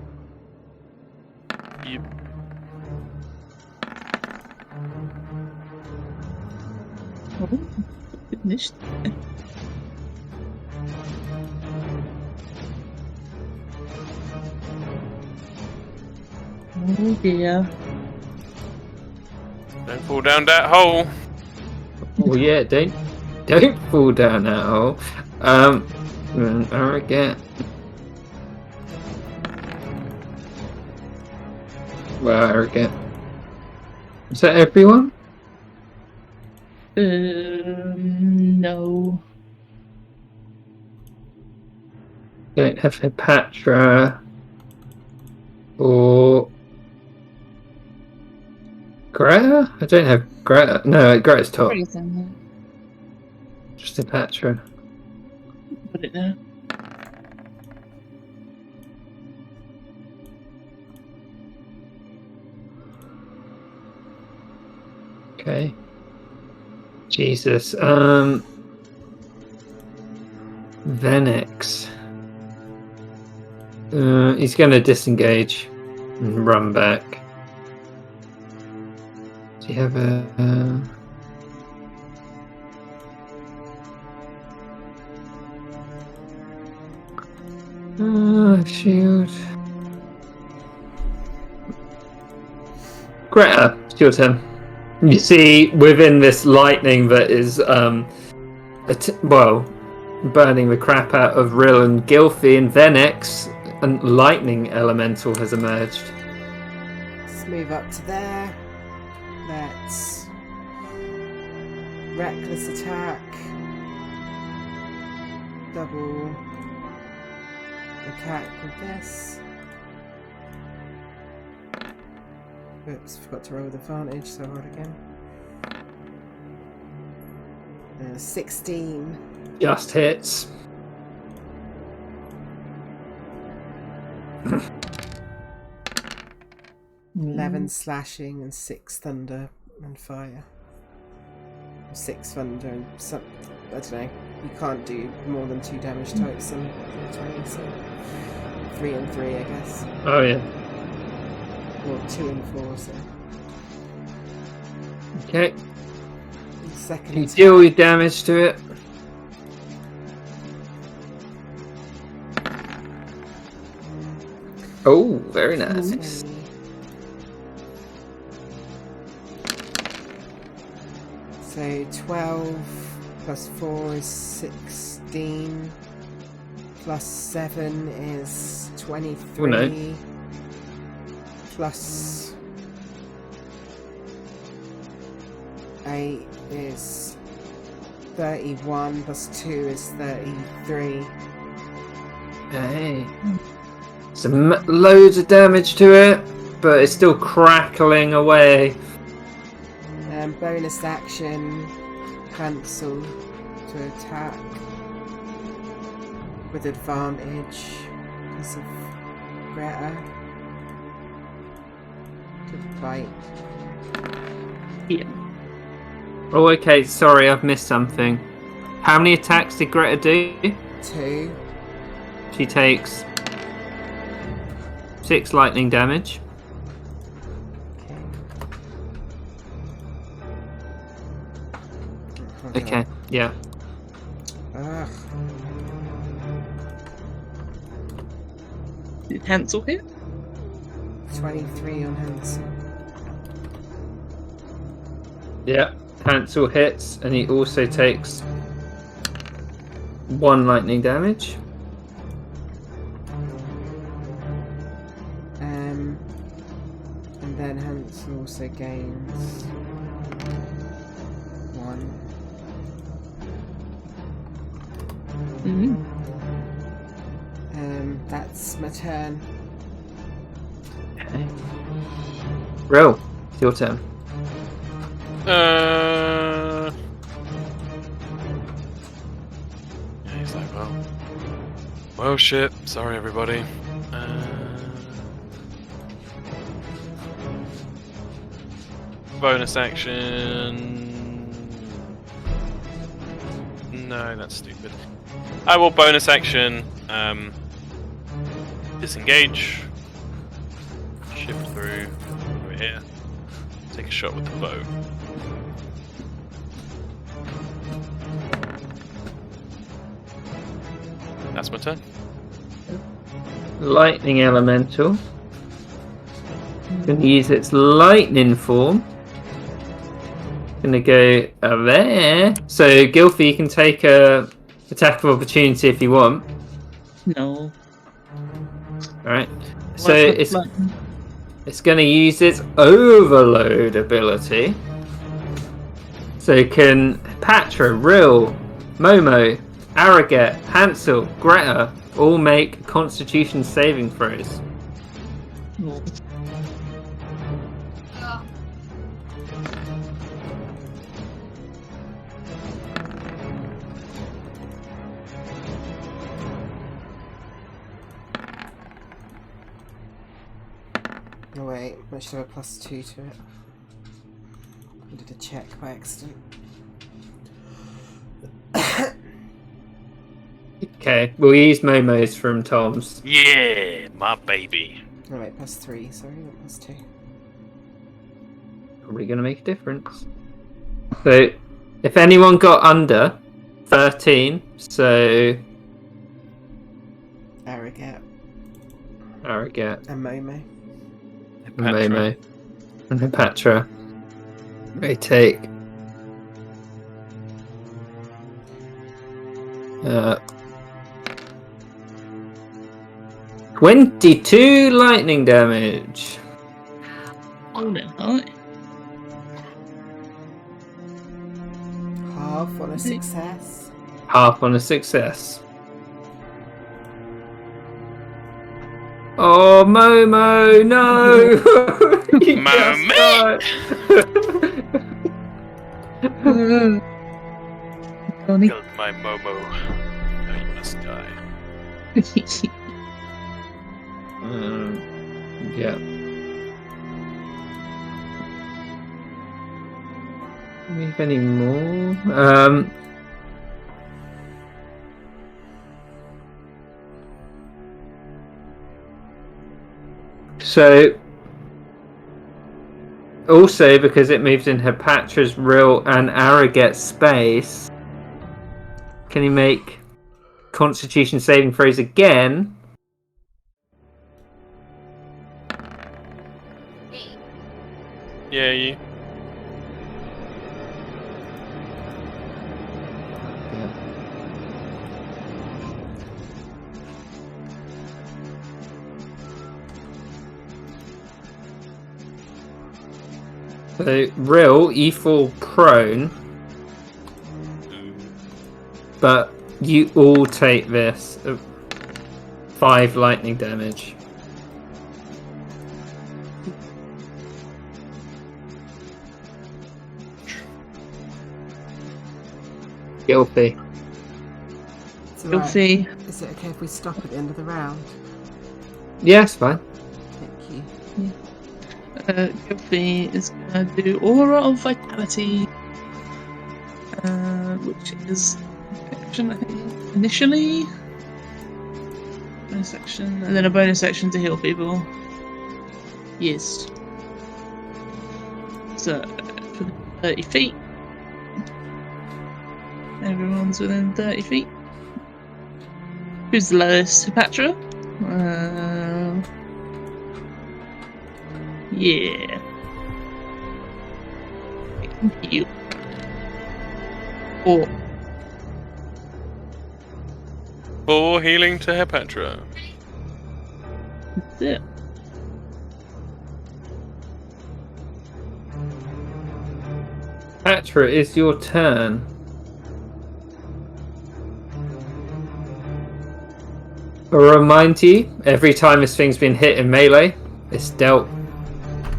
Oh, goodness. Oh dear. Don't fall down that hole. Oh yeah, don't fall down that hole. Arrogant. Well, arrogant. Is that everyone? No. Don't have Hepatra or Greta? I don't have Greta. No, Greta's top. Pretty's in there. Just Hepatra. Put it there. Okay. Jesus. Venix. He's gonna disengage and run back. Do you have a? Shield. Greta, it's your turn. You see, within this lightning that is, burning the crap out of Rill and Gilfie and Venix, a lightning elemental has emerged. Let's move up to there. Let's reckless attack. Double attack with this. Oops, forgot to roll with advantage, so hard again. 16. Just hits. Mm. 11 slashing and 6 thunder and fire. 6 thunder and some. I don't know. You can't do more than 2 damage types on 20, so 3 and 3, I guess. Oh yeah. Or 2 and 4, so. Okay. Second. You deal your damage to it. Oh, very nice. So 12 plus 4 is 16. Plus 7 is 23. Oh, no. Plus 8 is 31. Plus 2 is 33. Hey. Some loads of damage to it, but it's still crackling away. Bonus action, cancel to attack with advantage because of Greta. To bite. Yeah. Oh, okay, sorry, I've missed something. How many attacks did Greta do? 2. She takes 6 lightning damage. Okay, yeah. Ugh. Did Hansel hit? 23 on Hansel. Yeah. Hansel hits, and he also takes 1 lightning damage. And then Hansel also gains 1. Mm-hmm. That's my turn. Okay. Rill, it's your turn. Yeah, he's like, well, shit. Sorry, everybody. Bonus action. No, that's stupid. I will bonus action. Disengage. Shift through over here. Take a shot with the bow. That's my turn. Lightning Elemental. Gonna use its lightning form. Gonna go there. So Gilfie, you can take a attack of opportunity if you want. No. Alright. So What's it's the button? it's gonna use its overload ability. So can Patra, Rill, Momo, Arrogate, Hansel, Greta all make Constitution saving throws? No. Oh wait, I should have a +2 to it. I did a check by accident. Okay, we'll use Momo's from Tom's. Yeah, my baby. Oh wait, +3, sorry, not +2. Probably gonna make a difference. So if anyone got under 13, so Arrogate Arrogate, and Momo. Momo, and then Patra. They take 22 lightning damage. Oh no. Alright. Half on a success. Half on a success. Oh, Momo, no! You just died. Tony. Killed my Momo. Now you must die. Yeah. Do we have any more? So, also because it moved in Patra's, Rill, and Arrogate space, can he make Constitution saving throws again? Yeah, you. So, Rill, you fall prone, but you all take this 5 lightning damage. Guilty. It's You'll alright. see. Is it okay if we stop at the end of the round? Yes, fine. Thank you. Gilfie is gonna do Aura of Vitality, which is action, I think, initially. Bonus action, and then a bonus action to heal people. Yes. So, for 30 feet. Everyone's within 30 feet. Who's the lowest? Patra? Yeah. You. Or 4 healing to Hepatra. that's it. Patra, it's your turn. I'll remind you, every time this thing's been hit in melee, it's dealt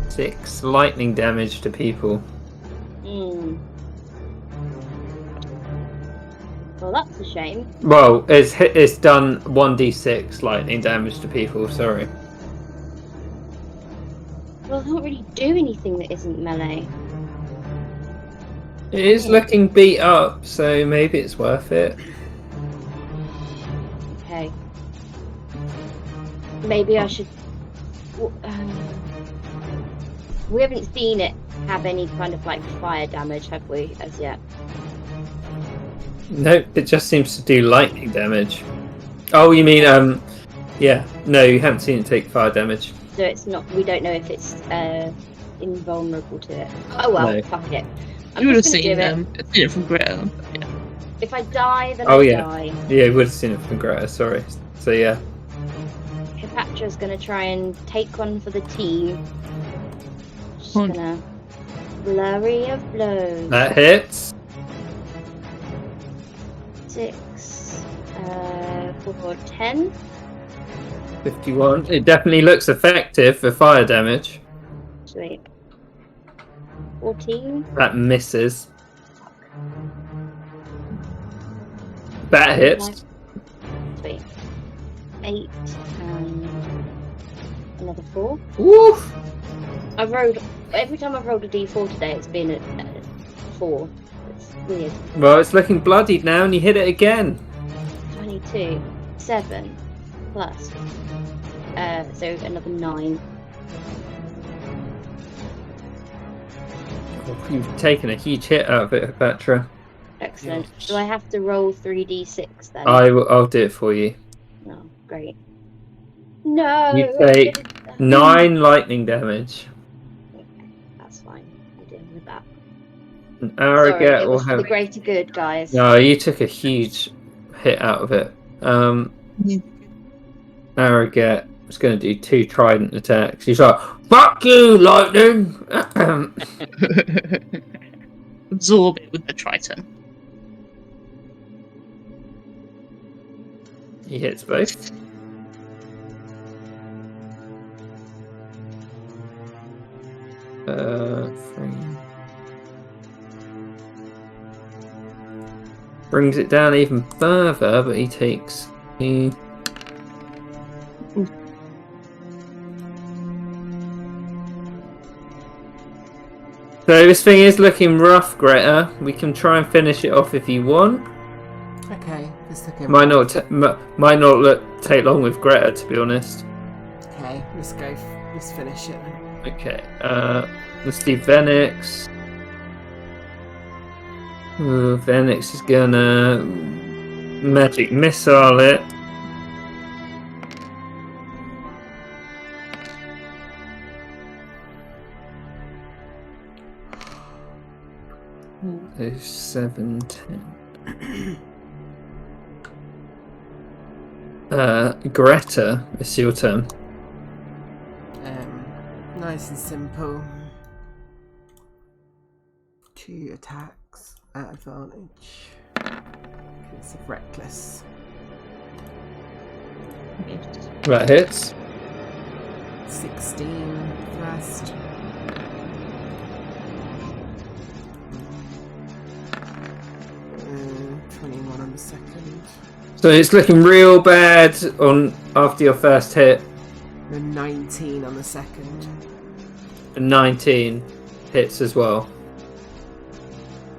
6 lightning damage to people. Well, that's a shame. Well, it's done 1d6 lightning damage to people, sorry. Well, I don't really do anything that isn't melee. It is looking beat up, so maybe it's worth it. Okay. Maybe I should. We haven't seen it have any kind of like fire damage, have we, as yet? Nope, it just seems to do lightning damage. Oh, you mean yeah? No, you haven't seen it take fire damage. So it's not. We don't know if it's invulnerable to it. Oh well, No. fuck it. I'm You would have just gonna seen do it. seen it from Greta. Yeah. If I die, then Oh, I yeah. die. Yeah, you would have seen it from Greta. Sorry. So yeah, Cleopatra's gonna try and take one for the team. She's Oh. gonna flurry of blows. that hits. 6 for 10. 51. It definitely looks effective for fire damage. Sweet. 14. That misses. That hits. Sweet. 8 and another 4. Woof. I've rolled every time I've rolled a d4 today. It's been a 4. It's weird. Well, it's looking bloodied now, and you hit it again. 22, 7 plus. So another 9. Oh, you've taken a huge hit out of it, Petra. Excellent. Yes. Do I have to roll 3d6 then? I'll do it for you. No, great. No. You I take didn't- 9 lightning damage. Okay, that's fine. I'm dealing with that. An Sorry, arrogate it will was for the have. greater good, guys. No, you took a huge hit out of it. Arrogate was going to do 2 trident attacks. He's like, "Fuck you, lightning!" Absorb it with the Triton. He hits both. Three. Brings it down even further, but he takes. So this thing is looking rough, Greta. We can try and finish it off if you want. Okay, this looking Might not take long with Greta, to be honest. Okay, let's finish it then. Okay, let's do Venix. Venix is gonna magic missile it. So 7, 10. Greta, it's your turn. Nice and simple. 2 attacks at advantage. It's reckless. That hits. 16 first. Uh, 21 on the second. So it's looking real bad after your first hit. And 19 on the second. And 19 hits as well.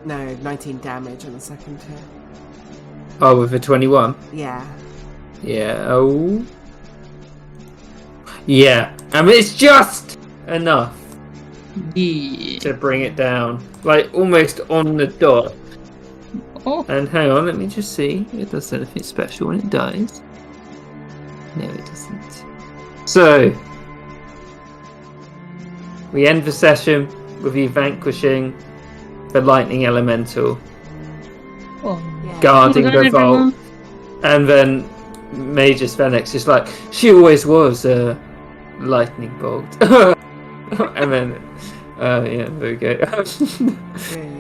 No, 19 damage on the second hit. Oh, with a 21. Yeah. Yeah. Oh. Yeah. I mean, it's just enough Yeah. to bring it down, like almost on the dot. Oh, And hang on, let me just see. It does anything special when it dies. No, it doesn't. So, we end the session with you vanquishing the lightning elemental, oh. Yeah. guarding Well the done, vault, everyone. and then Magus Venix is like, she always was a lightning bolt. And then, yeah, there we go. Good.